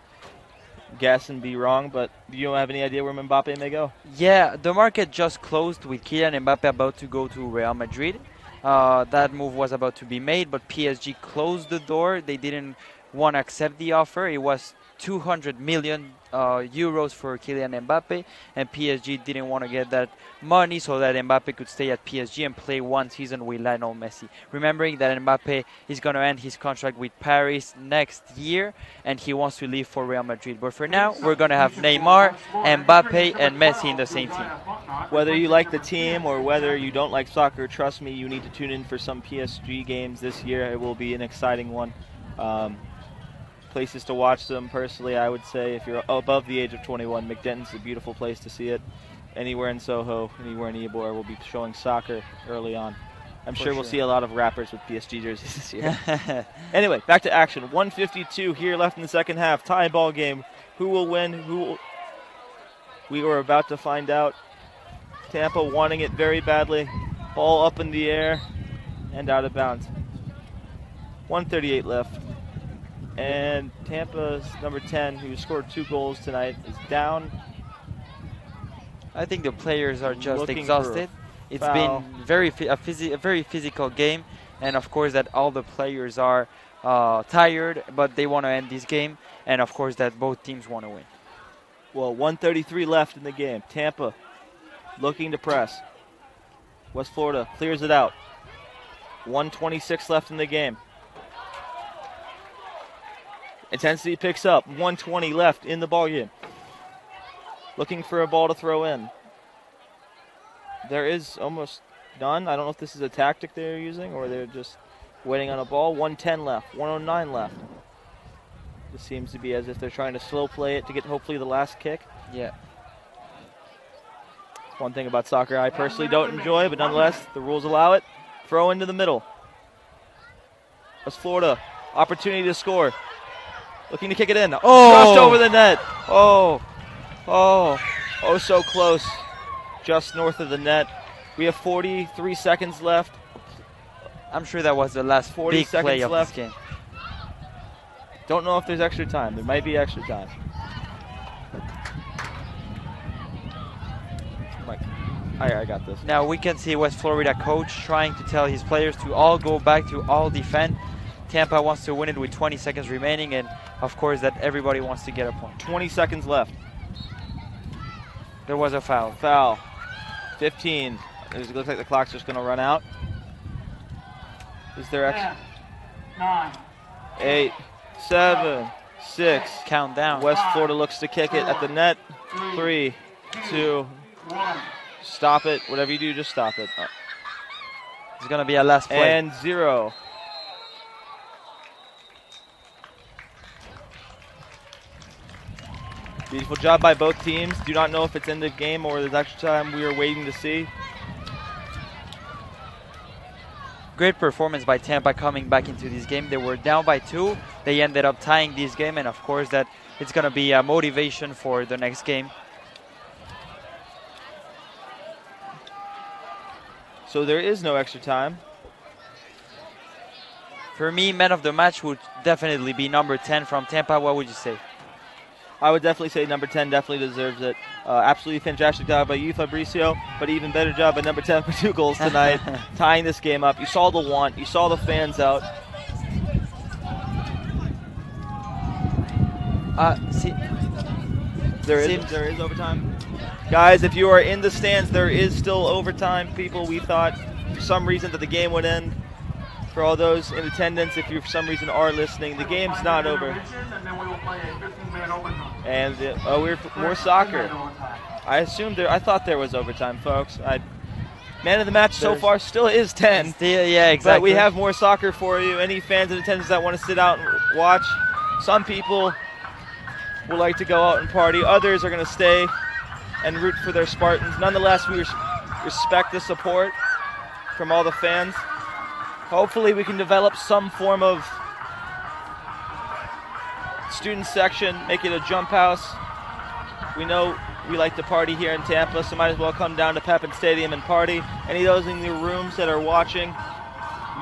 guess and be wrong, but do you have any idea where Mbappe may go? Yeah, the market just closed with Kylian Mbappe about to go to Real Madrid. That move was about to be made, but PSG closed the door. They didn't want to accept the offer. It was 200 million euros for Kylian Mbappe, and PSG didn't want to get that money so that Mbappe could stay at PSG and play one season with Lionel Messi. Remembering that Mbappe is going to end his contract with Paris next year, and he wants to leave for Real Madrid. But for now, we're going to have Neymar, Mbappe, and Messi in the same team. Whether you like the team or whether you don't like soccer, trust me, you need to tune in for some PSG games this year. It will be an exciting one. Places to watch them, personally, I would say if you're above the age of 21, McDenton's a beautiful place to see it. Anywhere in Soho, anywhere in Ybor, will be showing soccer early on. I'm sure we'll see a lot of rappers with PSG jerseys this year. Anyway, back to action. 1:52 here left in the second half. Tie ball game. Who will win? We were about to find out. Tampa wanting it very badly. Ball up in the air and out of bounds. 1:38 left. And Tampa's number 10, who scored 2 goals tonight, is down. I think the players are just Looking exhausted. It's foul. been a very physical game, and of course that all the players are tired, but they want to end this game, and of course that both teams want to win. Well, 1:33 left in the game. Tampa looking to press. West Florida clears it out. 1:26 left in the game. Intensity picks up. 1:20 left in the ballgame. Looking for a ball to throw in. There is almost none. I don't know if this is a tactic they're using or they're just waiting on a ball. 1:10 left. 1:09 left. This seems to be as if they're trying to slow play it to get hopefully the last kick. Yeah. It's one thing about soccer I personally don't enjoy, but nonetheless, the rules allow it. Throw into the middle. West Florida, opportunity to score. Looking to kick it in. Oh! Just over the net. Oh, so close. Just north of the net. We have 43 seconds left. I'm sure that was the last 40 big seconds play of left. this game. Don't know if there's extra time. There might be extra time. I got this. Now we can see West Florida coach trying to tell his players to all go back, to all defend. Tampa wants to win it with 20 seconds remaining, and of course that everybody wants to get a point. 20 seconds left. There was a foul. Foul. 15. It looks like the clock's just going to run out. Is there extra? 9, 8, 7, 6. Countdown. West Florida looks to kick it at the net. 3, 2. 1. Stop it. Whatever you do, just stop it. It's going to be a last play. And 0. Beautiful job by both teams. Do not know if it's in the game or there's extra time. We are waiting to see. great performance by Tampa coming back into this game. They were down by 2. They ended up tying this game, and of course that it's going to be a motivation for the next game. So there is no extra time. For me, man of the match would definitely be number 10 from Tampa. What would you say? I would definitely say number 10 definitely deserves it. Absolutely fantastic job by you, Fabricio, but even better job by number 10 for 2 goals tonight, tying this game up. You saw the want. You saw the fans out. There is overtime. Guys, if you are in the stands, there is still overtime. People, we thought for some reason that the game would end. For all those in attendance, if you for some reason are listening, the game's not over. And we're more soccer. I thought there was overtime, folks. Man of the match so far still is 10. Yeah, exactly. But we have more soccer for you. Any fans in attendance that want to sit out and watch, some people would like to go out and party. Others are going to stay and root for their Spartans. Nonetheless, we respect the support from all the fans. Hopefully we can develop some form of student section, make it a jump house. We know we like to party here in Tampa, so might as well come down to Pepin Stadium and party. Any of those in the rooms that are watching,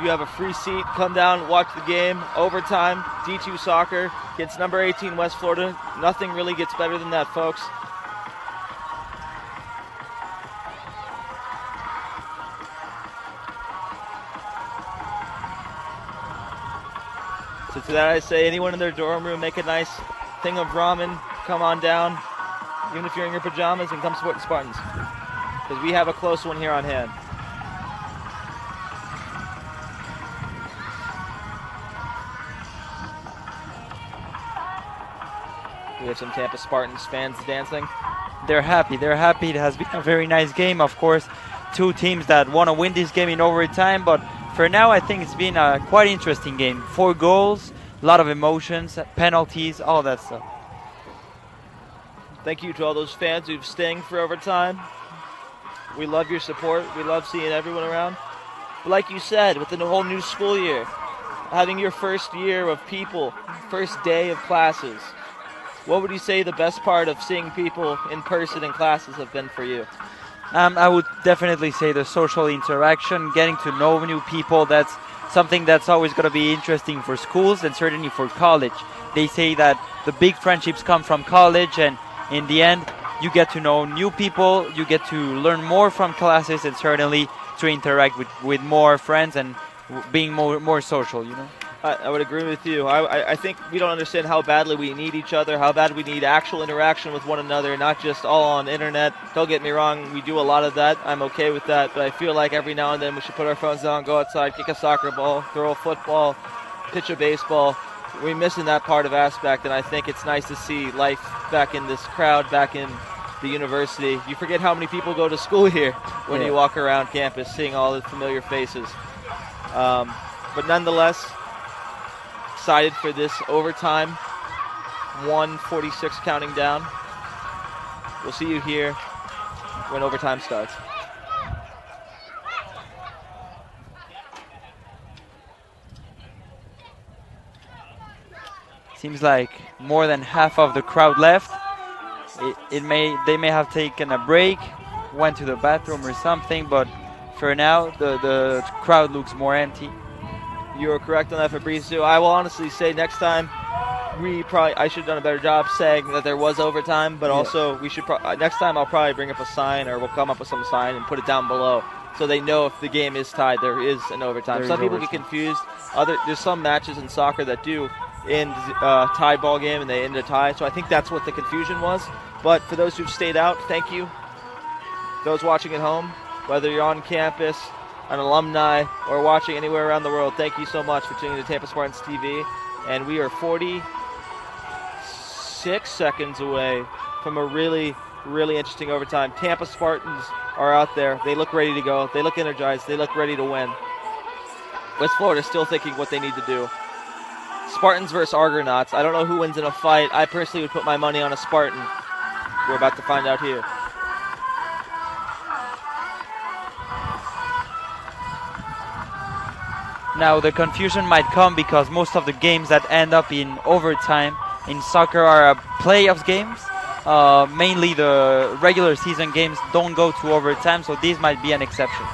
you have a free seat. Come down, watch the game. Overtime, D2 soccer against number 18 West Florida. Nothing really gets better than that, folks. So to that I say, anyone in their dorm room, make a nice thing of ramen, come on down, even if you're in your pajamas, and come support the Spartans. Because we have a close one here on hand. We have some Tampa Spartans fans dancing. They're happy. They're happy. It has been a very nice game, of course. 2 teams that want to win this game in overtime, but for now, I think it's been a quite interesting game. 4 goals, a lot of emotions, penalties, all that stuff. Thank you to all those fans who've staying for overtime. We love your support. We love seeing everyone around. But like you said, with the whole new school year, having your first year of people, first day of classes, what would you say the best part of seeing people in person in classes have been for you? I would definitely say the social interaction, getting to know new people. That's something that's always going to be interesting for schools and certainly for college. They say that the big friendships come from college, and in the end, you get to know new people, you get to learn more from classes, and certainly to interact with more friends and being more social, you know? I would agree with you. I think we don't understand how badly we need each other, how bad we need actual interaction with one another, not just all on the internet. Don't get me wrong, we do a lot of that. I'm okay with that, but I feel like every now and then we should put our phones down, go outside, kick a soccer ball, throw a football, pitch a baseball. We're missing that part of aspect, and I think it's nice to see life back in this crowd, back in the university. You forget how many people go to school here when you walk around campus, seeing all the familiar faces. But nonetheless, excited for this overtime. 1:46 counting down. We'll see you here when overtime starts. Seems like more than half of the crowd left. They may have taken a break, went to the bathroom or something, but for now the crowd looks more empty. You are correct on that, Fabrizio. I will honestly say next time I should have done a better job saying that there was overtime, but also we should next time I'll probably bring up a sign, or we'll come up with some sign and put it down below so they know if the game is tied, there is an overtime. Some people get confused. There's some matches in soccer that do end tie ball game and they end a tie, so I think that's what the confusion was. But for those who've stayed out, thank you. Those watching at home, whether you're on campus, an alumni, or watching anywhere around the world, thank you so much for tuning to Tampa Spartans TV. And we are 46 seconds away from a really, really interesting overtime. Tampa Spartans are out there. They look ready to go. They look energized. They look ready to win. West Florida still thinking what they need to do. Spartans versus Argonauts. I don't know who wins in a fight. I personally would put my money on a Spartan. We're about to find out here. Now the confusion might come because most of the games that end up in overtime in soccer are playoffs games. Mainly the regular season games don't go to overtime, so these might be an exception.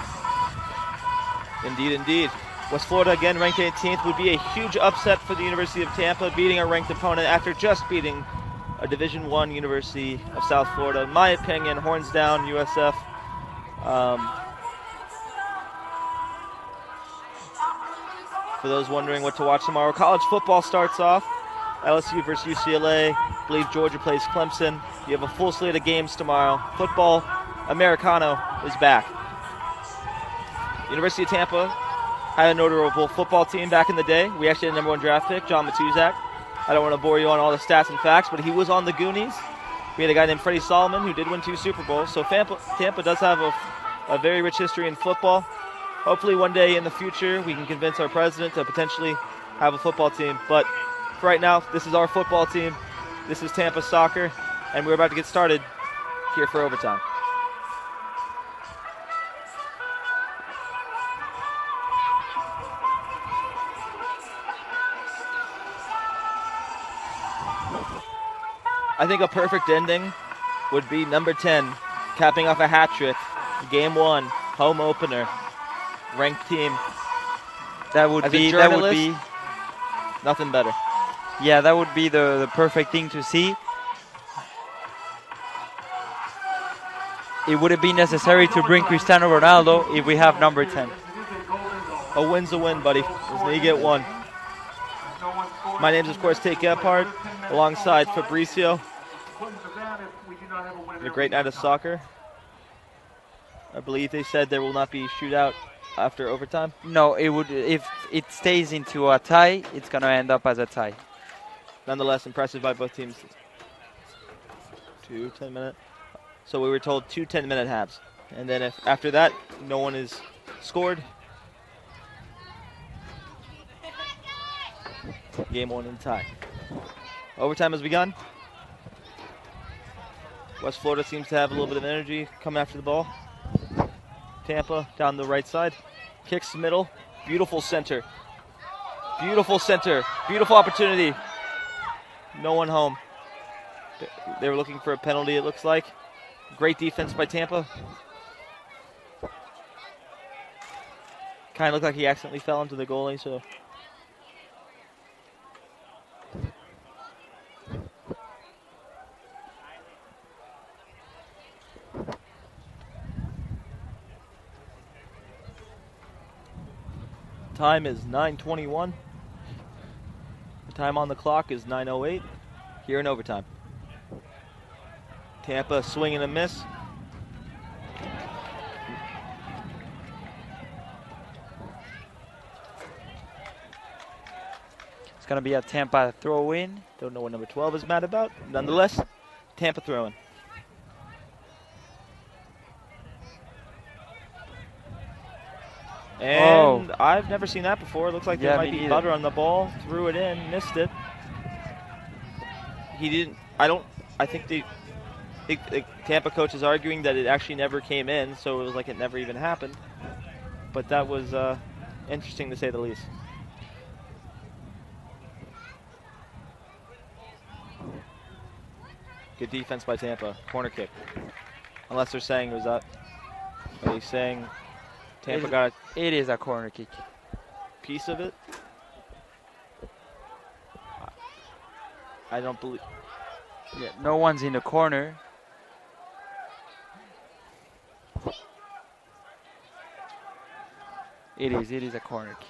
Indeed, indeed. West Florida, again ranked 18th, would be a huge upset for the University of Tampa, beating a ranked opponent after just beating a Division I University of South Florida. In my opinion, horns down, USF. For those wondering what to watch tomorrow, college football starts off. LSU versus UCLA. I believe Georgia plays Clemson. You have a full slate of games tomorrow. Football Americano is back. University of Tampa had a notable football team back in the day. We actually had the #1 draft pick, John Matuzak. I don't want to bore you on all the stats and facts, but he was on the Goonies. We had a guy named Freddie Solomon who did win 2 Super Bowls. So Tampa does have a very rich history in football. Hopefully one day in the future we can convince our president to potentially have a football team. But for right now, this is our football team. This is Tampa Soccer, and we're about to get started here for overtime. I think a perfect ending would be number 10, capping off a hat trick. Game 1, home opener, ranked team. That would be nothing better. Yeah, that would be the perfect thing to see. It wouldn't be necessary to bring Cristiano Ronaldo if we have number 10. A win's a win, buddy. Just need to get one. My name's, of course, Tate Gephardt, alongside Fabricio. A great night of soccer. I believe they said there will not be shootout after overtime. No, it would. If it stays into a tie, it's going to end up as a tie. Nonetheless, impressive by both teams. 2 10-minute. So we were told 2 10-minute halves. And then if after that, no one is scored, game 1 in tie. Overtime has begun. West Florida seems to have a little bit of energy coming after the ball. Tampa down the right side. Kicks middle. Beautiful center. Beautiful center. Beautiful opportunity. No one home. They were looking for a penalty, it looks like. Great defense by Tampa. Kind of looked like he accidentally fell into the goalie, so. Time is 9:21. The time on the clock is 9:08 here in overtime. Tampa swing and a miss. It's going to be a Tampa throw-in. Don't know what number 12 is mad about. Nonetheless, Tampa throwing. And I've never seen that before. It looks like there might be butter on the ball. Threw it in, missed it. He didn't. I think the Tampa coach is arguing that it actually never came in, so it was like it never even happened. But that was interesting to say the least. Good defense by Tampa. Corner kick. Unless they're saying it was up. Are they saying Tampa got a... It is a corner kick. Piece of it? I don't believe... Yeah, no one's in the corner. It is a corner kick.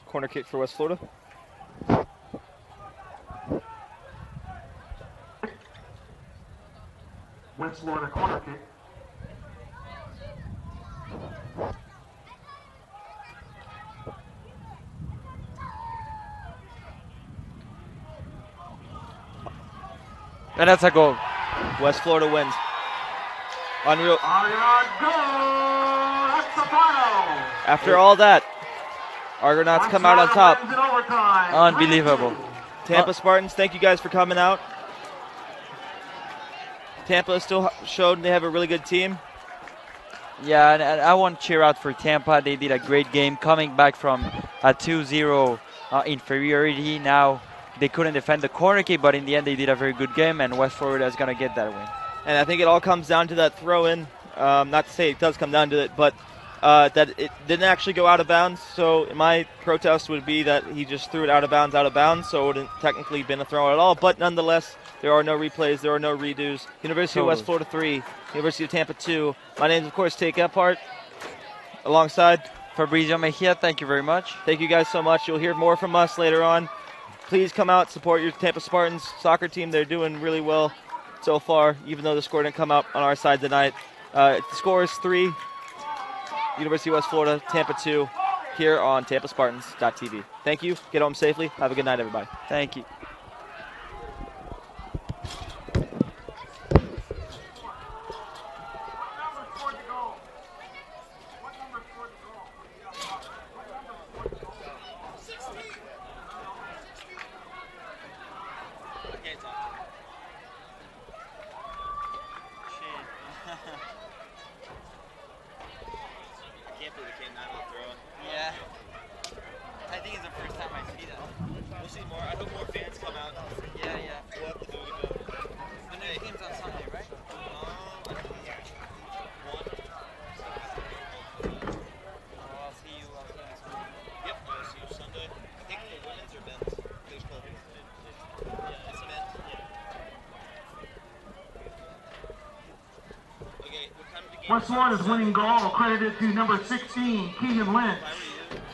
Corner kick for West Florida. West Florida corner kick. And that's a goal. West Florida wins. Unreal. That's the final. After all that, Argonauts come out on top. Unbelievable. Tampa Spartans, thank you guys for coming out. Tampa still showed they have a really good team. Yeah, and I want to cheer out for Tampa. They did a great game coming back from a 2-0 inferiority. Now they couldn't defend the corner kick, but in the end they did a very good game, and West Florida is going to get that win. And I think it all comes down to that throw-in. Not to say it does come down to it, but that it didn't actually go out of bounds. So my protest would be that he just threw it out of bounds, so it wouldn't technically been a throw at all. But nonetheless, there are no replays, there are no redos. University of West Florida 3, University of Tampa 2. My name is, of course, Tate Gephardt, alongside Fabrizio Mejia, thank you very much. Thank you guys so much. You'll hear more from us later on. Please come out, support your Tampa Spartans soccer team. They're doing really well so far, even though the score didn't come out on our side tonight. The score is 3, University of West Florida, Tampa 2, here on TampaSpartans.tv. Thank you. Get home safely. Have a good night, everybody. Thank you. Yeah. I think it's the first time I see that. We'll see more. I hope more fans come out. Yeah, yeah. We'll have to do it again. The next game's on Sunday, right? I don't know. One. I'll see you next week. Yep, I'll see you Sunday. I think the women's or men's? Baseball. Yeah, it's men's. Yeah. Okay, what time of the game? West Florida's winning goal credited to number 16, Keegan Lynch.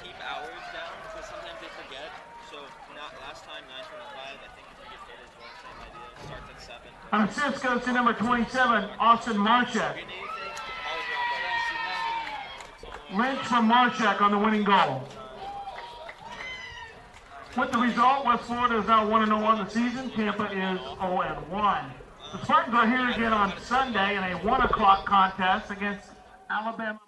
Keep hours down because sometimes they forget. So not last time 9:25. I think if you get hit as well, same idea. Starts at 7. An assist goes to number 27, Austin Marshak. Lynch from Marshak on the winning goal. With the result, West Florida is now 1-0 on the season. Tampa is 0-1. The Spartans are here again on Sunday in a 1 o'clock contest against Alabama.